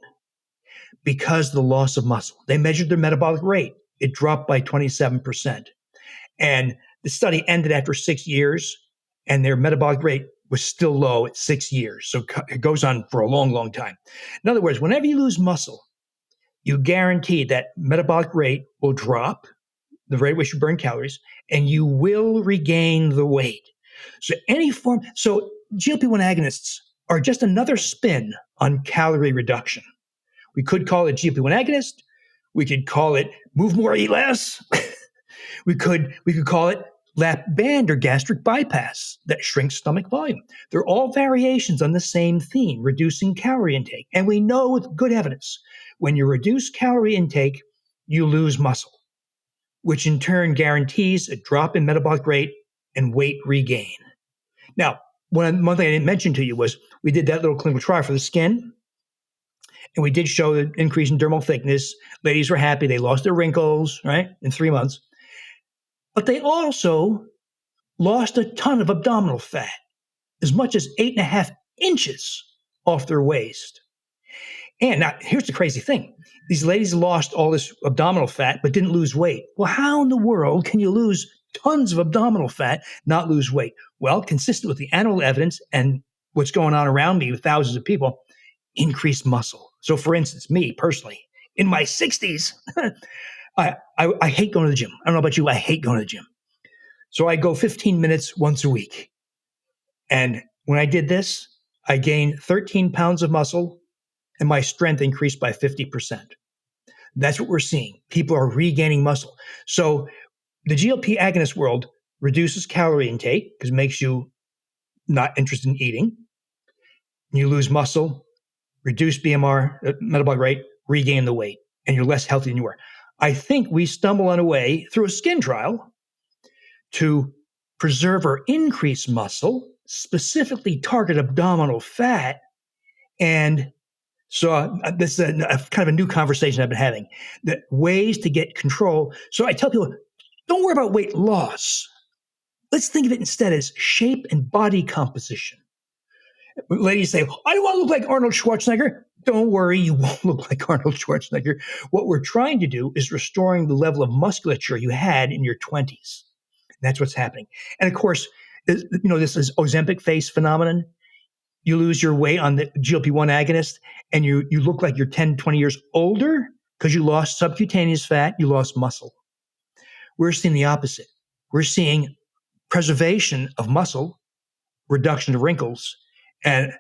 Speaker 1: because of the loss of muscle. They measured their metabolic rate. It dropped by 27%. And the study ended after 6 years, and their metabolic rate was still low at 6 years. So it goes on for a long, long time. In other words, whenever you lose muscle, you guarantee that metabolic rate will drop, the rate at which you burn calories, and you will regain the weight. So GLP-1 agonists are just another spin on calorie reduction. We could call it GLP-1 agonist. We could call it move more, eat less. we could call it lap band or gastric bypass that shrinks stomach volume. They're all variations on the same theme, reducing calorie intake. And we know with good evidence, when you reduce calorie intake, you lose muscle, which in turn guarantees a drop in metabolic rate and weight regain. Now, one thing I didn't mention to you was we did that little clinical trial for the skin, and we did show an increase in dermal thickness. Ladies were happy. They lost their wrinkles, right, in 3 months. But they also lost a ton of abdominal fat, as much as 8.5 inches off their waist. And now, here's the crazy thing. These ladies lost all this abdominal fat, but didn't lose weight. Well, how in the world can you lose tons of abdominal fat, not lose weight? Well, consistent with the animal evidence and what's going on around me with thousands of people, increased muscle. So for instance, me personally, in my 60s, I hate going to the gym. I don't know about you, I hate going to the gym. So I go 15 minutes once a week. And when I did this, I gained 13 pounds of muscle and my strength increased by 50%. That's what we're seeing. People are regaining muscle. So the GLP agonist world reduces calorie intake because it makes you not interested in eating. You lose muscle, reduce BMR, metabolic rate, regain the weight, and you're less healthy than you were. I think we stumble on a way through a skin trial to preserve or increase muscle, specifically target abdominal fat. And so this is a kind of a new conversation I've been having, that ways to get control. So I tell people, don't worry about weight loss. Let's think of it instead as shape and body composition. Ladies say, I don't want to look like Arnold Schwarzenegger. Don't worry, you won't look like Arnold Schwarzenegger. What we're trying to do is restoring the level of musculature you had in your 20s. That's what's happening. And of course, this is Ozempic face phenomenon. You lose your weight on the GLP-1 agonist and you look like you're 10, 20 years older because you lost subcutaneous fat, you lost muscle. We're seeing the opposite. We're seeing preservation of muscle, reduction of wrinkles, and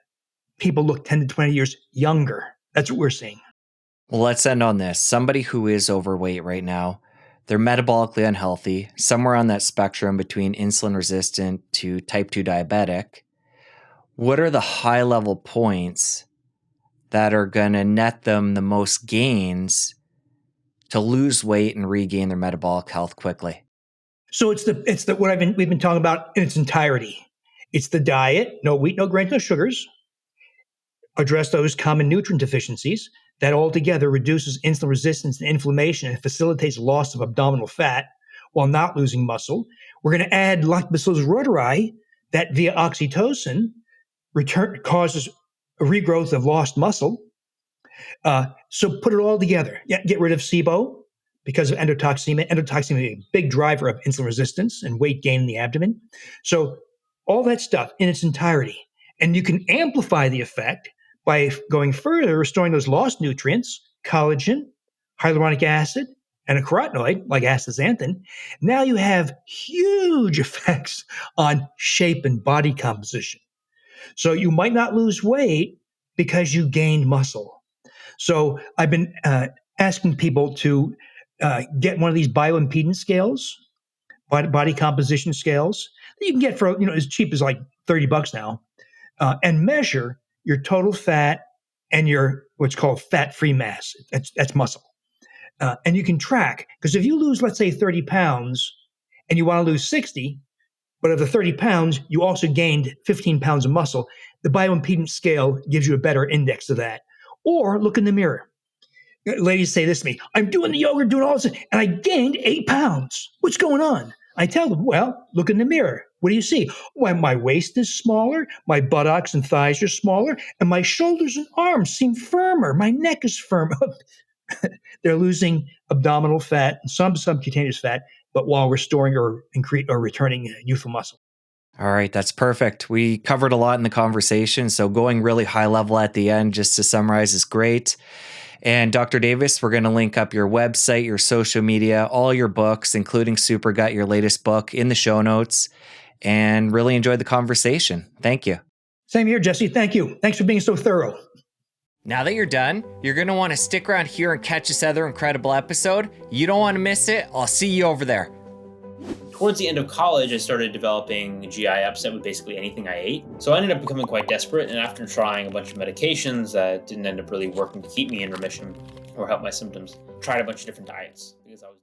Speaker 1: people look 10 to 20 years younger. That's what we're seeing.
Speaker 2: Well, let's end on this. Somebody who is overweight right now, they're metabolically unhealthy, somewhere on that spectrum between insulin resistant to type 2 diabetic. What are the high level points that are going to net them the most gains to lose weight and regain their metabolic health quickly?
Speaker 1: So it's the what we've been talking about in its entirety. It's the diet, no wheat, no grains, no sugars. Address those common nutrient deficiencies. That altogether reduces insulin resistance and inflammation and facilitates loss of abdominal fat while not losing muscle. We're going to add Lactobacillus reuteri that via oxytocin causes a regrowth of lost muscle. So put it all together. Get rid of SIBO because of endotoxemia. Endotoxemia is a big driver of insulin resistance and weight gain in the abdomen. So all that stuff in its entirety. And you can amplify the effect by going further, restoring those lost nutrients, collagen, hyaluronic acid, and a carotenoid like astaxanthin. Now you have huge effects on shape and body composition. So you might not lose weight because you gained muscle. So I've been asking people to get one of these bioimpedance scales, body composition scales that you can get for as cheap as like $30 now, and measure your total fat and your what's called fat-free mass. That's muscle. And you can track, because if you lose, let's say, 30 pounds and you want to lose 60, but of the 30 pounds, you also gained 15 pounds of muscle, the bioimpedance scale gives you a better index of that. Or look in the mirror. Ladies say this to me, I'm doing the yoga, doing all this, and I gained 8 pounds. What's going on? I tell them, well, look in the mirror. What do you see? Well, my waist is smaller, my buttocks and thighs are smaller, and my shoulders and arms seem firmer. My neck is firmer. They're losing abdominal fat and some subcutaneous fat, but while restoring or returning youthful muscle.
Speaker 2: All right, that's perfect. We covered a lot in the conversation, so going really high level at the end, just to summarize, is great. And Dr. Davis, we're going to link up your website, your social media, all your books, including Super Gut, your latest book, in the show notes, and really enjoyed the conversation. Thank you.
Speaker 1: Same here, Jesse. Thank you. Thanks for being so thorough.
Speaker 2: Now that you're done, you're going to want to stick around here and catch this other incredible episode. You don't want to miss it. I'll see you over there.
Speaker 3: Towards the end of college, I started developing GI upset with basically anything I ate. So I ended up becoming quite desperate, and after trying a bunch of medications that didn't end up really working to keep me in remission or help my symptoms, tried a bunch of different diets because I was